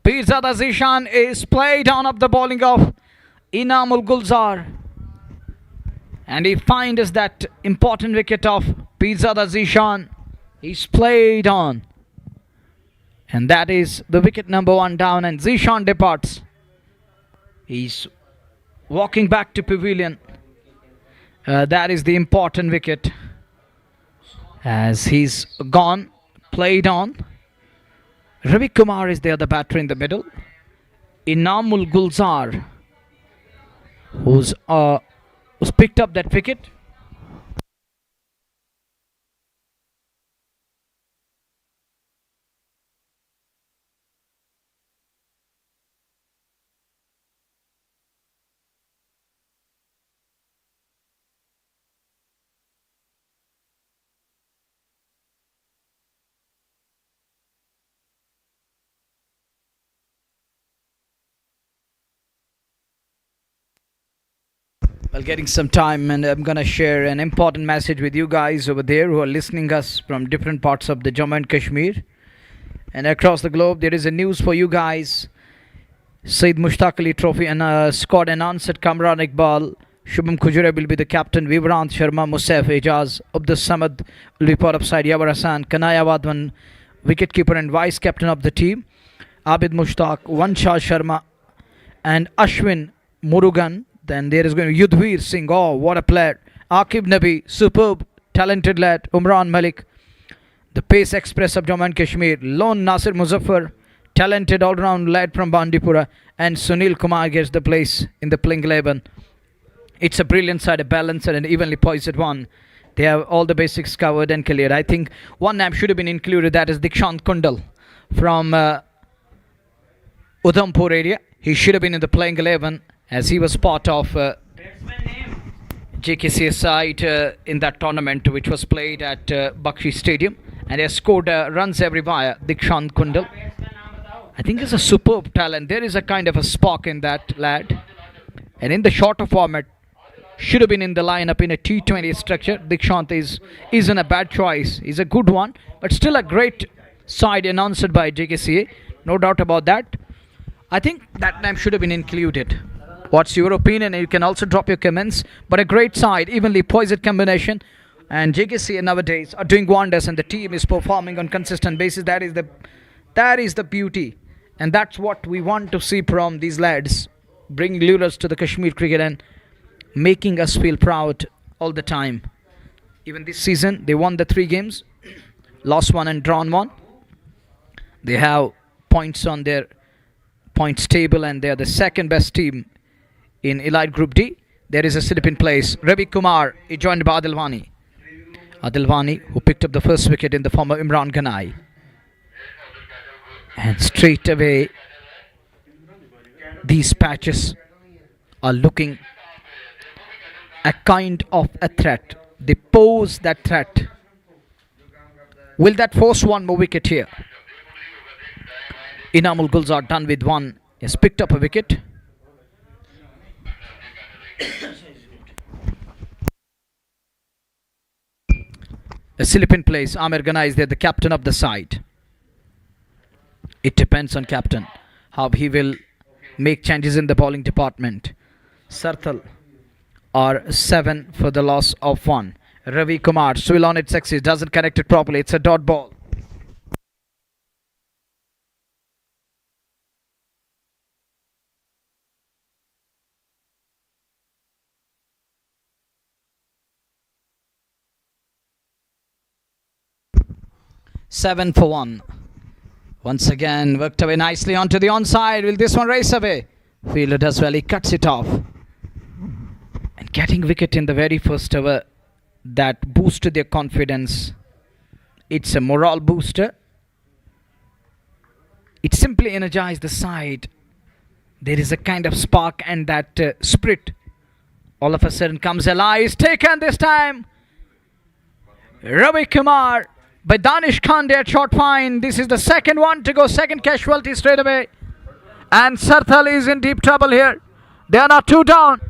Pirzada Zishan is played on up the bowling of Inamul Gulzar. And he finds that important wicket of Pirzada Zishan. He's played on. And that is the wicket number 1 down, and Zishan departs. He's walking back to pavilion. That is the important wicket. As he's gone, played on. Ravi Kumar is the other batter in the middle. Inamul Gulzar, who's picked up that wicket. Well, getting some time, and I'm gonna share an important message with you guys over there who are listening us from different parts of the Jammu and Kashmir and across the globe. There is a news for you guys. Saeed Mushtaq Ali Trophy and squad announced at Kamran Iqbal. Shubham Khujure will be the captain. Vivrant Sharma, Musaf Ejaz, Abdus Samad will be part of side. Yavar Hassan, Kanaya Wadwan, wicketkeeper and vice captain of the team. Abid Mushtaq, Vanshah Sharma, and Ashwin Murugan. Then there is going to be Yudhvir Singh. Oh, what a player. Aqib Nabi, superb, talented lad. Umran Malik, the pace express of Jammu and Kashmir. Lone Nasir Muzaffar, talented all-round lad from Bandipura. And Sunil Kumar gets the place in the playing 11. It's a brilliant side, a balanced and an evenly poised one. They have all the basics covered and cleared. I think one name should have been included. That is Dikshant Kundal from Udhampur area. He should have been in the playing 11 as he was part of JKC's side in that tournament which was played at Bakshi Stadium, and he has scored runs everywhere. Dikshant Kundal. I think he's a superb talent. There is a kind of a spark in that lad. And in the shorter format, should have been in the lineup in a T20 structure. Dikshant isn't a bad choice. He's a good one, but still a great side announced by JKCA. No doubt about that. I think that name should have been included. What's your opinion? And you can also drop your comments. But a great side, evenly poised combination. And JKCA nowadays are doing wonders, and the team is performing on consistent basis. That is the beauty. And that's what we want to see from these lads. Bringing lures to the Kashmir cricket and making us feel proud all the time. Even this season, they won the 3 games, lost 1 and drawn 1. They have points on their points table, and they are the second best team in Elite Group D. There is a slip in place. Ravi Kumar is joined by Adilwani. Adilwani, who picked up the first wicket in the form of Imran Ganai. And straight away, these patches are looking a kind of a threat. They pose that threat. Will that force one more wicket here? Inamul Gulzar done with 1. He has picked up a wicket. A slip in place. Amir Ganai is there, the captain of the side. It depends on captain how he will make changes in the bowling department. Sarthal are 7 for the loss of 1. Ravi Kumar, swill on its axis, doesn't connect it properly. It's a dot ball. Seven for 1. Once again, worked away nicely onto the onside. Will this one race away? Fielder does well. He cuts it off. And getting wicket in the very first over, that boosted their confidence. It's a morale booster. It simply energized the side. There is a kind of spark, and that spirit all of a sudden comes alive. Is taken this time. Ravi Kumar by Danish Khan at short fine. This is the second one to go. Second casualty straight away. And Sarthal is in deep trouble here. They are now 2 down.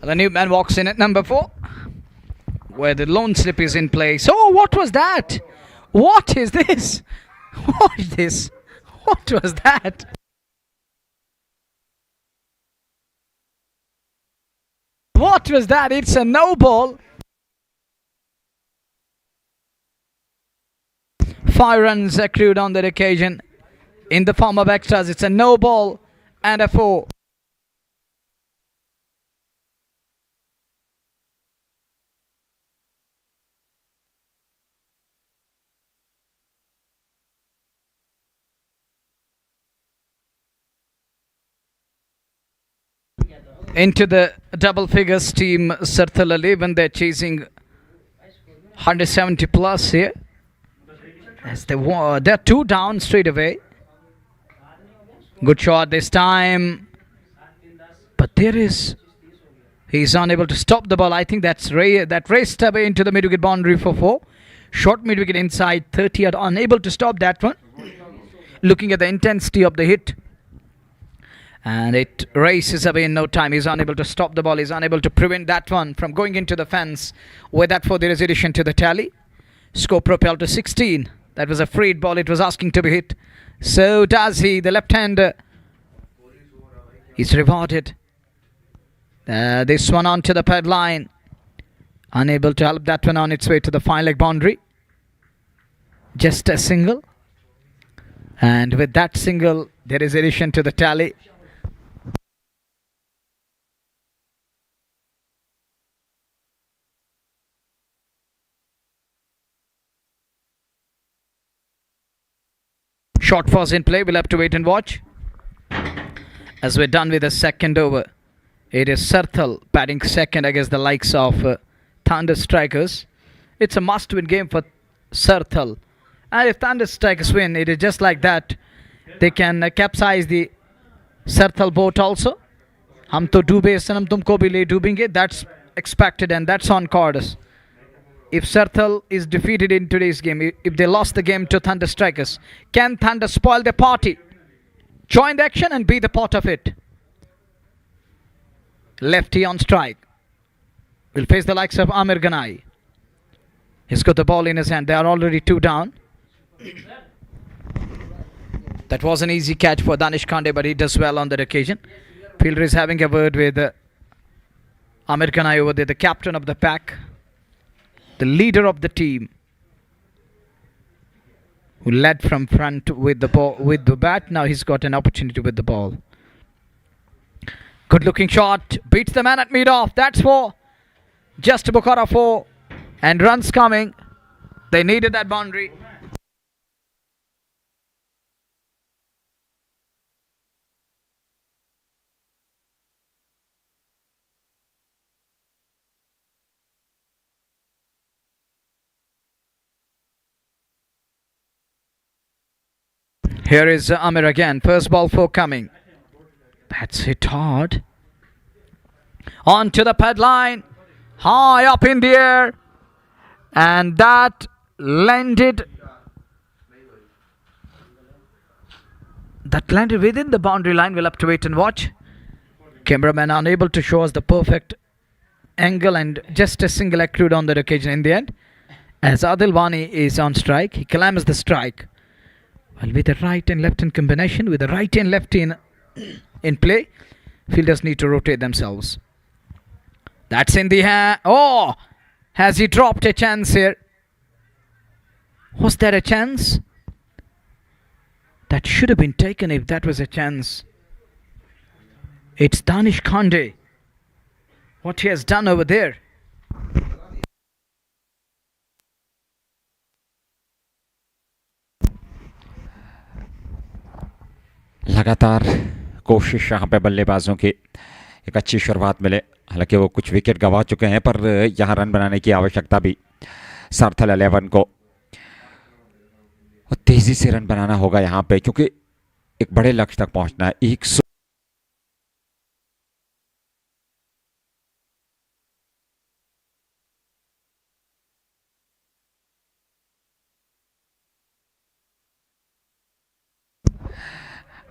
The new man walks in at number 4, where the lone slip is in place. Oh, what was that? What is this? What is this? What was that? What was that? It's a no ball. 5 runs accrued on that occasion. In the form of extras, it's a no ball and a 4. into the double figures. Team Sarthal 11, they're chasing 170 plus here. As they're 2 down straight away. Good shot this time. But he's unable to stop the ball. I think that raced away into the mid-wicket boundary for 4. Short mid-wicket inside 30, are unable to stop that one. Looking at the intensity of the hit. And it races away in no time. He's unable to stop the ball. He's unable to prevent that one from going into the fence. With that, for there is addition to the tally. Score propelled to 16. That was a freed ball. It was asking to be hit. So does he. The left-hander is rewarded. This one onto the pad line. Unable to help that one on its way to the fine leg boundary. Just a single. And with that single, there is addition to the tally. Short pause in play. We'll have to wait and watch. As we're done with the second over. It is Sarthal batting second against the likes of Thunder Strikers. It's a must-win game for Sarthal. And if Thunder Strikers win, it is just like that. They can capsize the Sarthal boat also. Hum to डूबे सनम तुमको भी ले डूबेंगे. That's expected and that's on cards. If Sarthal is defeated in today's game, if they lost the game to Thunder Strikers, can Thunder spoil the party? Join the action and be the part of it. Lefty on strike. Will face the likes of Amir Ganai. He's got the ball in his hand. They are already 2 down. That was an easy catch for Danish Kande, but he does well on that occasion. Fielder is having a word with Amir Ganai over there, the captain of the pack, the leader of the team, who led from front with the ball, with the bat. Now he's got an opportunity with the ball. Good looking shot. Beats the man at mid-off. That's 4. Just Bukhara 4. And runs coming. They needed that boundary. Here is Amir again. First ball 4 coming. That's hit hard. On to the pad line. High up in the air. And that landed within the boundary line. We'll have to wait and watch. Cameraman unable to show us the perfect angle, and just a single accrued on that occasion in the end. As Adil Wani is on strike, he claims the strike. Well, with the right and left in combination, with the right and left in play, fielders need to rotate themselves. That's in the hand. Oh! Has he dropped a chance here? Was there a chance? That should have been taken if that was a chance. It's Danish Kande. What he has done over there. लगातार कोशिश यहाँ पे बल्लेबाजों की एक अच्छी शुरुआत मिले. हालांकि वो कुछ विकेट गंवा चुके हैं, पर यहाँ रन बनाने की आवश्यकता भी सार्थल 11 को. और तेजी से रन बनाना होगा यहाँ पे, क्योंकि एक बड़े लक्ष्य तक पहुंचना है. 100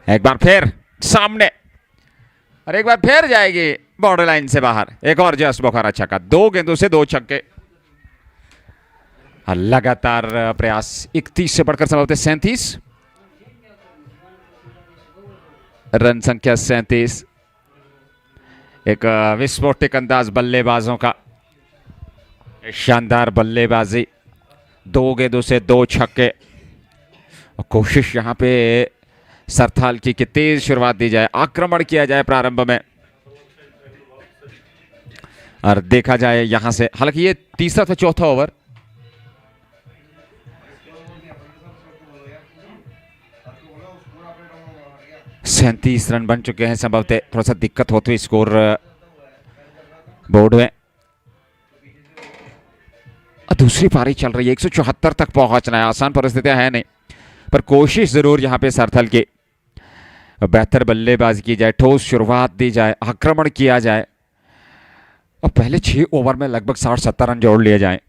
एक बार फिर सामने और एक बार फिर जाएगी बॉर्डर लाइन से बाहर. एक और जस्ट बुखारा छक्का. 2 गेंदों से 2 छक्के. लगातार प्रयास. 31 से बढ़कर समाप्त 37 रन संख्या 37. एक विस्फोटक अंदाज बल्लेबाजों का. शानदार बल्लेबाजी. 2 गेंदों से 2 छक्के. कोशिश यहां पे सरथाल की कि तेज शुरुआत दी जाए, आक्रमण किया जाए प्रारंभ में और देखा जाए यहां से. हालांकि ये तीसरा था, चौथा ओवर. 37 रन बन चुके हैं। संभवतः थोड़ा सा दिक्कत होती है स्कोर बोर्ड में। दूसरी पारी चल रही है, 174 तक पहुंचना है, आसान परिस्थितियां है नहीं, पर कोशिश जरूर यहां पे सरथल की बेहतर बल्लेबाजी की जाए, ठोस शुरुआत दी जाए, आक्रमण किया जाए और पहले 6 ओवर में लगभग 60-70 रन जोड़ लिए जाएं।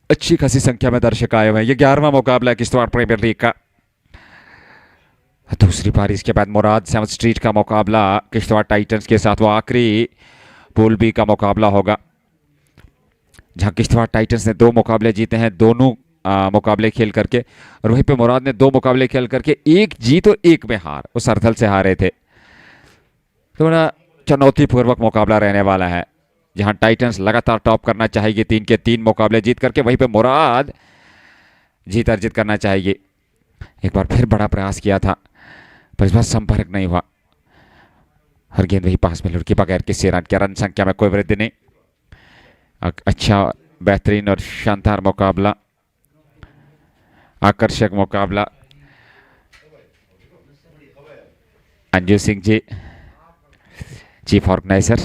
अच्छी खासी संख्या में दर्शक आए हुए हैं। ये 11वां मुकाबला है किश्तवाड़ प्रीमियर लीग का। दूसरी पारी इसके बाद मुराद 7 स्ट्रीट का मुकाबला किश्तवाड़ टाइटंस के साथ, वो आखिरी पूल बी का मुकाबला होगा, जहां किश्तवाड़ टाइटंस ने 2 मुकाबले जीते हैं, दोनों मुकाबले खेल करके, और वहीं पे मुराद ने 2 मुकाबले खेल करके 1 जीत और 1 में हार, वो सरथल से हारे थे। तो ना चुनौतीपूर्वक मुकाबला रहने वाला है, जहां टाइटंस लगातार टॉप करना चाहेगी, 3 के 3 मुकाबले जीत करके, वहीं पे मुराद जीत अर्जित करना चाहेगी। एक बार फिर बड़ा प्रयास किया था पर इस बार संपर्क नहीं हुआ। हर गेंद वही पास में लुढ़की, बगैर किसी रन के, रन संख्या में कोई वृद्धि नहीं। अच्छा, बेहतरीन और शानदार मुकाबला, आकर्षक मुकाबला। अंजू सिंह जी चीफ ऑर्गेनाइजर,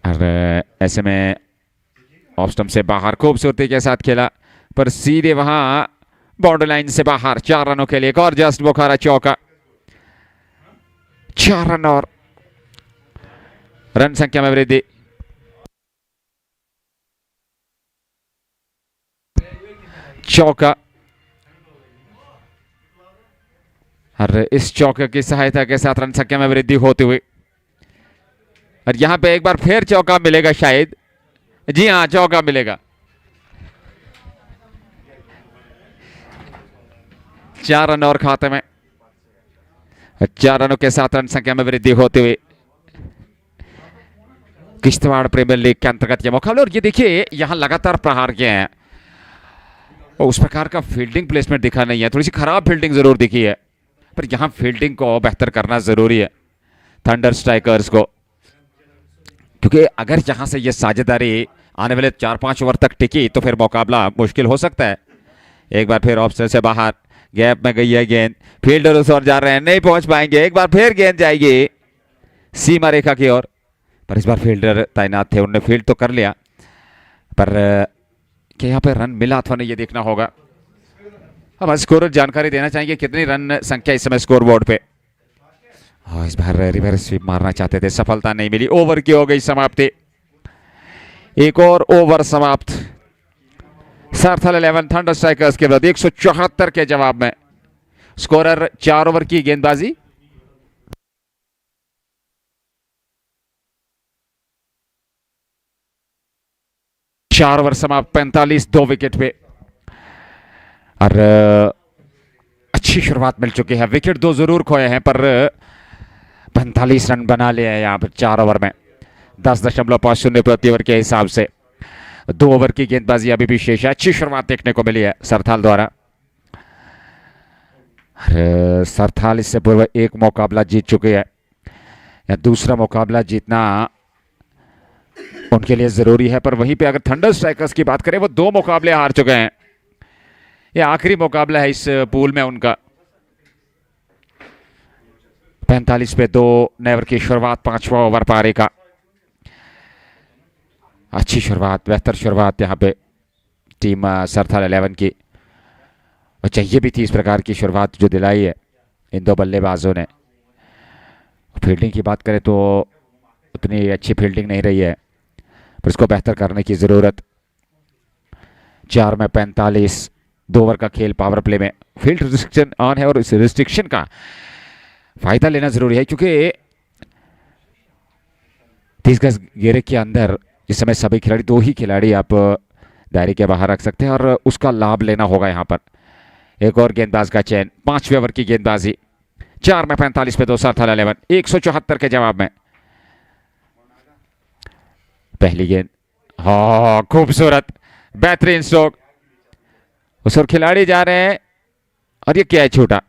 और ऐसे में ऑफ स्टंप से बाहर खूबसूरती के साथ खेला, पर सीधे वहां बाउंड्री लाइन से बाहर 4 रनों के लिए एक और जस्ट बुखारा चौका। 4 रन और रन संख्या में वृद्धि। चौका, और इस चौके की सहायता के साथ रन संख्या में वृद्धि होती हुई, और यहां पे एक बार फिर चौका मिलेगा शायद। जी हां, चौका मिलेगा। 4 रन और खाते में, 4 रनों के साथ रन संख्या में वृद्धि होते हुए किश्तवाड़ प्रीमियर लीग के अंतर्गत यह मुकाबला। और ये देखिए, यहां लगातार प्रहार किए हैं और उस प्रकार का फील्डिंग प्लेसमेंट दिखा नहीं है, थोड़ी सी खराब फील्डिंग जरूर दिखी है, पर यहां फील्डिंग को बेहतर करना जरूरी है थंडर स्ट्राइकर्स को, क्योंकि अगर यहां से ये साझेदारी आने वाले 4-5 ओवर तक टिकी तो फिर मुकाबला मुश्किल हो सकता है। एक बार फिर ऑप्शन से बाहर, गैप में गई है गेंद, फील्डर उस ओर जा रहे हैं, नहीं पहुंच पाएंगे। एक बार फिर गेंद जाएगी सीमा रेखा की ओर, पर इस बार फील्डर तैनात थे, उन्होंने फील्ड तो कर लिया, पर क्या यहाँ पे रन मिला अथवा नहीं ये देखना होगा। हम स्कोर जानकारी देना चाहेंगे कितनी रन संख्या इस समय स्कोर बोर्ड पे। हाँ, इस बार रिवर्स स्वीप मारना चाहते थे, सफलता नहीं मिली, ओवर की हो गई समाप्ति। एक और ओवर समाप्त, सार्थल 11 थंडर स्ट्राइकर्स के विरुद्ध 174 के जवाब में। स्कोरर 4 ओवर की गेंदबाजी, चार ओवर समाप्त, 45 2 विकेट पे, और अच्छी शुरुआत मिल चुकी है। विकेट 2 जरूर खोए हैं, पर 45 रन बना लिए हैं यहां पर 4 ओवर में, 10.50 प्रति ओवर के हिसाब से। 2 ओवर की गेंदबाजी अभी भी शेष है। अच्छी शुरुआत देखने को मिली है सरथाल द्वारा। सरथाल इससे पूर्व 1 मुकाबला जीत चुके हैं, या दूसरा मुकाबला जीतना उनके लिए जरूरी है, पर वहीं पे अगर थंडर स्ट्राइकर्स की बात करें, वो 2 मुकाबले हार चुके हैं। ये आखिरी मुकाबला है इस पूल में उनका। 45 पे 2 नेवर की शुरुआत, 5वां ओवर पारी का। अच्छी शुरुआत, बेहतर शुरुआत यहाँ पे टीम सरथल 11 की, और चाहिए भी थी इस प्रकार की शुरुआत जो दिलाई है इन 2 बल्लेबाजों ने। फील्डिंग की बात करें तो उतनी अच्छी फील्डिंग नहीं रही है, पर इसको बेहतर करने की जरूरत। 4 में 45, 2 ओवर का खेल पावर प्ले में, फील्ड रिस्ट्रिक्शन ऑन है और इस रिस्ट्रिक्शन का फायदा लेना जरूरी है, क्योंकि 30 गज घेरे के अंदर इस समय सभी खिलाड़ी, 2 ही खिलाड़ी आप दायरे के बाहर रख सकते हैं, और उसका लाभ लेना होगा यहां पर। एक और गेंदबाज का चयन, 5वें ओवर की गेंदबाजी। 4 में 45 पे 2 सरथल 11, 174 के जवाब में। पहली गेंद, हाँ खूबसूरत, बेहतरीन स्ट्रोक, उस ओर खिलाड़ी जा रहे हैं, और ये क्या छूटा।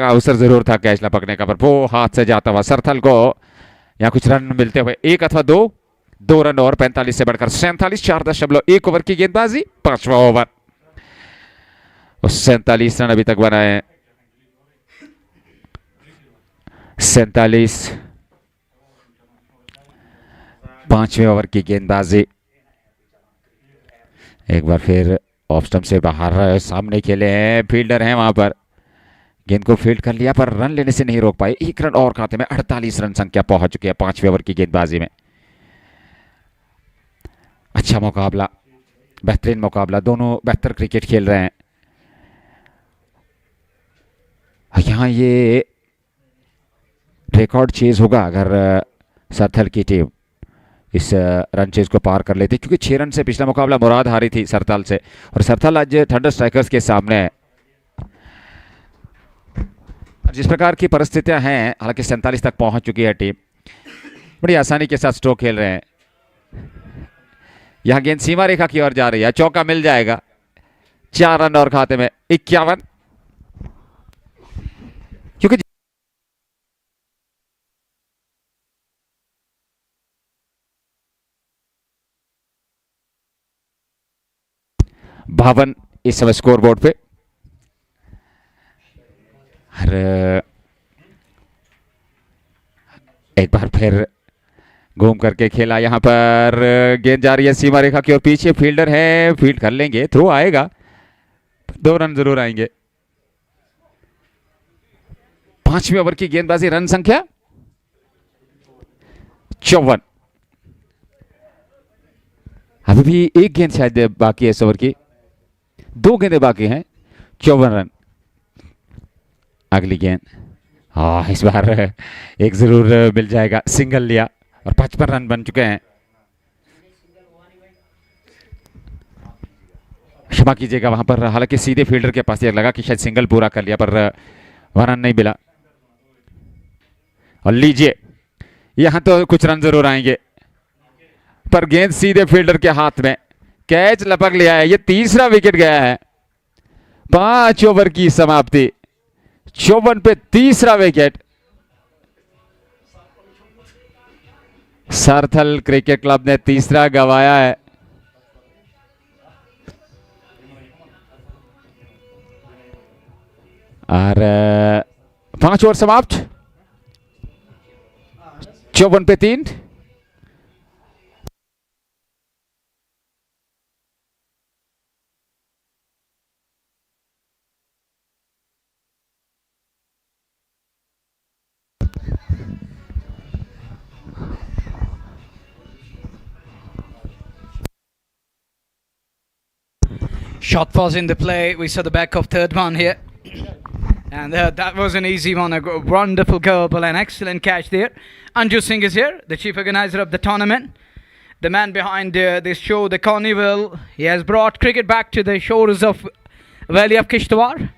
अवसर जरूर था कैच लपकने का, पर वो हाथ से जाता हुआ। सरथल को यहाँ कुछ रन मिलते हुए 1 अथवा 2 रन और 45 से बढ़कर 47, 4.1 ओवर की गेंदबाजी, 5वां ओवर। और 47 रन अभी तक बनाए हैं। 47। 5वें ओवर की गेंदबाजी। एक बार फिर ऑफ स्टंप से बाहर सामने खेले हैं, फील्डर हैं वहां पर, गेंद को फील्ड कर लिया पर रन लेने से नहीं रोक पाए। 1 रन और खाते में 48 रन संख्या पहुंच चुकी है 5वें ओवर की गेंदबाजी में। अच्छा मुकाबला, बेहतरीन मुकाबला, दोनों बेहतर क्रिकेट खेल रहे हैं। यहां ये रिकॉर्ड चेज होगा अगर सरथल की टीम इस रन चेज को पार कर लेती, क्योंकि 6 रन से पिछला मुकाबला मुराद हारी थी सरथल से, और सरथल आज थंडर स्ट्राइकर्स के सामने है। जिस प्रकार की परिस्थितियां हैं, हालांकि 47 तक पहुंच चुकी है टीम, बड़ी आसानी के साथ स्ट्रोक खेल रहे हैं। यहां गेंद सीमा रेखा की ओर जा रही है, चौका मिल जाएगा। 4 रन और खाते में 51, क्योंकि 52 इस समय स्कोर बोर्ड पे। एक बार फिर घूम करके खेला, यहां पर गेंद जा रही है सीमा रेखा की और पीछे फील्डर है, फील्ड कर लेंगे, थ्रो आएगा, 2 रन जरूर आएंगे। 5वें ओवर की गेंदबाजी, रन संख्या 54। अभी भी एक गेंद शायद बाकी है इस ओवर की, 2 गेंदें बाकी हैं, 54 रन। अगली गेंद, हाँ इस बार एक जरूर मिल जाएगा, सिंगल लिया और 55 रन बन चुके हैं। क्षमा कीजिएगा, वहां पर हालांकि सीधे फील्डर के पास ये लगा कि शायद सिंगल पूरा कर लिया, पर वह रन नहीं मिला। और लीजिए, यहां तो कुछ रन जरूर आएंगे, पर गेंद सीधे फील्डर के हाथ में, कैच लपक लिया है। ये तीसरा विकेट गया है। 5 ओवर की समाप्ति, 54 पे तीसरा विकेट। सार्थल क्रिकेट क्लब ने तीसरा गंवाया है। और 5 ओवर समाप्त, 54 पे 3। Shot was in the play. We saw the back of third one here. And that was an easy one. A wonderful goal, an excellent catch there. Anju Singh is here, the chief organizer of the tournament. The man behind this show, the carnival. He has brought cricket back to the shores of Valley of Kishtwar.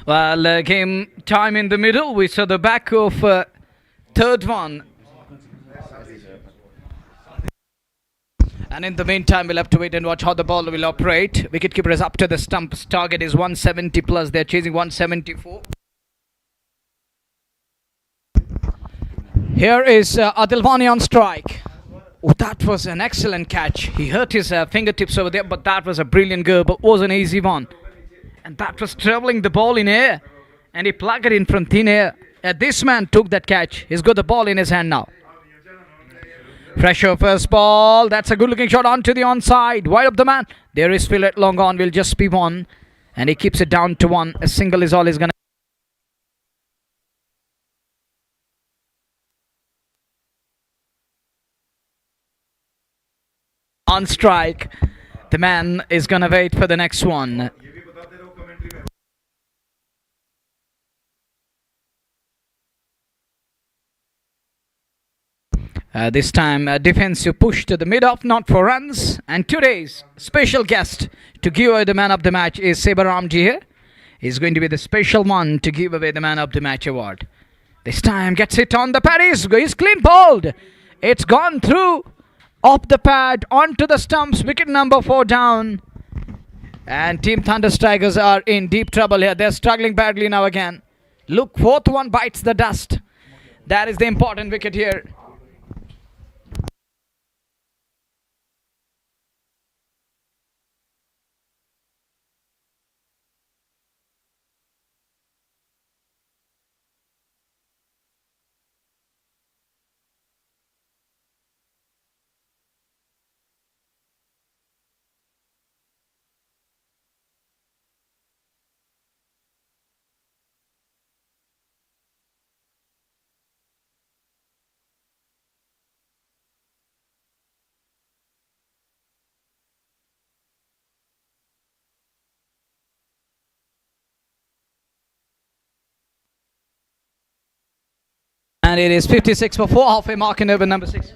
Well, game time in the middle. We saw the back of third one. And in the meantime, we'll have to wait and watch how the ball will operate. Wicketkeeper is up to the stumps. Target is 170 plus. They're chasing 174. Here is Adilwani on strike. Oh, that was an excellent catch. He hurt his fingertips over there, but that was a brilliant goal. But was an easy one. And that was traveling the ball in air. And he plugged it in from thin air. This man took that catch. He's got the ball in his hand now. Pressure first ball. That's a good looking shot onto the onside. Wide up the man. There is Phil long on. Will just be one. And he keeps it down to 1. A single is all he's going to. On strike. The man is going to wait for the next one. This time, defensive push to the mid-off, not for runs. And today's special guest to give away the man of the match is Satveer here. He's going to be the special one to give away the man of the match award. This time, gets it on the pad. He's clean bowled. It's gone through, off the pad, onto the stumps. Wicket number 4 down. And Team Thunder Strikers are in deep trouble here. They're struggling badly now again. Look, 4th one bites the dust. That is the important wicket here. And it is 56 for 4, halfway mark in over number 6.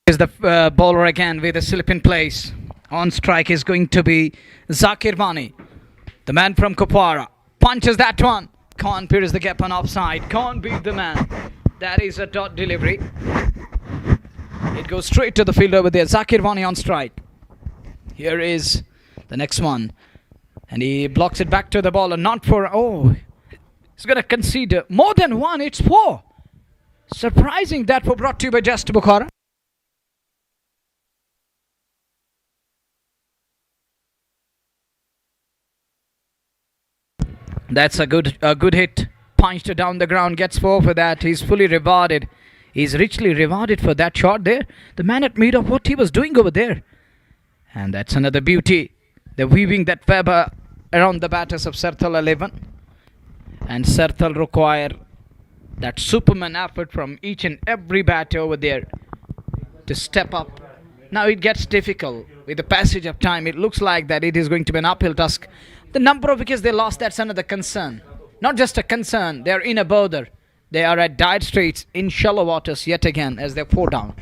Is the bowler again with a slip in place. On strike is going to be Zakir Wani, the man from Kupwara. Punches that one. Can't pierce the gap on offside. Can't beat the man. That is a dot delivery. It goes straight to the field over there. Zakir Wani on strike. Here is the next one. And he blocks it back to the bowler. Not for... Oh, he's going to concede more than one. It's 4. Surprising that was brought to you by Just Bukhara. That's a good hit. Punched down the ground. Gets 4 for that. He's fully rewarded. He's richly rewarded for that shot there. The man at mid of what he was doing over there. And that's another beauty. They're weaving that web around the batters of Sarthal 11. And Sarthal require that Superman effort from each and every batter over there to step up. Now it gets difficult with the passage of time. It looks like that it is going to be an uphill task. The number of wickets they lost, that's another concern. Not just a concern, they are in a bother. They are at dire straits in shallow waters yet again as they're 4 down.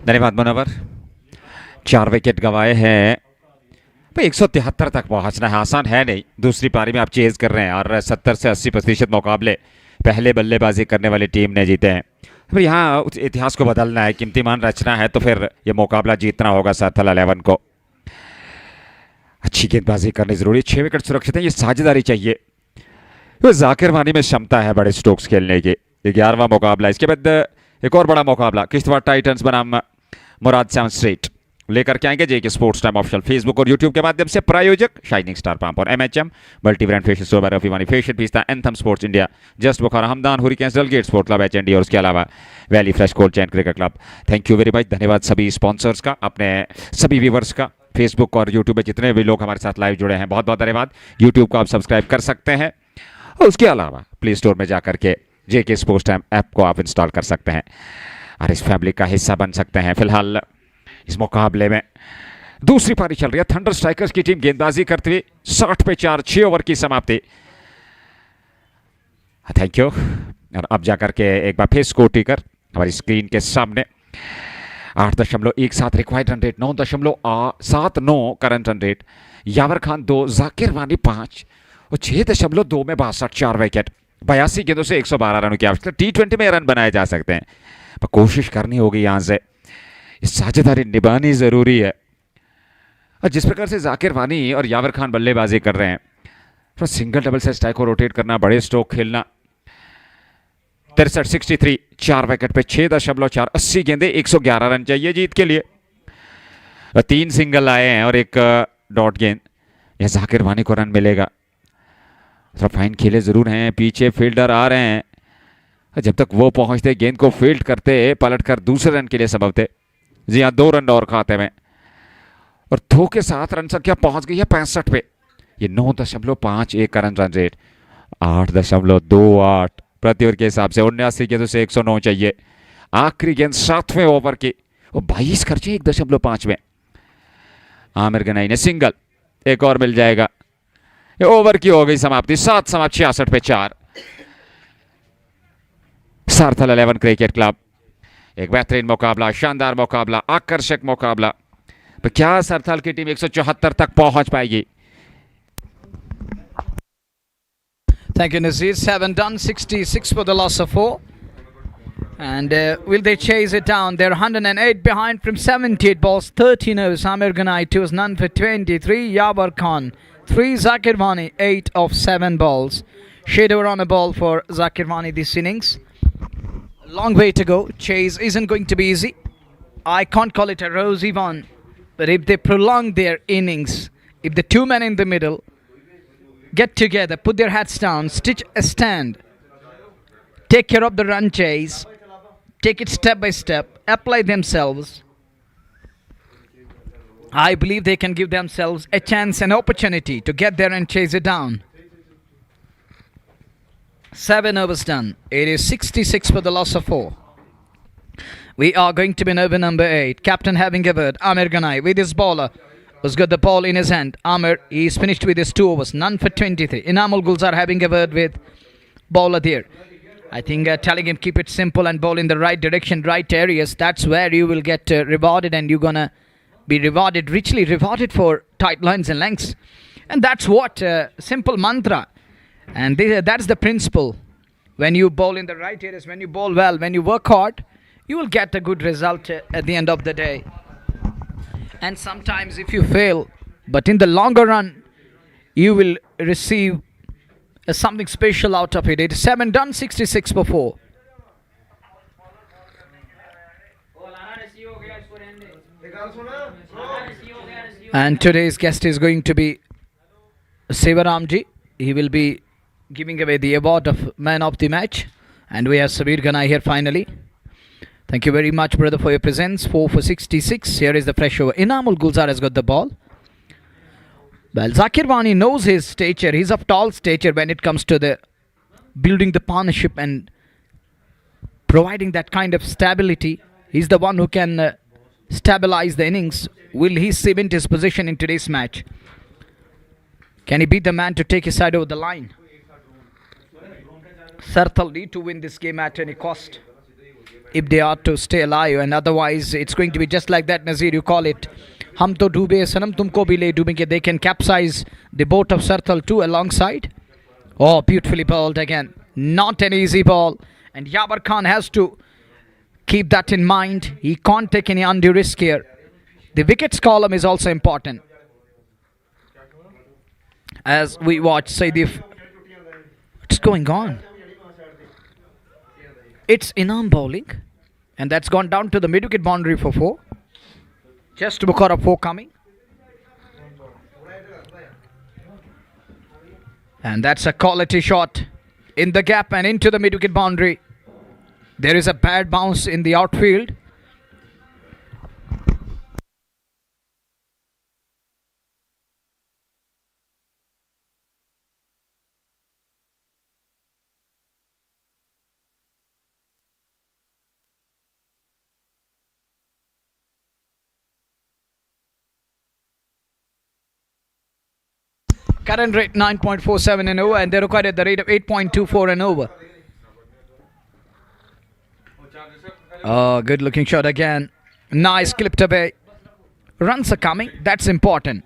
धन्यवाद Munawwar. 4 wicket गंवाए हैं. भाई 173 तक पहुंचना है, आसान है नहीं. दूसरी पारी में आप चेज कर रहे हैं और 70 से 80% मुकाबले पहले बल्लेबाजी करने वाली टीम ने जीते हैं. फिर यहाँ इतिहास को बदलना है, कीमतीमान रचना है, तो फिर ये मुकाबला जीतना होगा सार्थल 11 को. अच्छी गेंदबाजी करनी जरूरी. 6 विकेट सुरक्षित है. ये साझेदारी चाहिए. तो जाकिर वानी में क्षमता है बड़े स्ट्रोक्स खेलने की. 11वां मुकाबला. इसके बाद एक और बड़ा मुकाबला किश्तवाड़ टाइटंस बनाम मुराद 7 स्ट्रीट लेकर के आएंगे. JK sports time official Facebook और यूट्यूब के माध्यम से. प्रायोजक शाइनिंग स्टार पंप और MHM multi brand facial store by Rafi Wani facial fiesta anthem sports India, just Bukhara, Hamdan, hurricanes, Delgate sport club HND और उसके अलावा valley fresh cold chain cricket club. Thank you very much. धन्यवाद सभी स्पॉन्सर्स का, अपने सभी viewers का. फेसबुक और यूट्यूब पे जितने भी लोग हमारे साथ लाइव जुड़े हैं, बहुत बहुत धन्यवाद. यूट्यूब को आप सब्सक्राइब कर सकते हैं और उसके अलावा प्ले स्टोर में जाकर के जेके स्पोर्ट्स टाइम ऐप को आप इंस्टॉल कर सकते हैं और इस फैमिली का हिस्सा बन सकते हैं. फिलहाल इस मुकाबले में दूसरी पारी चल रही है. थंडर स्ट्राइकर्स की टीम गेंदबाजी करते हुए 60 पे 4, 6 ओवर की समाप्ति. Thank you. और अब जाकर के एक बार फिर स्कोर टिकर हमारी स्क्रीन के सामने. 8.17 required run rate, 9.79 current run rate. Yawar Khan 2, Zakir Wani 5 और 6.2 में 62, 4 विकेट. 82 गेंदों से 112 रनों की आवश्यकता. T20 में रन बनाए जा सकते हैं पर कोशिश करनी होगी यहाँ से. साझेदारी निभानी ज़रूरी है. और जिस प्रकार से जाकिर वानी और यावर खान बल्लेबाजी कर रहे हैं, तो सिंगल डबल से स्ट्राइक को रोटेट करना, बड़े स्ट्रोक खेलना. 63, 4 विकेट पे 6.4, 80 गेंदे, 111 रन चाहिए जीत के लिए. 3 सिंगल आए हैं और 1 डॉट गेंद. यह जाकिर वानी को रन मिलेगा. थोड़ा फाइन खेले जरूर हैं. पीछे फील्डर आ रहे हैं जब तक वो पहुंचते गेंद को फील्ड करते पलटकर दूसरे रन के लिए संभव थे। जी हाँ, 2 रन और खाते में और 2 के साथ रन संख्या पहुंच गई है 65 पे। ये 9.51 का रन रेट, 8.28 प्रति ओवर के हिसाब से 79 गेंदों से 109 चाहिए। आखिरी गेंद 7वें ओवर की और 22 खर्चे 1.5 में। आमिर गनाई ने सिंगल, एक और मिल जाएगा। ये ओवर की हो गई समाप्ति, 7 पे 4। सार्थल 11 क्रिकेट क्लब, एक बेहतरीन मुकाबला, शानदार मुकाबला, आकर्षक मुकाबला। तो क्या सरथल की टीम 174 तक पहुंच पाएगी? Thank you, Nazir. 7 done, 66 for the loss of 4. And will they chase it down? They're 108 behind from 78 balls, 13 overs. Amir Ganai 2 is none for 23. Yabar Khan 3. Zakir Vani 8 of 7 balls. Shade over on a ball for Zakir Vani this innings. Long way to go. Chase isn't going to be easy. I can't call it a rosy one. But if they prolong their innings, if the two men in the middle get together, put their hats down, stitch a stand, take care of the run chase, take it step by step, apply themselves, I believe they can give themselves a chance, an opportunity to get there and chase it down. 7 overs done. It is 66 for the loss of 4. We are going to be in over number 8. Captain having a word. Amir Ganai with his bowler, who's got the ball in his hand. Amir, he's finished with his 2 overs. None for 23. Inamul Gulzar having a word with bowler there. I think telling him keep it simple and bowl in the right direction, right areas. That's where you will get rewarded, and you're gonna be rewarded, richly rewarded for tight lines and lengths. And that's what simple mantra. And that's the principle. When you bowl in the right areas, when you bowl well, when you work hard, you will get a good result at the end of the day. And sometimes if you fail, but in the longer run, you will receive something special out of it. It is 7 done, 66 for 4. And today's guest is going to be Sivaramji. He will be giving away the award of Man of the Match. And we have Satveer Ratia here finally. Thank you very much, brother, for your presence. 4 for 66. Here is the fresh over. Inamul Gulzar has got the ball. Well, Zakir Vani knows his stature. He's of tall stature when it comes to the building the partnership and providing that kind of stability. He's the one who can stabilize the innings. Will he cement his position in today's match? Can he beat the man to take his side over the line? Sarthal need to win this game at any cost if they are to stay alive, and otherwise it's going to be just like that, Nazir, you call it. Hum to doobe sanam tumko bhi le dubenge. They can capsize the boat of Sarthal too alongside. Oh, beautifully bowled again. Not an easy ball. And Yabar Khan has to keep that in mind. He can't take any undue risk here. The wickets column is also important. As we watch Saidif. What's going on? It's Inam bowling. And that's gone down to the mid-wicket boundary for 4. Just Bukhara 4 coming. And that's a quality shot in the gap and into the mid-wicket boundary. There is a bad bounce in the outfield. Current rate 9.47 and over, and they required at the rate of 8.24 and over. Oh, good looking shot again. Nice, clipped away. Runs are coming. That's important.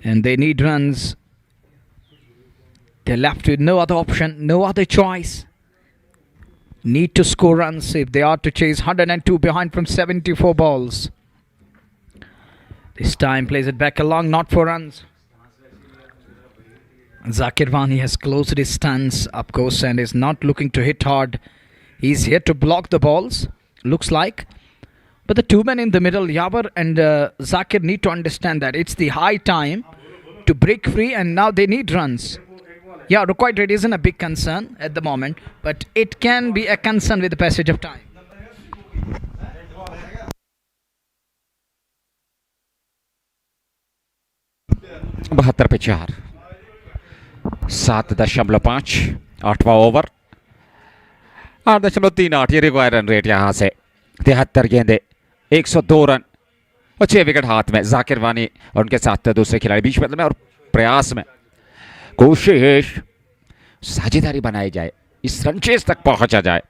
And they need runs. They're left with no other option, no other choice. Need to score runs if they are to chase 102 behind from 74 balls. This time plays it back along, not for runs. Zakir Vani has closed his stance, of course, and is not looking to hit hard. He's here to block the balls, looks like. But the two men in the middle, Yabar and Zakir, need to understand that it's the high time to break free, and now they need runs. Yeah, required rate isn't a big concern at the moment, but it can be a concern with the passage of time. बहत्तर पे 4, 7.5, 8वां over, 8.38 ये require run rate यहां से। 73 गेंदे, 102 run और 6 wicket हाथ में। जाकिर वानी और उनके साथ दूसरे खिलाड़ी बीच में और प्रयास में कोशिश साझेदारी बनाई जाए, इस रनचेज तक पहुंचा जाए।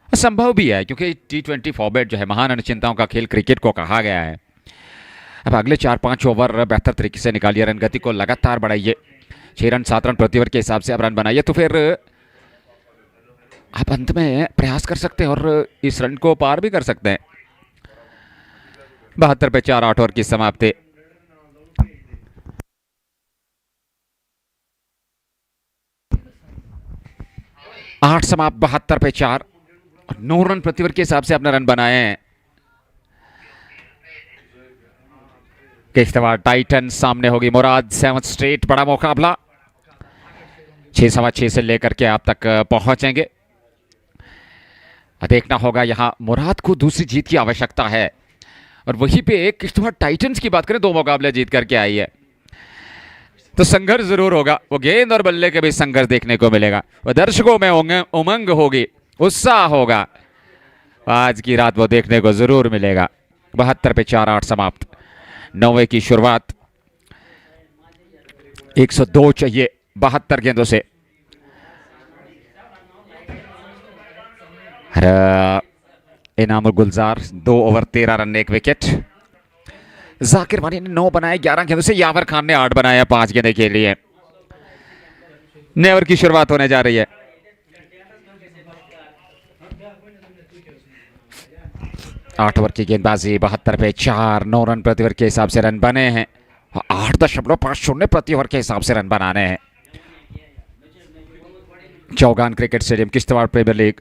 संभव भी है क्योंकि T20 फॉर्मेट जो है महान अनिश्चितताओं का खेल क्रिकेट को कहा गया है। अब अगले 4-5 ओवर बेहतर तरीके से निकालिए, रन गति को लगातार बढ़ाइए। 6 रन 7 रन प्रति ओवर के हिसाब से आप रन बनाइए तो फिर आप अंत में प्रयास कर सकते हैं और इस रन को पार भी कर सकते हैं। 72 पे 4, 8 ओवर की समाप्ति। आठ समाप्त 72 पे 4 और 9 रन प्रति ओवर के हिसाब से अपना रन बनाए हैं। किश्तवाड़ टाइटंस सामने होगी मुराद 7 स्ट्रेट, बड़ा मुकाबला 6-6 से लेकर के आप तक पहुंचेंगे। देखना होगा यहां मुराद को दूसरी जीत की आवश्यकता है और वहीं पे किश्तवाड़ टाइटंस की बात करें 2 मुकाबले जीत करके आई है तो संघर्ष जरूर होगा। वो गेंद और बल्ले के भी संघर्ष देखने को मिलेगा, वो दर्शकों में उमंग होगी, उत्साह होगा। आज की रात वो देखने को जरूर मिलेगा। 72 पे 4, 8 समाप्त। 9वें की शुरुआत, 102 चाहिए 72 गेंदों से। इनामुल गुलजार 2 ओवर 13 रन 1 विकेट। जाकिर वानी ने 9 बनाए 11 गेंदों से। यावर खान ने 8 बनाया 5 गेंदे के लिए। नए ओवर की शुरुआत होने जा रही है। आठ ओवर की गेंदबाजी, 72 पे 4, 9 रन प्रति ओवर के हिसाब से रन बने हैं। 8.50 प्रति ओवर के हिसाब से रन बनाने हैं। Chaugan cricket stadium, Kishtwar premier league.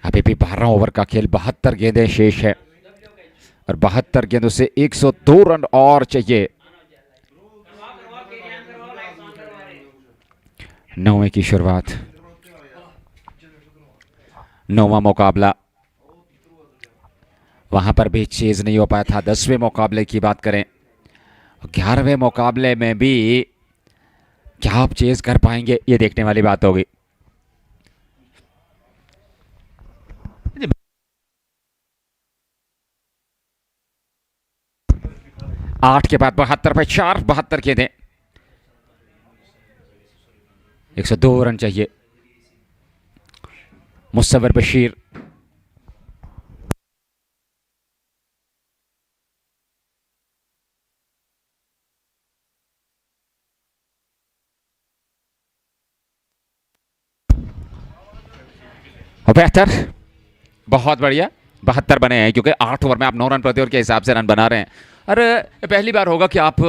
अभी भी 12 ओवर का खेल, 72 गेंदें शेष है और 72 गेंदों से 102 रन और चाहिए। 9वें की शुरुआत, 9वां मुकाबला। वहां पर भी चेज नहीं हो पाया था। 10वें मुकाबले की बात करें, 11वें मुकाबले में भी क्या आप चेज कर पाएंगे, ये देखने वाली बात होगी। आठ के बाद 72 पे 4, 72 के दें, 102 रन चाहिए। मुसव्वर बशीर, बेहतर, बहुत बढ़िया। 72 बने हैं क्योंकि 8 ओवर में आप 9 रन प्रति ओवर के हिसाब से रन बना रहे हैं। अरे पहली बार होगा कि आप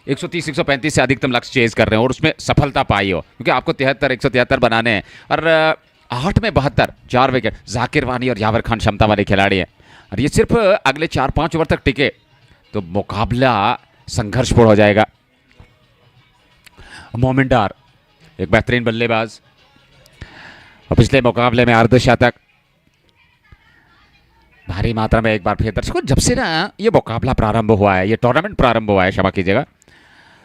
130-135 से अधिकतम लक्ष्य चेज कर रहे हैं और उसमें सफलता पाई हो, क्योंकि आपको 173 बनाने हैं। और 8 में 72, 4 विकेट। जाकिर वानी और यावर खान क्षमता वाले खिलाड़ी हैं और ये सिर्फ अगले 4-5 ओवर तक टिके तो मुकाबला संघर्षपूर्ण हो जाएगा। मोमिन डार एक बेहतरीन बल्लेबाज और पिछले मुकाबले में अर्धशतक। भारी मात्रा में एक बार फिर दर्शकों, जब से ना ये मुकाबला प्रारंभ हुआ है, ये टूर्नामेंट प्रारंभ हुआ है, क्षमा कीजिएगा,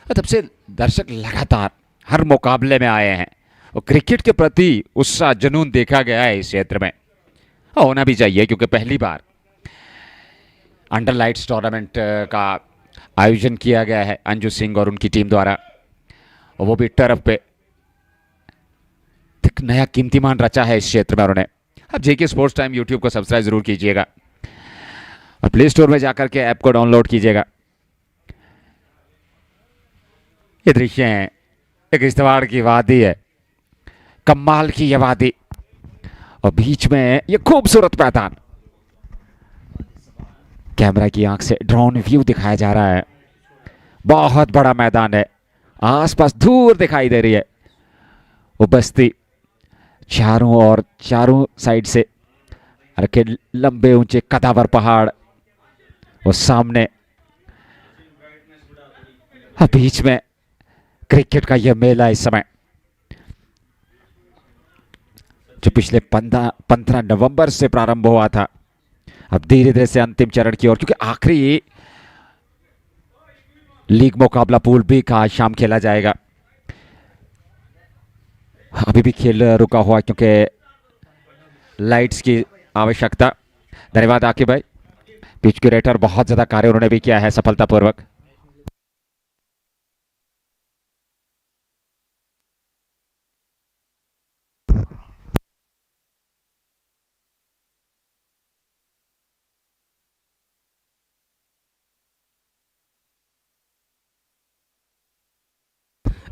तब से दर्शक लगातार हर मुकाबले में आए हैं और क्रिकेट के प्रति उत्साह जुनून देखा गया है इस क्षेत्र में। होना भी चाहिए क्योंकि पहली बार अंडर लाइट्स टूर्नामेंट का आयोजन किया गया है अंजू सिंह और उनकी टीम द्वारा, और वो भी टर्फ पे। एक नया कीर्तिमान रचा है इस क्षेत्र में उन्होंने। अब जेके स्पोर्ट्स टाइम यूट्यूब को सब्सक्राइब जरूर कीजिएगा और प्ले स्टोर में जाकर के ऐप को डाउनलोड कीजिएगा। ये दृश्य है, एक किश्तवाड़ की वादी है, कमाल की ये वादी और बीच में ये खूबसूरत मैदान। कैमरा की आंख से ड्रोन व्यू दिखाया जा रहा है। बहुत बड़ा मैदान है, आसपास दूर दिखाई दे रही है वो बस्ती, चारों साइड से रखे लंबे ऊंचे कदावर पहाड़, वो सामने बीच में क्रिकेट का यह मेला इस समय जो पिछले 15 नवंबर से प्रारंभ हुआ था, अब धीरे धीरे से अंतिम चरण की ओर, क्योंकि आखिरी लीग मुकाबला पूल बी का आज शाम खेला जाएगा। अभी भी खेल रुका हुआ क्योंकि लाइट्स की आवश्यकता। धन्यवाद आकिब भाई, पिच क्यूरेटर, बहुत ज्यादा कार्य उन्होंने भी किया है सफलतापूर्वक।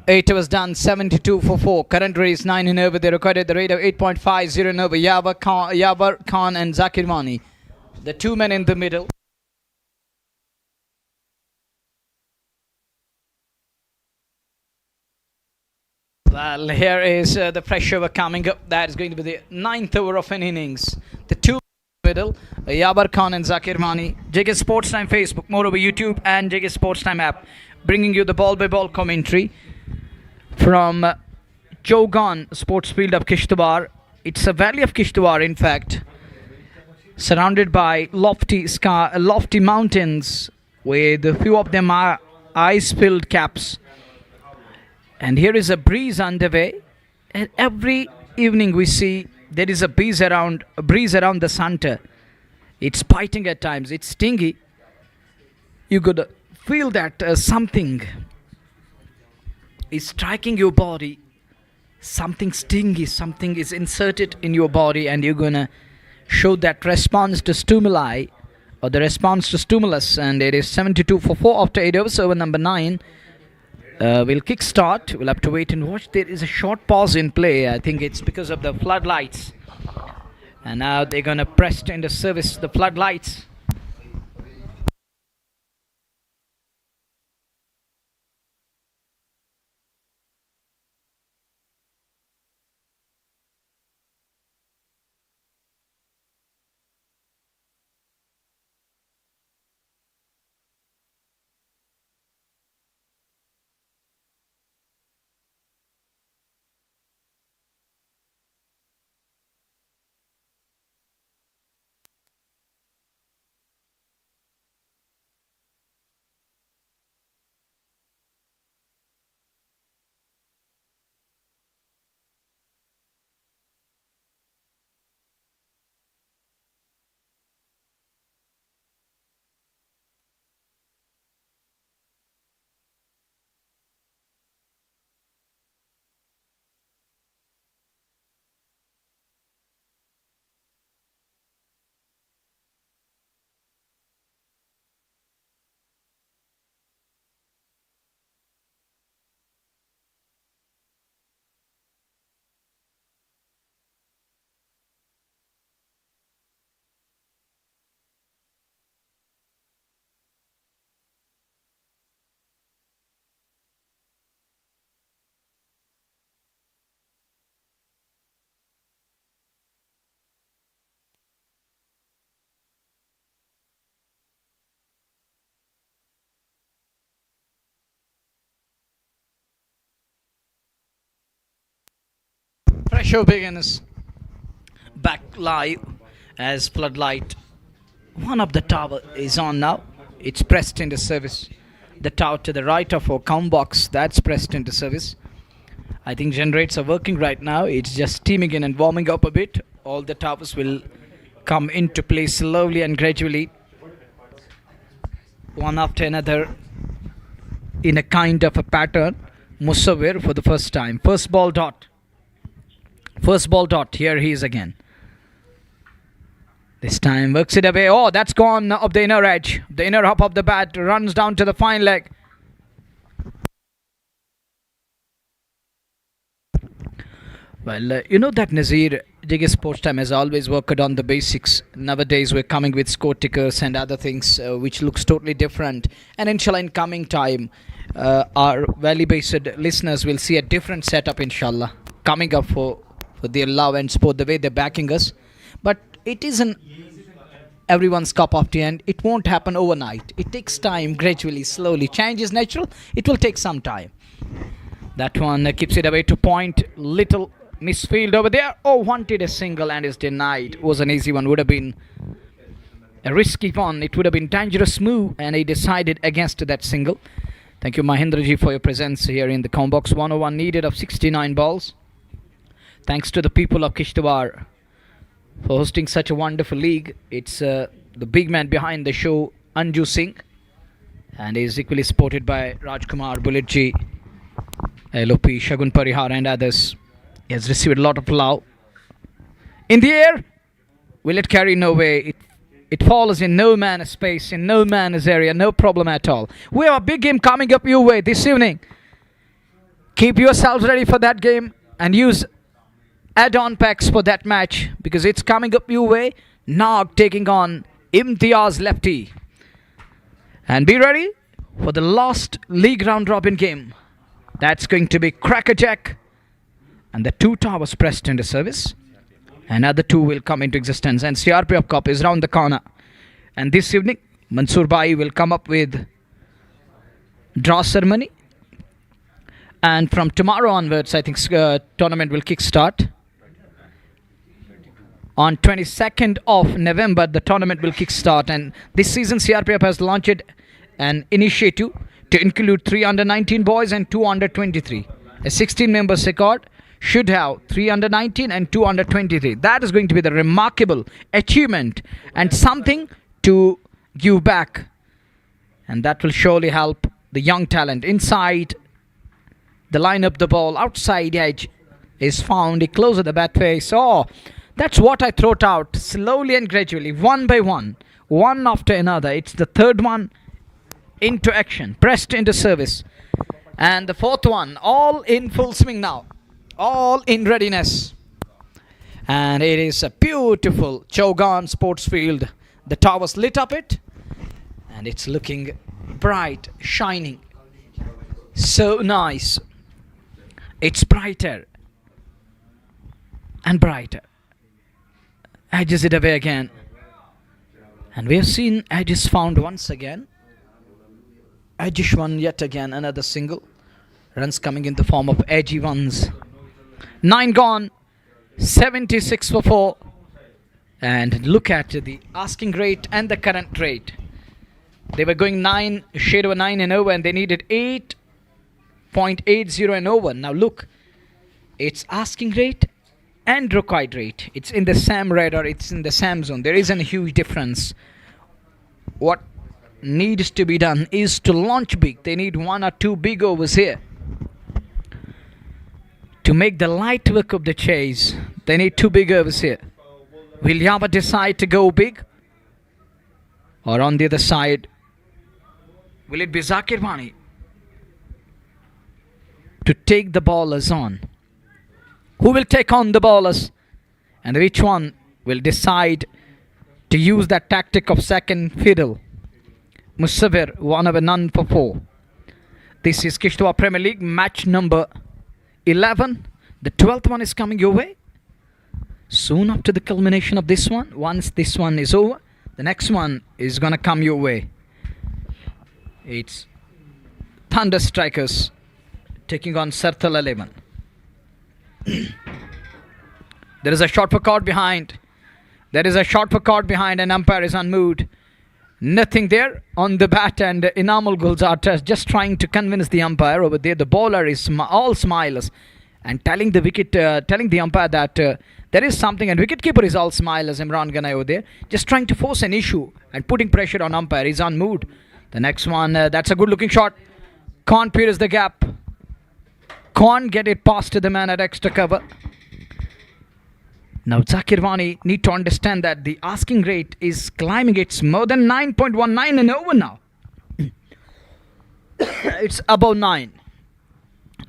Eight was done, 72 for 4. Current race 9 in over. They recorded the rate of 8.50 in over. Yabar Khan and Zakir Mani, the two men in the middle. Well, here is the fresh over coming up. That is going to be the 9th over of an innings. The two middle, Yabar Khan and Zakir Mani. JK Sports Time Facebook, moreover YouTube and JK Sports Time app, bringing you the ball-by-ball commentary from Jogan Sports Field of Kishtwar. It's a valley of Kishtwar, in fact, surrounded by lofty mountains, with a few of them are ice-filled caps. And here is a breeze underway. And every evening we see there is a breeze around the center. It's biting at times. It's stingy. You could feel that something is striking your body. Something stingy. Something is inserted in your body, and you're gonna show that response to stimuli, or the response to stimulus. And it is 72 for 4 after 8 overs. Over number 9. We'll kick start. We'll have to wait and watch. There is a short pause in play. I think it's because of the floodlights. And now they're going to press into service the floodlights. Pressure begins. Back live as floodlight. One of the tower is on now. It's pressed into service. The tower to the right of our count box, that's pressed into service. I think generators are working right now. It's just steaming in and warming up a bit. All the towers will come into place slowly and gradually, one after another, in a kind of a pattern. Musawir for the first time. First ball dot. Here he is again. This time works it away. Oh, that's gone up the inner edge. The inner hop of the bat runs down to the fine leg. Well, you know that Nazir, JK Sports Time has always worked on the basics. Nowadays we're coming with score tickers and other things which looks totally different. And inshallah in coming time, our valley-based listeners will see a different setup inshallah coming up for the love and sport, the way they're backing us. But it is a everyone's cup of tea, and it won't happen overnight. It takes time, gradually, slowly. Change is natural. It will take some time. That one keeps it away to point. Little misfield over there. Oh, wanted a single and is denied. Was an easy one. Would have been a risky one. It would have been dangerous move, and he decided against that single. Thank you, Mahendraji, for your presence here in the combox. 101 needed of 69 balls. Thanks to the people of Kishtwar for hosting such a wonderful league. It's the big man behind the show, Anju Singh, and is equally supported by Rajkumar, Bulletji, LOP, Shagun Parihar and others. He has received a lot of love. In the air, will it carry? No way. It falls in no man's space, in no man's area, no problem at all. We have a big game coming up your way this evening. Keep yourselves ready for that game and use add-on packs for that match, because it's coming up your way. Nog taking on Imtiaz Lefty. And be ready for the last league round robin game. That's going to be Crackerjack, and the 2 towers pressed into service. Another 2 will come into existence, and CRPF Cup is round the corner. And this evening, Mansoor Bhai will come up with draw ceremony. And from tomorrow onwards, I think tournament will kickstart. On 22nd of November, the tournament will kickstart. And this season, CRPF has launched an initiative to include 3 under-19 boys and 2 under-23. A 16-member squad should have 3 under-19 and 2 under-23. That is going to be the remarkable achievement and something to give back. And that will surely help the young talent. Inside the lineup, the ball outside edge is found. He closes the bat face. Oh, that's what I throw out slowly and gradually, one by one after another. It's the third one into action, pressed into service. And the fourth one, all in full swing now. All in readiness. And it is a beautiful Chaugan sports field. The towers lit up it, and it's looking bright, shining. So nice. It's brighter and brighter. Edges it away again. And we have seen edges found once again. Edgish one yet again, another single. Runs coming in the form of edgy ones. 9 gone, 76 for 4. And look at the asking rate and the current rate. They were going 9, shade over 9 and over, and they needed 8.80 and over. Now look, it's asking rate and required rate. It's in the same radar, it's in the same zone. There isn't a huge difference. What needs to be done is to launch big. They need 1 or 2 big overs here. To make the light work of the chase, they need 2 big overs here. Will Yama decide to go big? Or on the other side, will it be Zakir Wani to take the ballers on? Who will take on the ballers? And which one will decide to use that tactic of second fiddle? Musavir, 1 over none for 4. This is Kishtwar Premier League match number 11. The 12th one is coming your way. Soon after the culmination of this one, once this one is over, the next one is going to come your way. It's Thunder Strikers taking on Sarthal 11. There is a shot for caught behind. There is a shot for caught behind, and umpire is unmoved. Nothing there on the bat, and Inamul Gulzar just trying to convince the umpire over there. The bowler is all smiles and telling the wicket, telling the umpire that there is something, and wicketkeeper is all smiles. Imran Ganai over there, just trying to force an issue and putting pressure on umpire. He's unmoved. The next one, that's a good looking shot. Khan pierces the gap. Khan get it past to the man at extra cover. Now Zakir Wani need to understand that the asking rate is climbing. It's more than 9.19 and over now. It's above 9.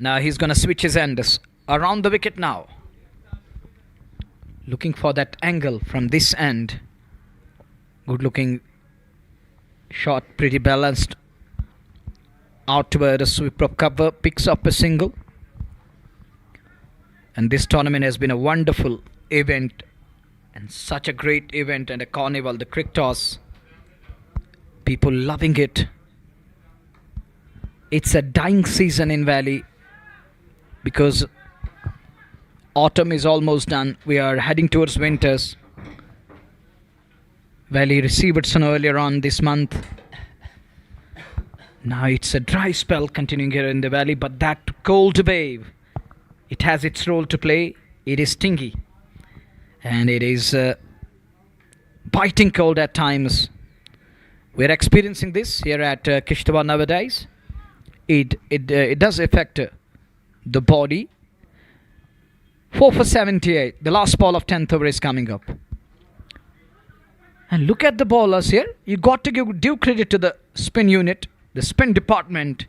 Now he's going to switch his ends around the wicket now. Looking for that angle from this end. Good looking shot, pretty balanced. Outward a sweep of cover, picks up a single. And this tournament has been a wonderful event And such a great event and a carnival, the crick toss. People loving it. It's a dying season in Valley because autumn is almost done. We are heading towards winters. Valley received some earlier on this month. Now it's a dry spell continuing here in the Valley, but that cold wave, it has its role to play. It is stingy and it is biting cold at times. We're experiencing this here at Kishtwar nowadays. It does affect the body. 4 for 78. The last ball of 10th over is coming up. And look at the bowlers here. You got to give due credit to the spin unit, the spin department.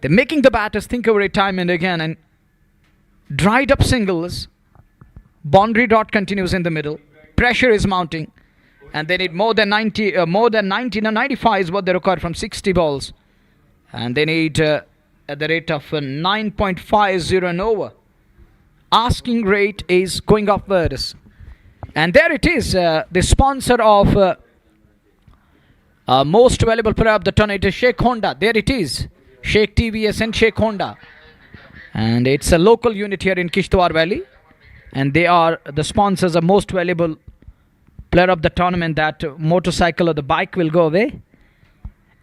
They're making the batters think over it time and again, and dried up singles. Boundary dot continues in the middle. Pressure is mounting, and they need more than 90. More than 90. Now 95 is what they require from 60 balls, and they need at the rate of 9.50 an over. Asking rate is going upwards, and there it is. The sponsor of most valuable player of the tournament is Sheikh Honda. There it is, Sheikh TVS and Sheikh Honda, and it's a local unit here in Kishtwar Valley. And they are the sponsors of most valuable player of the tournament. That motorcycle or the bike will go away.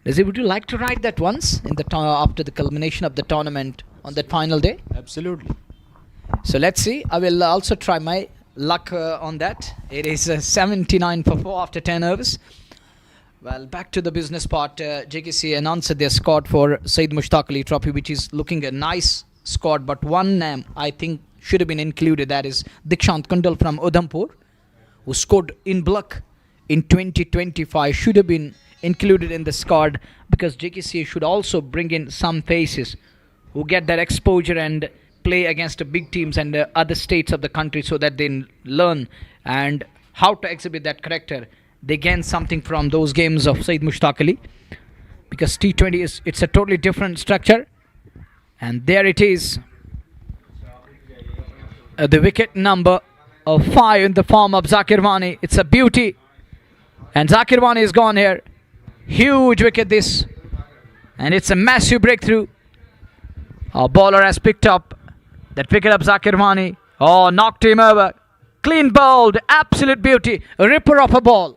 Would you like to ride that once in the after the culmination of the tournament on that final day? Absolutely. So let's see. I will also try my luck on that. It is 79 for 4 after 10 overs. Well, back to the business part. JKC announced their squad for Saeed Mushtaq Ali Trophy, which is looking a nice squad, but one name I think should have been included. That is Dikshant Kundal from Udhampur, who scored in block in 2025. Should have been included in the squad because JKC should also bring in some faces who get that exposure and play against the big teams and other states of the country, so that they learn and how to exhibit that character. They gain something from those games of Saeed Mushtaq Ali, because T20 it's a totally different structure. And there it is. The wicket number of 5 in the form of Zakir Wani. It's a beauty. And Zakir Wani is gone here. Huge wicket this. And it's a massive breakthrough. Our bowler has picked up that wicket of Zakir Wani. Oh, knocked him over. Clean bowled. Absolute beauty. A ripper of a ball.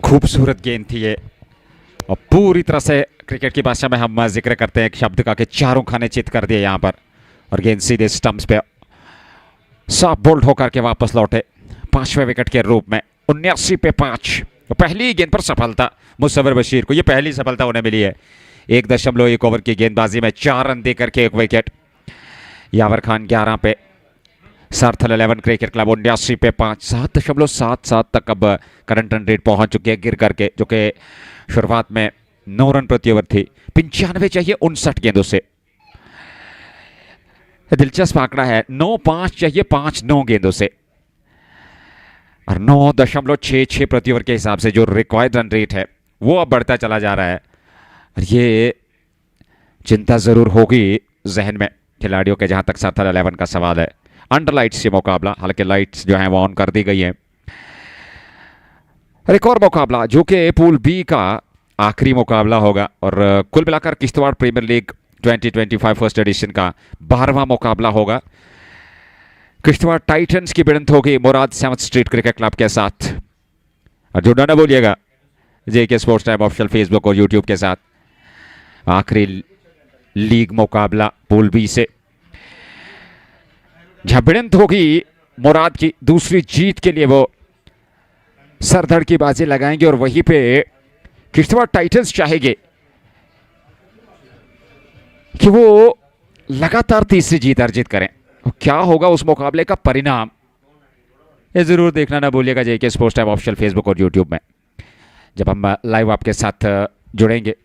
खूबसूरत गेंद थी ये, और पूरी तरह से cricket की भाषा में हम जिक्र करते हैं एक शब्द का कि चारों खाने चित कर दिए यहाँ पर, और गेंद सीधे स्टंप्स पे साफ बोल्ड होकर के वापस लौटे 5वें विकेट के रूप में। 79 पे 5। पहली गेंद पर सफलता मुसव्वर बशीर को, ये पहली सफलता उन्हें मिली है। 1.1 ओवर की गेंदबाजी में 4 रन दे करके 1 विकेट। यावर खान 11 पे, सार्थल 11 क्रिकेट क्लब 79 पे 5। 7.77 तक अब करंट रन रेट पहुंच चुकी है गिर करके, जो कि शुरुआत में 9 रन प्रति ओवर थी। 95 चाहिए 59 गेंदों से। दिलचस्प आंकड़ा है, 9-5 चाहिए 5-9 गेंदों से, और 9.66 प्रति ओवर के हिसाब से जो रिक्वायर्ड रन रेट है वो अब बढ़ता चला जा रहा है। और ये चिंता जरूर होगी जहन में खिलाड़ियों के, जहां तक सार्थल 11 का सवाल है। अंडर लाइट्स ये मुकाबला, हालांकि लाइट्स जो हैं वो ऑन कर दी गई हैं। एक और मुकाबला जो कि पूल बी का आखिरी मुकाबला होगा, और कुल मिलाकर Kishtwar premier league 2025 first edition का 12वां मुकाबला होगा। किश्तवाड़ टाइटंस की भिड़ंत होगी मुराद 7th स्ट्रीट क्रिकेट क्लब के साथ। और जुड़ना ना भूलिएगा जेके स्पोर्ट्स टाइम ऑफिशियल फेसबुक और यूट्यूब के साथ। आखिरी लीग मुकाबला पूल बी से, जहां भिड़ंत होगी मुराद की दूसरी जीत के लिए, वो सरधड़ की बाजी लगाएंगे, और वहीं पे किश्तवाड़ टाइटंस चाहेंगे कि वो लगातार तीसरी जीत अर्जित करें। क्या होगा उस मुकाबले का परिणाम, ये जरूर देखना ना भूलिएगा जेके स्पोर्ट्स टाइम ऑफिशियल फेसबुक और यूट्यूब में, जब हम लाइव आपके साथ जुड़ेंगे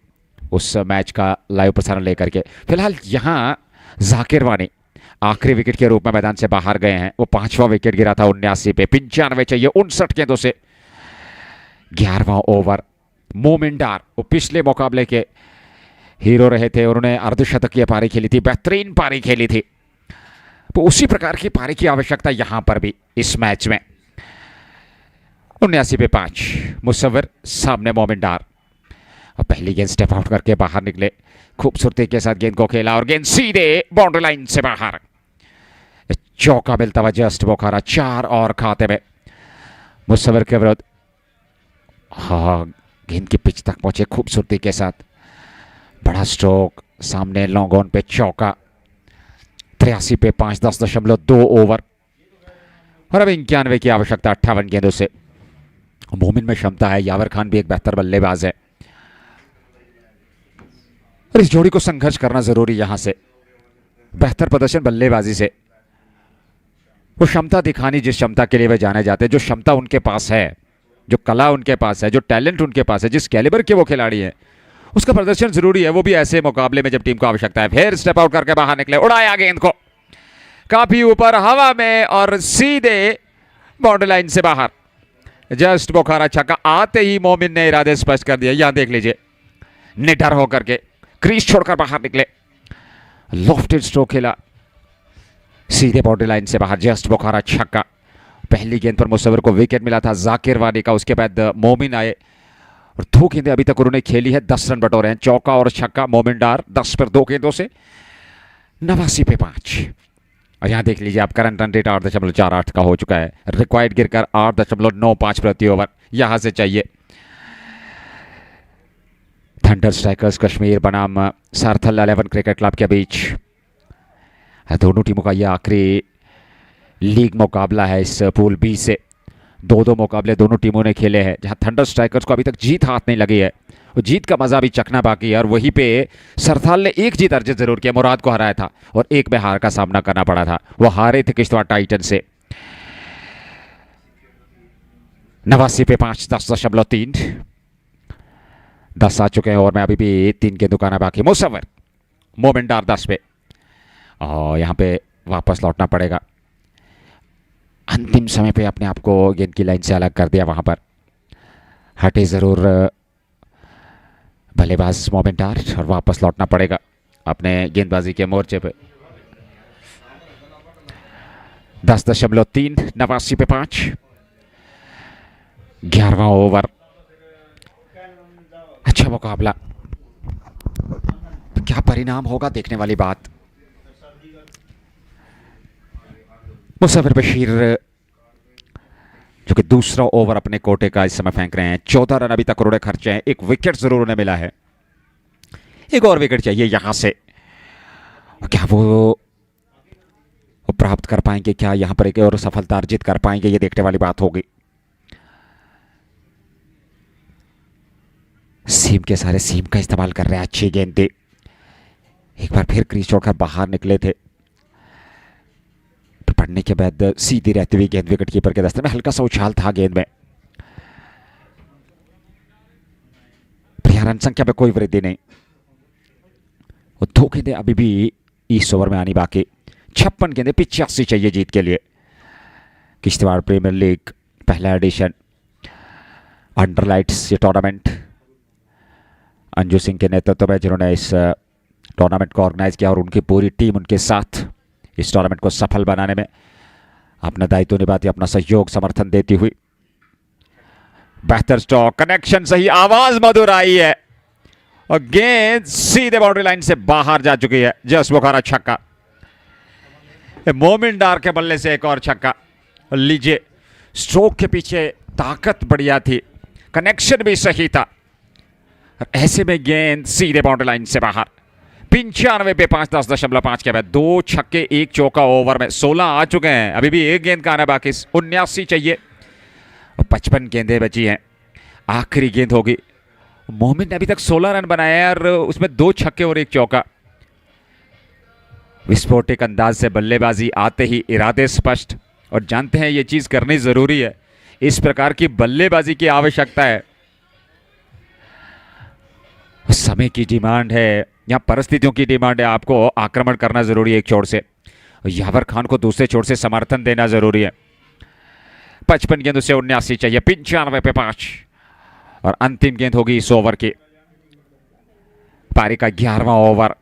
उस मैच का लाइव प्रसारण लेकर के। फिलहाल यहाँ जाकिर वानी आखिरी विकेट के रूप में मैदान से बाहर गए हैं। वो 5वां विकेट गिरा था 79 पे। 95 चाहिए 59 गेंदों से। 11वां ओवर मोमिनडार, वो पिछले मुकाबले के हीरो रहे थे, और उन्होंने अर्धशतकीय पारी खेली थी, बेहतरीन पारी खेली थी। तो उसी प्रकार की पारी की आवश्यकता यहां पर भी इस मैच में। 79 पे 5 मुसव्वर सामने मोमिन डार। और पहली गेंद स्टेप आउट करके बाहर निकले, खूबसूरती के साथ गेंद को खेला और गेंद सीधे बाउंड्री लाइन से बाहर। चौका मिलता हुआ जस्ट बोखारा 4 और खाते में मुसव्वर के विरुद्ध। हाँ, गेंद की पिच तक पहुंचे खूबसूरती के साथ, बड़ा स्ट्रोक सामने लॉन्ग ऑन पे चौका। 83 पे 5 10.2 ओवर और अब 91 की आवश्यकता 58 गेंदों से। मोमिन में क्षमता है, यावर खान भी एक बेहतर बल्लेबाज है और इस जोड़ी को संघर्ष करना जरूरी। यहां से बेहतर प्रदर्शन बल्लेबाजी से, वो क्षमता दिखानी जिस क्षमता के लिए वे जाने जाते हैं, जो क्षमता उनके पास है, जो कला उनके पास है, जो टैलेंट उनके पास है, जिस कैलिबर के वो खिलाड़ी हैं, उसका प्रदर्शन जरूरी है, वो भी ऐसे मुकाबले में जब टीम को आवश्यकता है। फिर स्टेप आउट करके बाहर निकले, उड़ाया गेंद को काफी ऊपर हवा में और सीधे बाउंड्री लाइन से बाहर। जस्ट बोखारा छक्का आते ही मोमिन ने इरादे स्पष्ट कर दिया। यहां देख लीजिए, निडर होकर के क्रीज छोड़कर बाहर निकले, लॉफ्टेड स्ट्रोक खेला, सीधे बाउंड्री लाइन से बाहर। जस्ट बोखारा छक्का। पहली गेंद पर मुसव्वर को विकेट मिला था जाकिर वानी का, उसके बाद मोमिन आए और 2 गेंदें अभी तक उन्होंने खेली है, 10 रन बटोरे हैं, चौका और छक्का। मोमिन डार 10 पर 2 गेंदों से 89 पे 5। और यहां देख लीजिए, आप करंट रन रेट 8.48 का हो चुका है, रिक्वायर्ड गिरकर 8.95 प्रति ओवर यहां से चाहिए। थंडर स्ट्राइकर्स कश्मीर बनाम सार्थल 11 क्रिकेट क्लब के बीच दोनों टीमों का यह आखिरी लीग मुकाबला है इस पूल बी से। 2-2 मुकाबले दोनों टीमों ने खेले हैं, जहां थंडर स्ट्राइकर्स को अभी तक जीत हाथ नहीं लगी है, और जीत का मजा भी चखना बाकी है। और वहीं पे सरथाल ने एक जीत अर्जित जरूर किया, मुराद को हराया था और एक में हार का सामना करना पड़ा था, वो हारे थे किश्तवाड़ टाइटन से। 89 पे 5 10.3 10 आ चुके हैं और मैं अभी भी 3 गेंदों का बाकी। मुसव्वर मोमिन डार 10 पे, और यहां पे वापस लौटना पड़ेगा। अंतिम समय पे अपने आप को गेंद की लाइन से अलग कर दिया, वहां पर हटे जरूर बल्लेबाज मोमिन डार और वापस लौटना पड़ेगा अपने गेंदबाजी के मोर्चे पे। 10.3 89 पे 5 11वां ओवर। अच्छा मुकाबला, तो क्या परिणाम होगा देखने वाली बात। मुसव्वर बशीर जो कि दूसरा ओवर अपने कोटे का इस समय फेंक रहे हैं, 14 रन अभी तक उन्होंने खर्चे हैं, एक विकेट जरूर उन्हें मिला है, एक और विकेट चाहिए यहां से। क्या वो प्राप्त कर पाएंगे, क्या यहां पर एक और सफलता अर्जित कर पाएंगे, ये देखने वाली बात होगी। सीम के सारे सीम का इस्तेमाल कर रहे हैं, अच्छी गेंद थी, एक बार फिर क्रीज छोड़कर बाहर निकले थे, पड़ने के बाद सीधी रहती हुई गेंद विकेट कीपर के दस्ते में, हल्का सा उछाल था गेंद में। रन संख्या में कोई वृद्धि नहीं, और 2 गेंदें अभी भी इस ओवर में आनी बाकी। 56 गेंदें 85 चाहिए जीत के लिए। किश्तवाड़ प्रीमियर लीग पहला एडिशन, अंडर लाइट्स ये टूर्नामेंट अंजू सिंह के नेतृत्व में, जिन्होंने इस टूर्नामेंट को ऑर्गेनाइज किया और उनकी पूरी टीम उनके साथ इस टूर्नामेंट को सफल बनाने में अपना दायित्व निभाती, अपना सहयोग समर्थन देती हुई। बेहतर स्ट्रोक, कनेक्शन सही, आवाज मधुर आई है और गेंद सीधे बाउंड्री लाइन से बाहर जा चुकी है। जस्ट बोखारा छक्का, मोमिन डार के बल्ले से एक और छक्का। लीजिए, स्ट्रोक के पीछे ताकत बढ़िया थी, कनेक्शन भी सही था, ऐसे में गेंद सीधे बाउंड्री लाइन से बाहर। 95 पे 5 10.5 के बाद 2 छक्के 1 चौका ओवर में 16 आ चुके हैं, अभी भी एक गेंद का आना बाकी। 79 चाहिए और 55 गेंदें बची हैं, आखिरी गेंद होगी। मोमिन ने अभी तक 16 रन बनाए हैं और उसमें 2 छक्के और 1 चौका। विस्फोटक अंदाज से बल्लेबाजी आते ही इरादे स्पष्ट, और जानते हैं ये चीज करनी जरूरी है, इस प्रकार की बल्लेबाजी की आवश्यकता है, समय की डिमांड है, यहां परिस्थितियों की डिमांड है, आपको आक्रमण करना जरूरी है एक छोर से, यावर खान को दूसरे छोर से समर्थन देना जरूरी है। 55 गेंदों से 79 चाहिए, 95 पे 5 और अंतिम गेंद होगी इस ओवर की, पारी का 11वां over.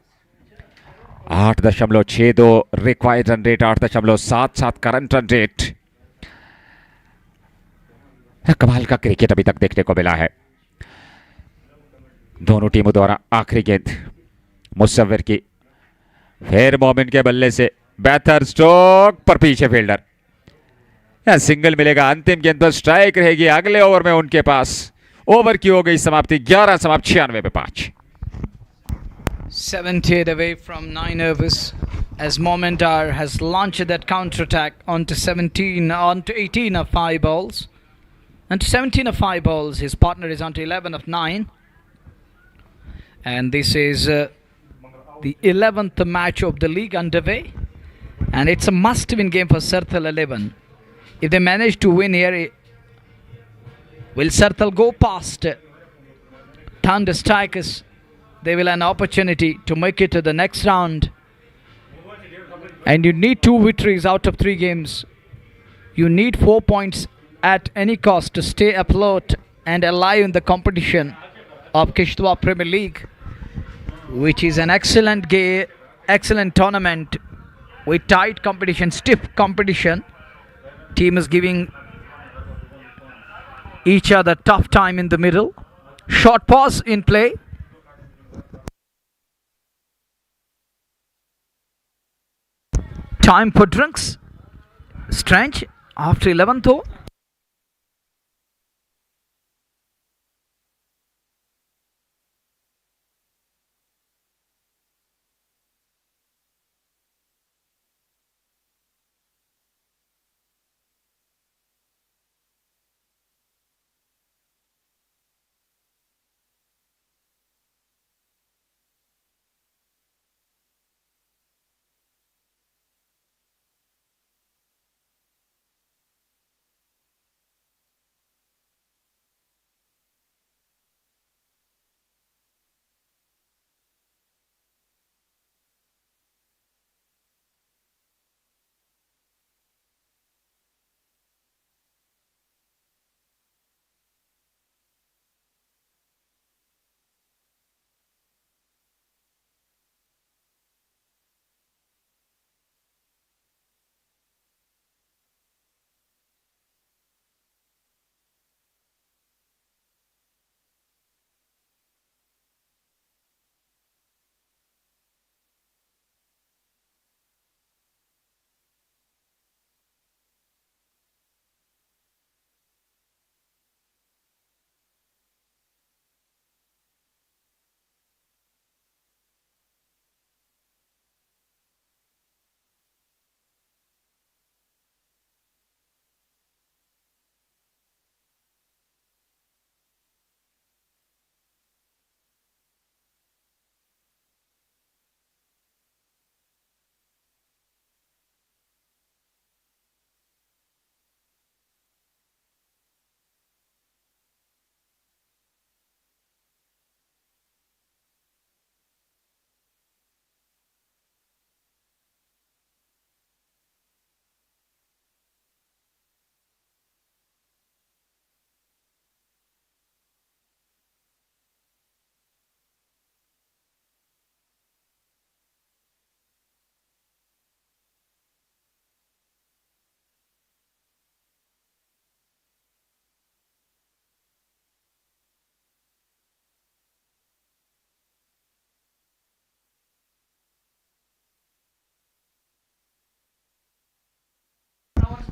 8.62 required run rate, 8.77 current run rate. कमाल का क्रिकेट अभी तक देखने को मिला है। दोनों टीमों द्वारा आखिरी गेंद मुसव्विर की, फिर मोमिन के बल्ले से बेहतर स्ट्रोक पर पीछे फील्डर, सिंगल मिलेगा। अंतिम गेंद पर स्ट्राइक रहेगी। अगले ओवर में उनके पास ओवर की हो गई समाप्ति, 11 समाप्त 96 पे 5। 78 away from 9 overs as Momentar has launched that counter-attack onto 18 of 5 balls. Onto 17 of 5 balls, his partner is onto 11 of 9. And this is the 11th match of the league underway. And it's a must-win game for Sarthal 11. If they manage to win here, will Sarthal go past Thunder Strikers? They will have an opportunity to make it to the next round. And you need 2 victories out of 3 games. You need 4 points at any cost to stay afloat and alive in the competition of Kishtwar Premier League, which is an excellent tournament with tight competition, stiff competition. Team is giving each other tough time in the middle. Short pause in play. Time for drinks. Strange after 11th over.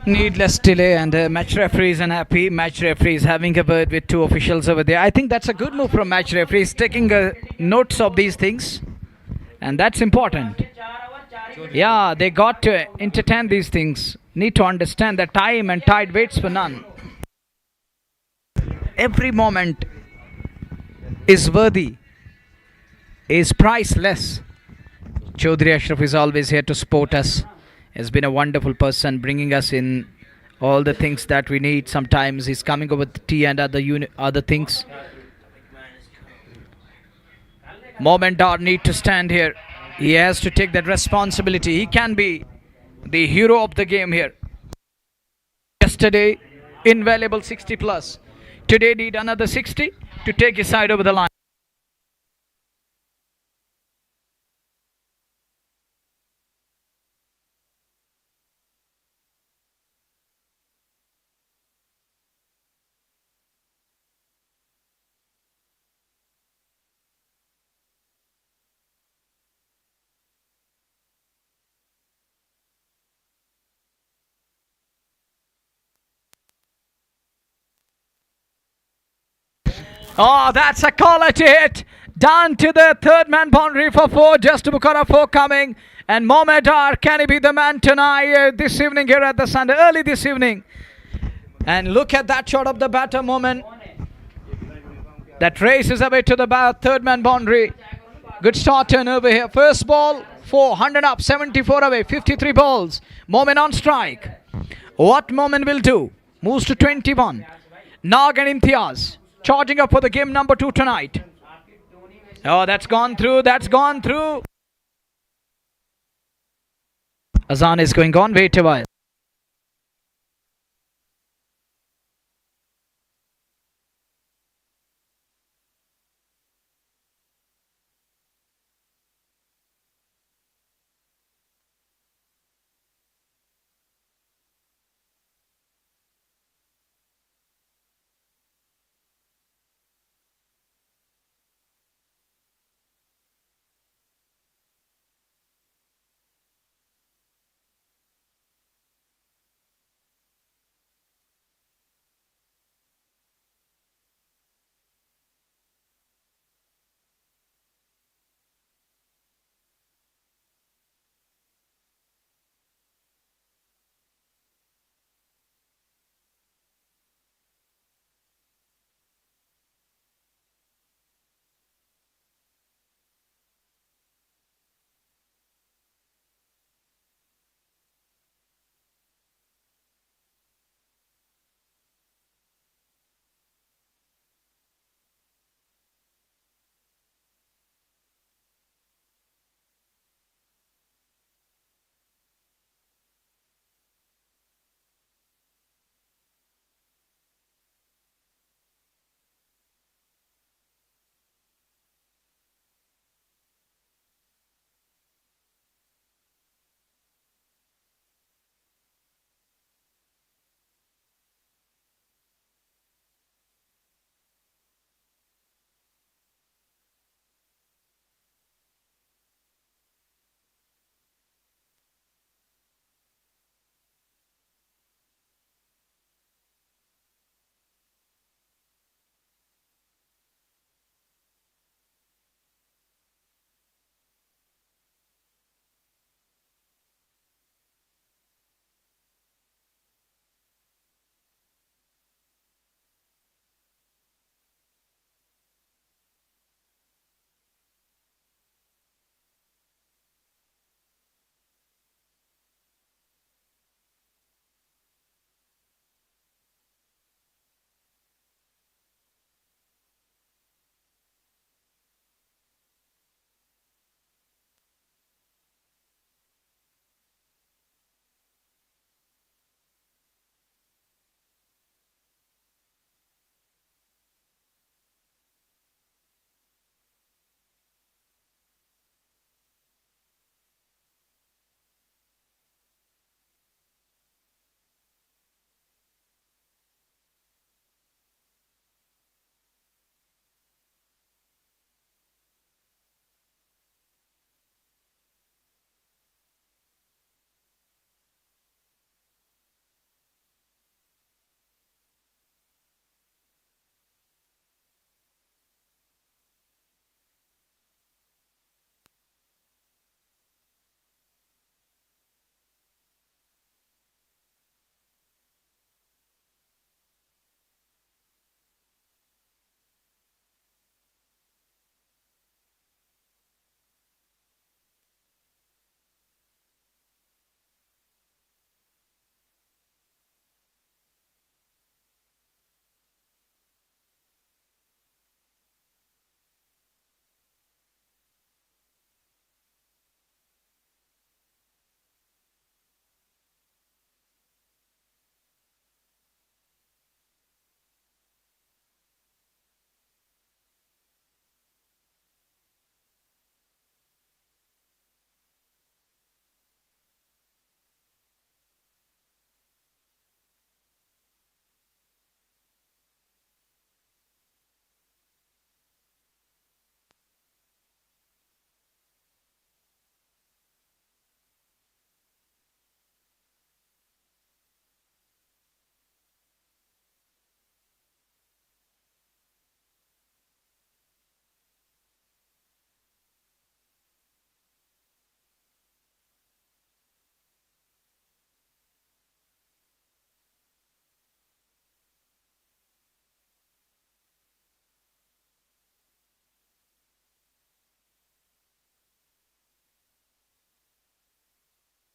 Needless delay, and match referee is unhappy. Match referee is having a word with 2 officials over there. I think that's a good move from match referee. He's taking notes of these things, and that's important. Yeah, they got to entertain these things. Need to understand that time and tide waits for none. Every moment is worthy, is priceless. Chaudhry Ashraf is always here to support us. Has been a wonderful person, bringing us in all the things that we need. Sometimes he's coming over with tea and other things. Momentar need to stand here. He has to take that responsibility. He can be the hero of the game here. Yesterday, invaluable 60 plus. Today need another 60 to take his side over the line. Oh, that's a quality hit. Down to the third man boundary for 4. Just Bukhara 4 coming. And Momedar, can he be the man tonight, this evening here at the Sunday, early this evening? And look at that shot of the batter, Moment. That races away to the third man boundary. Good start turn over here. First ball, 400 up, 74 away, 53 balls. Moment on strike. What Moment will do? Moves to 21. Nag and Imtiaz charging up for the game number 2 tonight. Oh, that's gone through. That's gone through. Azan is going on. Wait a while.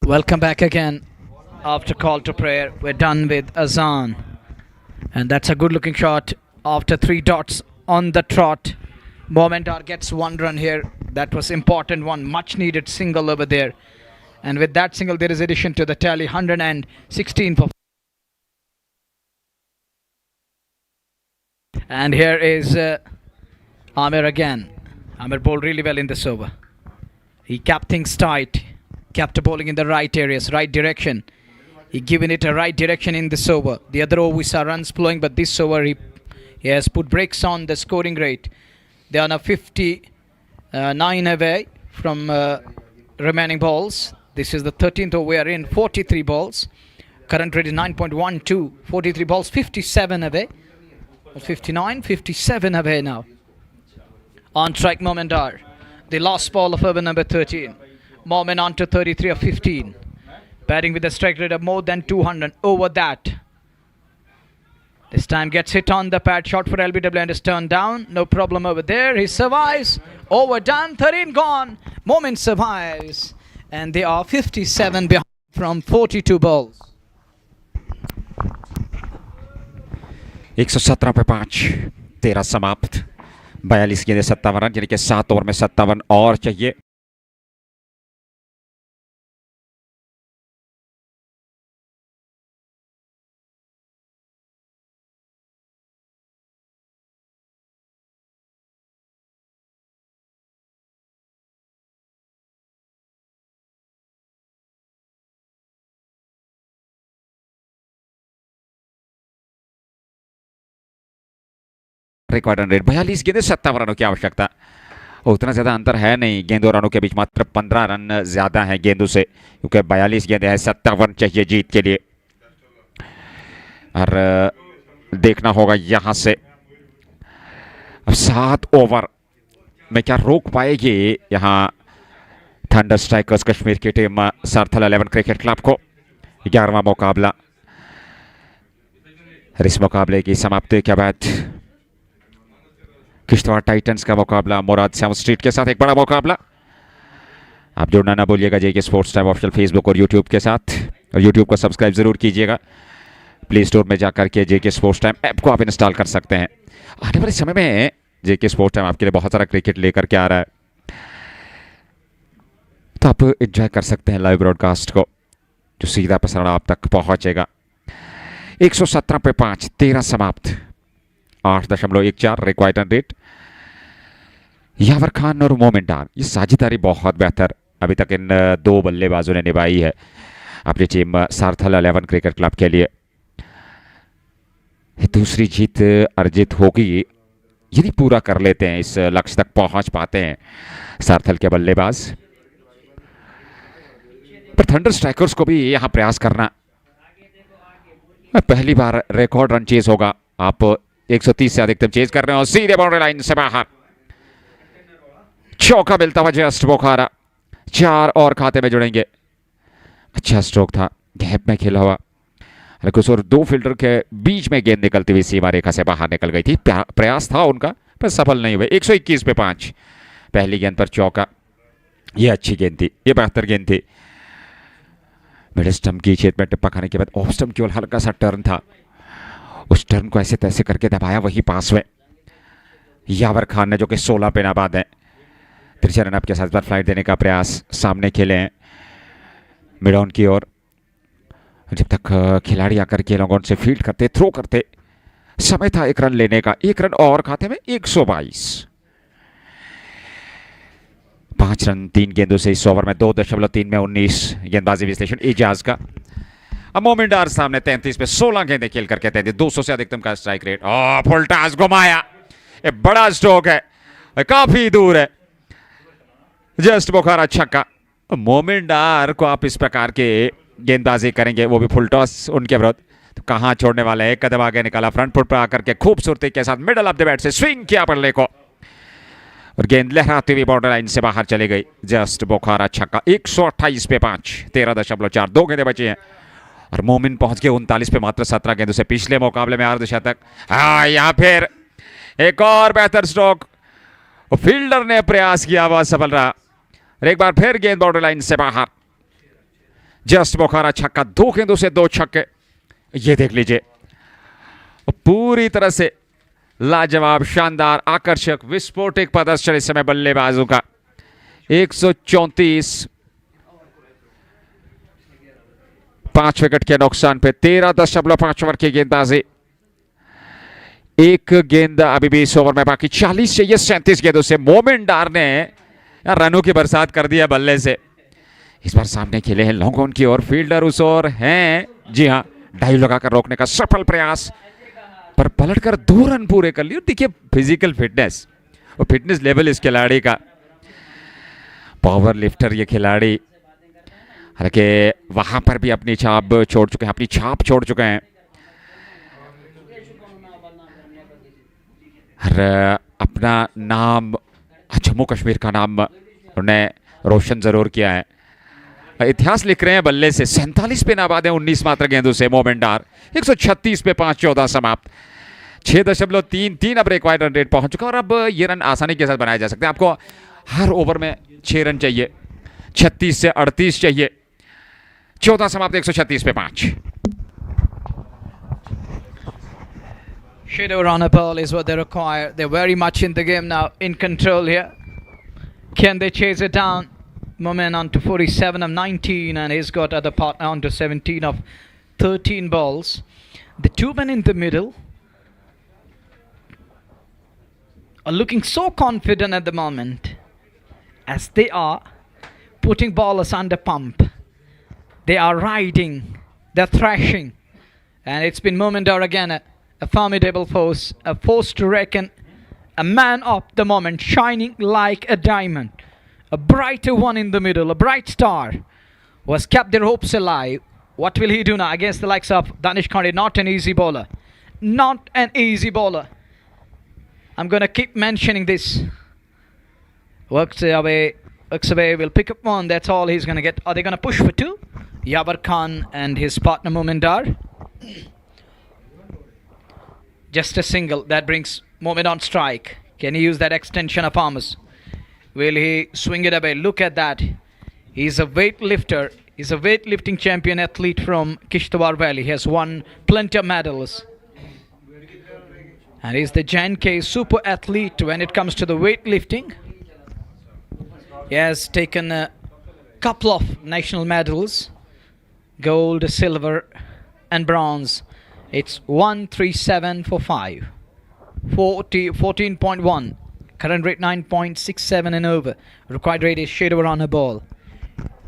Welcome back again. After call to prayer, we're done with Azan. And that's a good looking shot after 3 dots on the trot. Momentar gets 1 run here. That was important one. Much needed single over there. And with that single, there is addition to the tally. 116 for. And here is Amir again. Amir bowled really well in this over. He kept things tight. Kept bowling in the right areas, right direction. He given it a right direction in this over. The other over we saw runs flowing, but this over he has put brakes on the scoring rate. They are now 59 away from remaining balls. This is the 13th over. We are in 43 balls. Current rate is 9.12. 43 balls, 57 away. 59, 57 away now. On strike Momendar. The last ball of over number 13. Moment on to 33 of 15. Batting with a strike rate of more than 200. Over that. This time gets hit on the pad. Shot for LBW and is turned down. No problem over there. He survives. Overdone. 13 gone. Moment survives. And they are 57 behind from 42 balls. 117 पे 5, 13 समाप्त, 42 गेंदें 57 run, यानी कि 7 over में 57 और चाहिए. Record run rate 42 गेंदें 57 रनों की आवश्यकता. उतना ज़्यादा अंतर है नहीं गेंदों रनों के बीच, मात्र 15 रन ज़्यादा हैं गेंदों से, क्योंकि 42 गेंदें हैं. 57 चाहिए जीत के लिए. और देखना होगा यहाँ से अब 7 ओवर में क्या रोक पाएगी यहाँ थंडर स्ट्राइकर्स कश्मीर की टीम सरथल 11 क्रिकेट क्लब को. 11वां मुकाबला. इस मुकाबले की समाप्ति के बाद किश्तवाड़ टाइटंस का मुकाबला मुराद सेवन स्ट्रीट के साथ. एक बड़ा मुकाबला. आप जुड़ना ना भूलिएगा जेके स्पोर्ट्स टाइम ऑफिशियल फेसबुक और यूट्यूब के साथ, और यूट्यूब को सब्सक्राइब जरूर कीजिएगा. प्ले स्टोर में जाकर के जेके स्पोर्ट्स टाइम ऐप को आप इंस्टॉल कर सकते हैं. आने वाले समय में जेके स्पोर्ट्स टाइम आपके लिए बहुत सारा क्रिकेट लेकर के आ रहा है, तो आप एंजॉय कर सकते हैं लाइव ब्रॉडकास्ट को, जो सीधा प्रसारण आप तक पहुंचेगा. 117 पे 5, 13 समाप्त, 8.14 required run rate. Yawar Khan और मोमिनडार, ये साझेदारी बहुत बेहतर अभी तक इन 2 बल्लेबाजों ने निभाई है अपनी टीम सार्थल 11 क्रिकेट क्लब के लिए. दूसरी जीत अर्जित होगी यदि पूरा कर लेते हैं, इस लक्ष्य तक पहुंच पाते हैं सार्थल के बल्लेबाज. पर थंडर स्ट्राइकर्स को भी यहां प्रयास करना. पहली बार रिकॉर्ड रन चेज होगा. आप 130 से अधिकतम चेज कर रहे हो, सीधे बाउंड्री लाइन से बाहर. चौका मिलता हुआ जस्ट बुखारा. 4 और खाते में जुड़ेंगे. अच्छा स्ट्रोक था, गैप में खेला हुआ, कुछ और 2 फील्डर के बीच में गेंद निकलती हुई सीमा रेखा से बाहर निकल गई थी. प्रयास था उनका, पर सफल नहीं हुए. 121 पे 5, पहली गेंद पर चौका. ये अच्छी गेंद थी, ये बेहतर गेंद थी. मिड स्टंप की छेद में टिप्पा खाने के बाद ऑफ स्टंप केवल हल्का सा टर्न था, उस टर्न को ऐसे तैसे करके दबाया, वही पास हुए. यावर खान ने, जो कि 16 पे नाबाद है, तिरछे रन अप के साथ फ्लाइट देने का प्रयास, सामने खेले हैं मिड ऑन की ओर. जब तक खिलाड़ी आकर के लोगों से फील्ड करते, थ्रो करते, समय था 1 रन लेने का. 1 रन और खाते में. 122, 5 रन 3 गेंदों से इस ओवर में. 2.3 में 19 गेंदबाजी विश्लेषण एजाज का. अब मोमिनडार सामने 33 पे 16 गेंदें खेल करके 33, 200 से अधिकतम का स्ट्राइक रेट. फुल टॉस घुमाया. ये बड़ा स्ट्रोक है, काफी दूर है. जस्ट बुखारा छक्का. मोमिनडार को आप इस प्रकार के गेंदबाजी करेंगे, वो भी फुल टॉस उनके विरुद्ध, तो कहां छोड़ने वाला है. 1 कदम आगे निकाला, फ्रंट फुट पर आकर के खूबसूरती के साथ मिडल ऑफ द बैट से स्विंग किया बल्ले को, और गेंद लहराती हुई बॉर्डर लाइन से बाहर चली गई. जस्ट बुखारा छक्का. 128 पे 5, 13.4, 2 गेंदें बची हैं. और मोमिन पहुंच गए 39 पे मात्र 17 गेंदों से. पिछले मुकाबले में अर्धशतक. यहां फिर एक और बेहतर स्ट्रोक. फील्डर ने प्रयास किया, वह सफल रहा. एक बार फिर गेंद बॉर्डर लाइन से बाहर. जस्ट बुखारा छक्का, 2 गेंदों से 2 छक्के। ये देख लीजिए, पूरी तरह से लाजवाब, शानदार, आकर्षक, विस्फोटक प्रदर्शन इस समय बल्लेबाजों का। 134, 5 विकेट के नुकसान पे 13.5 ओवर की गेंदबाजी। एक गेंद अभी भी इस ओवर में बाकी, 40 चाहिए 37 गेंदों से। मोमिनडार ने रनों की बरसात कर दिया बल्ले से। इस बार सामने खेले हैं लॉन्ग ऑन की ओर, फील्डर उस ओर हैं, जी हां, डाइव लगाकर रोकने का सफल प्रयास, पर पलटकर 2 रन पूरे कर लिए। देखिए फिजिकल फिटनेस और फिटनेस लेवल इस खिलाड़ी का, पावर लिफ्टर ये खिलाड़ी। हालांकि वहां पर भी अपनी छाप छोड़ चुके हैं, और अपना नाम, जम्मू कश्मीर का नाम उन्होंने रोशन जरूर किया है। इतिहास लिख रहे हैं बल्ले से। 47 पे नाबाद है 19 मात्र गेंदों से मोमिनडार। 136 पे 5-14 समाप्त। 6.33 अब रिक्वायर्ड रन रेट पहुंच चुका, और अब ये रन आसानी के साथ बनाए जा सकते हैं। आपको हर ओवर में 6 रन चाहिए, 36 से 38 चाहिए। 14 समाप्त, 136 पे 5। Shadow on a ball is what they require. They're very much in the game now, in control here. Can they chase it down? Momin on to 47 of 19, and he's got other partner on to 17 of 13 balls. The two men in the middle are looking so confident at the moment, as they are putting ballers under pump. They are riding, they're thrashing, and it's been Momindar again, a formidable force, a force to reckon, a man of the moment, shining like a diamond, a brighter one in the middle, a bright star, who has kept their hopes alive. What will he do now against the likes of Danish Kande? Not an easy bowler, not an easy bowler. I'm gonna keep mentioning this. Works away, will pick up one, that's all he's gonna get. Are they gonna push for 2? Yabar Khan and his partner Momindar. Just a single, that brings Momin on strike. Can he use that extension of arms? Will he swing it away? Look at that. He's a weightlifter. He's a weightlifting champion athlete from Kishtwar Valley. He has won plenty of medals. And he's the J&K super athlete when it comes to the weightlifting. He has taken a couple of national medals. Gold, silver and bronze. It's 137 for 5. 14.1. Current rate 9.67 and over. Required rate is shade over on a ball.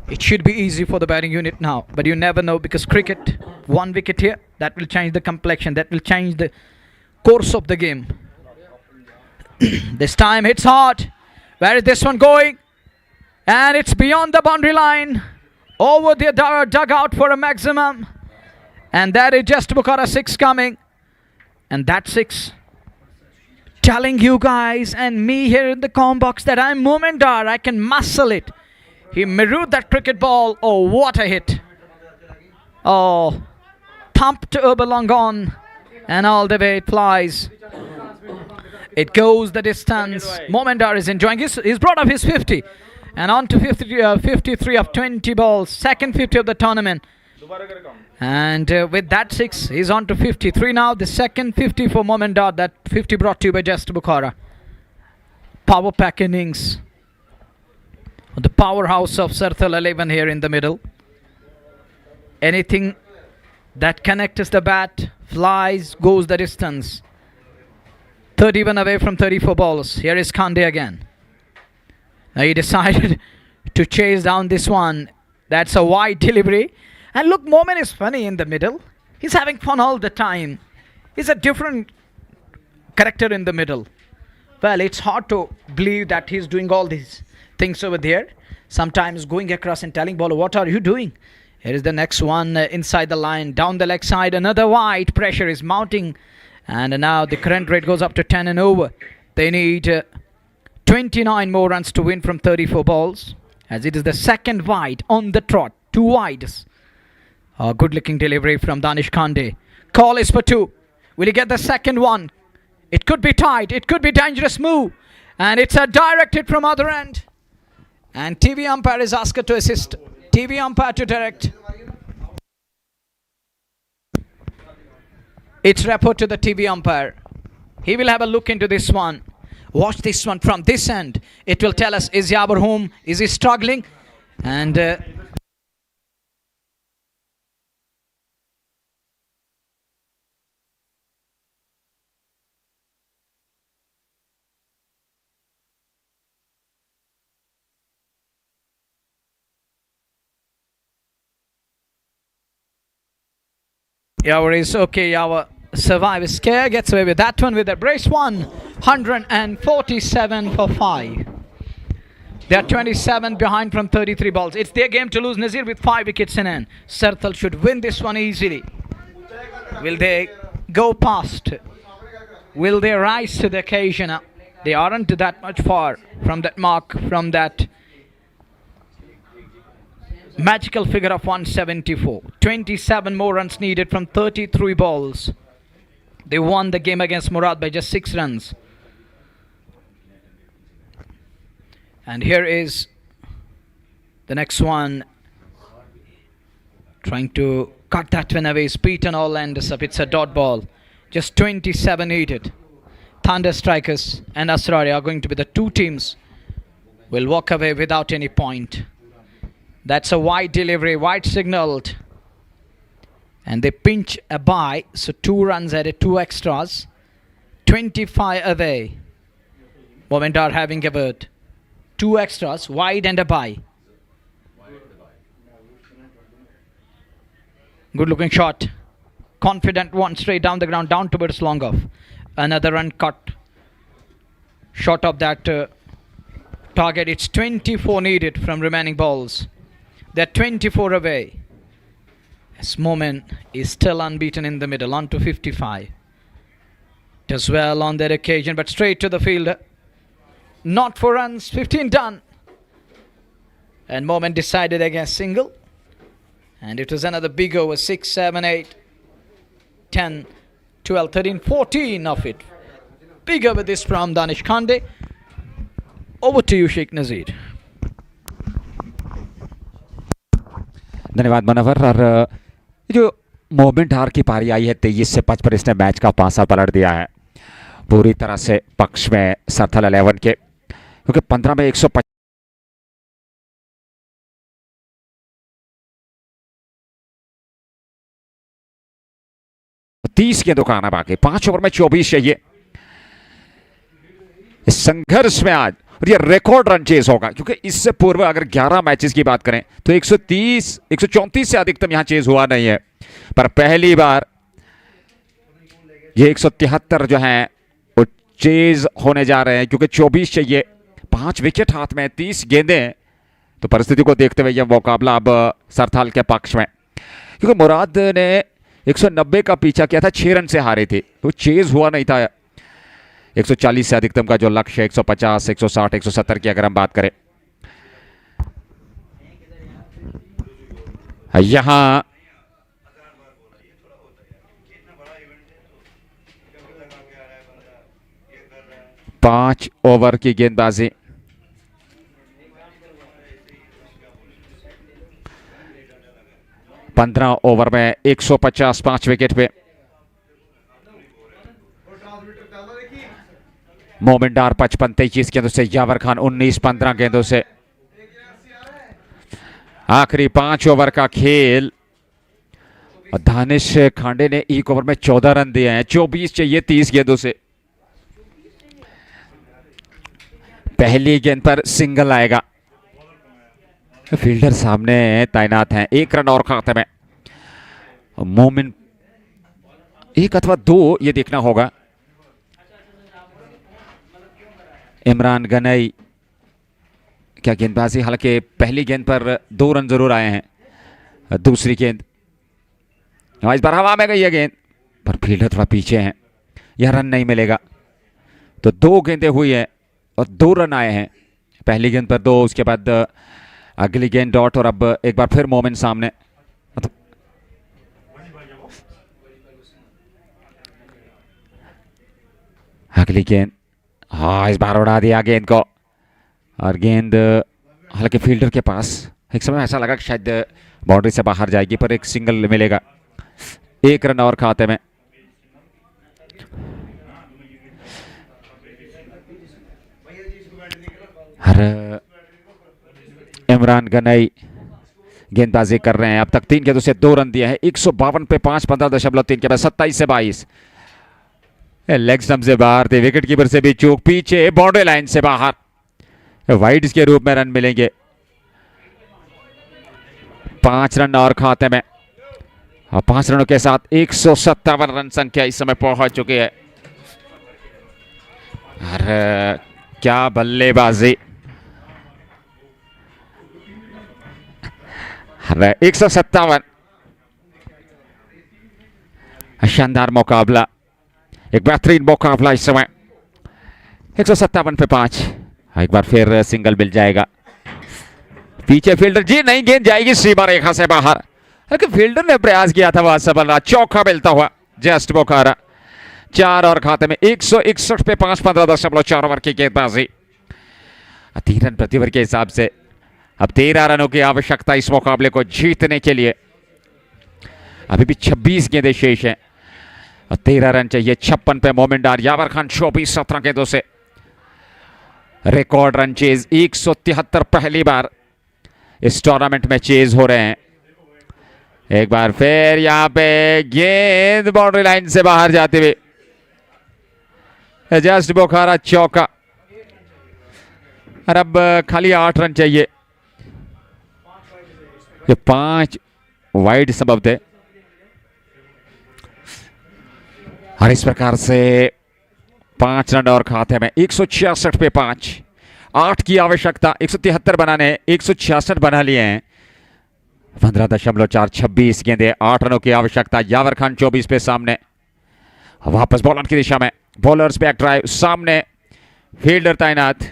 It should be easy for the batting unit now, but you never know, because cricket, 1 wicket here, that will change the complexion, that will change the course of the game. This time hits hard. Where is this one going? And it's beyond the boundary line. Over the dugout for a maximum. And that is just Bukhara 6 coming. And that 6 telling you guys and me here in the com box that I'm Momindar. I can muscle it. He mirrored that cricket ball. Oh, what a hit. Oh, thumped Oberlong on. And all the way it flies. It goes the distance. Momindar is enjoying. He's brought up his 50. And on to 53 of 20 balls. Second 50 of the tournament. And with that 6, he's on to 53 now. The second 50 for Momindar. That 50 brought to you by Just Bukhara. Power pack innings. The powerhouse of Sarthal 11 here in the middle. Anything that connects the bat, flies, goes the distance. 31 away from 34 balls. Here is Kande again. Now he decided to chase down this one. That's a wide delivery. And look, Momin is funny in the middle. He's having fun all the time. He's a different character in the middle. Well, it's hard to believe that he's doing all these things over there. Sometimes going across and telling bowler, what are you doing? Here is the next one inside the line. Down the leg side, another wide. Pressure is mounting. And now the current rate goes up to 10 and over. They need 29 more runs to win from 34 balls. As it is the second wide on the trot. 2 wides. A good looking delivery from Danish Kande. Call is for 2. Will he get the second one? It could be tight. It could be dangerous move. And it's a direct hit from other end. And TV umpire is asked to assist. TV umpire to direct. It's report to the TV umpire. He will have a look into this one. Watch this one from this end. It will tell us, is Yabur home? Is he struggling? And Yabur is okay. Yabur survives scare, gets away with that one with a brace one. 147 for 5. They are 27 behind from 33 balls. It's their game to lose, Nazir, with 5 wickets in hand. Sarthal should win this one easily. Will they go past? Will they rise to the occasion? They aren't that much far from that mark, from that magical figure of 174. 27 more runs needed from 33 balls. They won the game against Murad by just 6 runs. And here is the next one. Trying to cut that one away. Speed and all ends up. It's a dot ball. Just 27 needed. Thunder Strikers and Asrari are going to be the two teams will walk away without any point. That's a wide delivery, wide signaled. And they pinch a bye. So 2 runs added, 2 extras. 25 away. Moment are having a word. 2 extras, wide and a bye. Good looking shot. Confident one straight down the ground, down towards long off. Another run cut. Short of that target. It's 24 needed from remaining balls. They're 24 away. As Moment is still unbeaten in the middle, on to 55. Does well on that occasion, but straight to the field. Not 4 runs, 15 done. And Moment decided against single. And it was another big over. 6, 7, 8, 10, 12, 13, 14 of it. Big over this from Danish Khande. Over to you, Sheikh Nazir. धन्यवाद मनोहर। और जो moment हार की पारी आई है 23 से 5 पर इसने मैच का पासा पलट दिया है पूरी तरह से पक्ष में सरथल 11 के, क्योंकि 15 में 150 30 गेंदों का आना बाकी। 5 ओवर में 24 चाहिए इस संघर्ष में आज, और ये रिकॉर्ड रन चेज होगा, क्योंकि इससे पूर्व अगर 11 मैचेस की बात करें तो 134 से अधिकतम यहां चेज हुआ नहीं है, पर पहली बार ये 173 जो है वो चेज होने जा रहे हैं, क्योंकि 24 चाहिए, 5 विकेट हाथ में, 30 गेंदें। तो परिस्थिति को देखते हुए यह मुकाबला अब सरथाल के पक्ष में, क्योंकि मुराद ने 190 का पीछा किया था, 6 रन से हारे थे, तो चेज हुआ नहीं था। 140 से अधिकतम का जो लक्ष्य है, 150, 160, 170 की अगर हम बात करें, यहां 5 ओवर की गेंदबाजी। पंद्रह ओवर में 150, 5 विकेट पे। मोमिन डार 55, 23 गेंदों से, यावर खान 19, 15 गेंदों से। आखिरी 5 ओवर का खेल। दानिश खांडे ने 1 ओवर में 14 रन दिए हैं, 24 चाहिए 30 गेंदों से। पहली गेंद पर सिंगल आएगा, फील्डर सामने तैनात हैं। 1 रन और खाते में। मोमिन 1 अथवा 2 ये देखना होगा। इमरान गनई क्या गेंदबाजी, हालांकि पहली गेंद पर 2 रन जरूर आए हैं। दूसरी गेंद इस बार हवा में गई है गेंद, पर फील्डर थोड़ा पीछे हैं, यह रन नहीं मिलेगा। तो 2 गेंदें हुई हैं और 2 रन आए हैं। पहली गेंद पर 2, उसके बाद अगली गेंद डॉट, और अब एक बार फिर मोमिन सामने। अगली गेंद, हाँ इस बार उड़ा दिया गेंद को, और गेंद हालांकि फील्डर के पास। एक समय ऐसा लगा कि शायद बाउंड्री से बाहर जाएगी, पर एक सिंगल मिलेगा। 1 रन और खाते में। इमरान गनई गेंदबाजी कर रहे हैं। अब तक 3 गेंदों से 2 रन दिए हैं। 152 पे 5, 15.3 के बाद 27 से 22। लेग स्टंप से बाहर थे, विकेट कीपर से भी चूक, पीछे बाउंड्री लाइन से बाहर। वाइड्स के रूप में रन मिलेंगे। 5 रन और खाते में, और 5 रनों के साथ 157 रन संख्या इस समय पहुंच चुकी है। और क्या बल्लेबाजी, 157। शानदार मुकाबला, एक बेहतरीन मुकाबला इस समय। 157 पे 5। एक बार फिर सिंगल मिल जाएगा। पीछे फील्डर जी नहीं, गेंद जाएगी सीमा रेखा से बाहर, लेकिन फील्डर ने प्रयास किया था, वह सफल रहा। चौका मिलता हुआ जस्ट बोखारा। 4 और खाते में 161 पे 5, 15.4 ओवर की गेंदबाजी। 3 रन प्रति ओवर के हिसाब से अब 13 रनों की आवश्यकता इस मुकाबले को जीतने के लिए। अभी भी 26 गेंदें शेष हैं और 13 रन चाहिए। 56 पे मोमिन डार, यावर खान 24 17 गेंदों से। रिकॉर्ड रन चेज 173 पहली बार इस टूर्नामेंट में चेज हो रहे हैं। एक बार फिर यहां पे गेंद बाउंड्री लाइन से बाहर जाते हुए, जस्ट बोखारा चौका। और अब खाली 8 रन चाहिए। ये 5 वाइड सबब थे, और इस प्रकार से 5 रन और खाते में 166 पे 5। 8 की आवश्यकता, 173 बनाने हैं, 166 बना लिए हैं। 15.4, 26 गेंदे, 8 रनों की आवश्यकता। यावर खान 24 पे सामने, वापस बॉलर की दिशा में, बॉलर्स बैक ड्राइव, सामने फील्डर तैनात।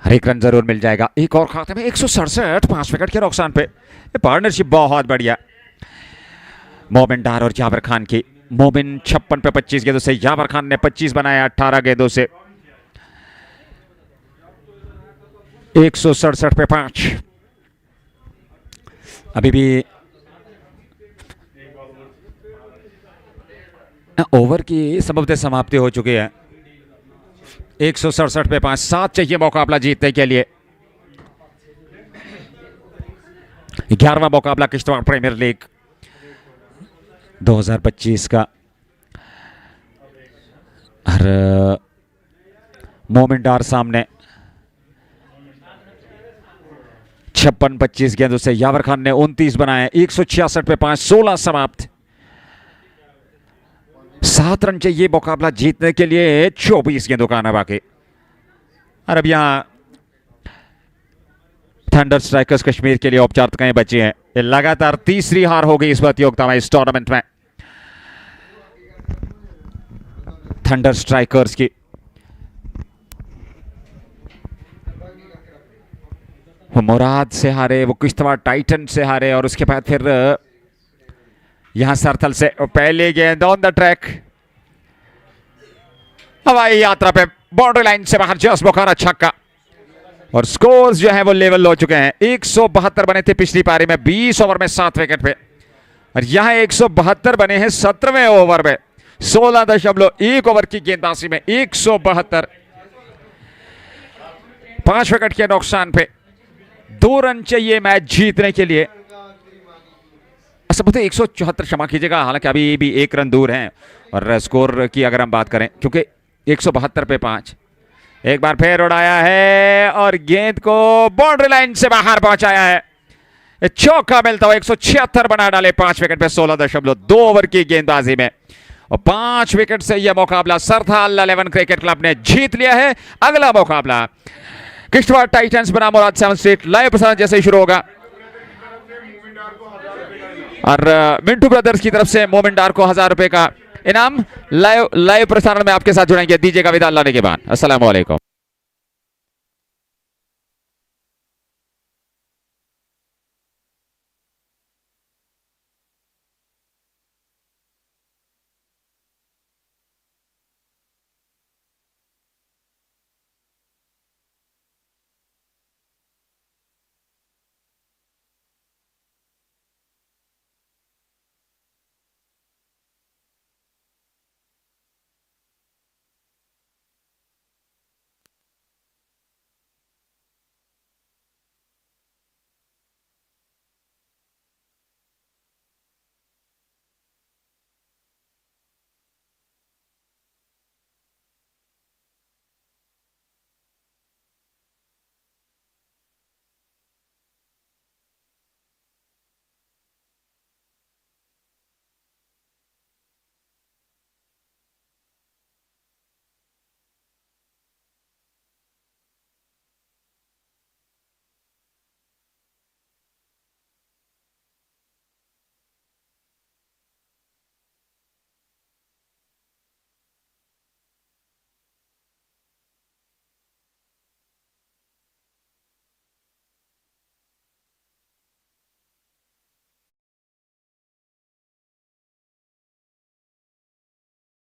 हर एक रन जरूर मिल जाएगा। एक और खाते में 167, 5 विकेट के नुकसान पे। पार्टनरशिप बहुत बढ़िया मोमिन डार और यावर खान की। मोमिन 56 पे 25 गेंदों से, यावर खान ने 25 बनाया 18 गेंदों से। 167 पे 5। अभी भी ओवर की संभवतः समाप्ति हो चुकी है। 167 पे 5, 7 चाहिए मुकाबला जीतने के लिए। 11वां मुकाबला किश्तवाड़ प्रीमियर लीग 2025 का। और मोमिन डार सामने 56-25 गेंदों से। यावर खान ने 29 बनाए। 166 पे 5, 16 समाप्त। 7 रन चाहिए मुकाबला जीतने के लिए। 24 गेंदों का आना बाकी। और अब यहां थंडर स्ट्राइकर्स कश्मीर के लिए औपचारिकताएं बची हैं। ये लगातार तीसरी हार हो गई इस प्रतियोगिता में, इस टूर्नामेंट में थंडर स्ट्राइकर्स की। वो मुराद से हारे, वो किश्तवाड़ टाइटन से हारे, और उसके बाद फिर यहां सरथल से। पहले गेंद ऑन द ट्रैक, हवाई यात्रा पे बाउंड्री लाइन से बाहर, जस्ट बोखारा छक्का। और स्कोर्स जो है वो लेवल हो चुके हैं। 172 बने थे पिछली पारी में 20 ओवर में 7 विकेट पे, और यहां 172 बने हैं 17वें ओवर में 16.1 ओवर की गेंदबाजी में। 172, 5 विकेट के नुकसान पे 2 रन चाहिए मैच जीतने के लिए। सबूत 174, क्षमा कीजिएगा, हालांकि अभी भी 1 रन दूर हैं। और स्कोर की अगर हम बात करें, क्योंकि 172 पे 5। एक बार फिर उड़ाया है और गेंद को बाउंड्री लाइन से बाहर पहुंचाया है। चौका मिलता हुआ 176 बना डाले 5 विकेट पे 16.2 ओवर की गेंदबाजी में। और 5 विकेट से यह मुकाबला सरथाल 11 क्रिकेट क्लब ने जीत लिया है। अगला मुकाबला किश्तवाड़ टाइटंस बना मुराद 7 स्ट्रीट, लाइव प्रसारण जैसे ही शुरू होगा। और मिंटू ब्रदर्स की तरफ से मोमिन डार को 1000 रुपए का इनाम लाइव प्रसारण में आपके साथ जुड़ेंगे। दीजिएगा विदा अल्लाह के बाद। अस्सलाम वालेकुम।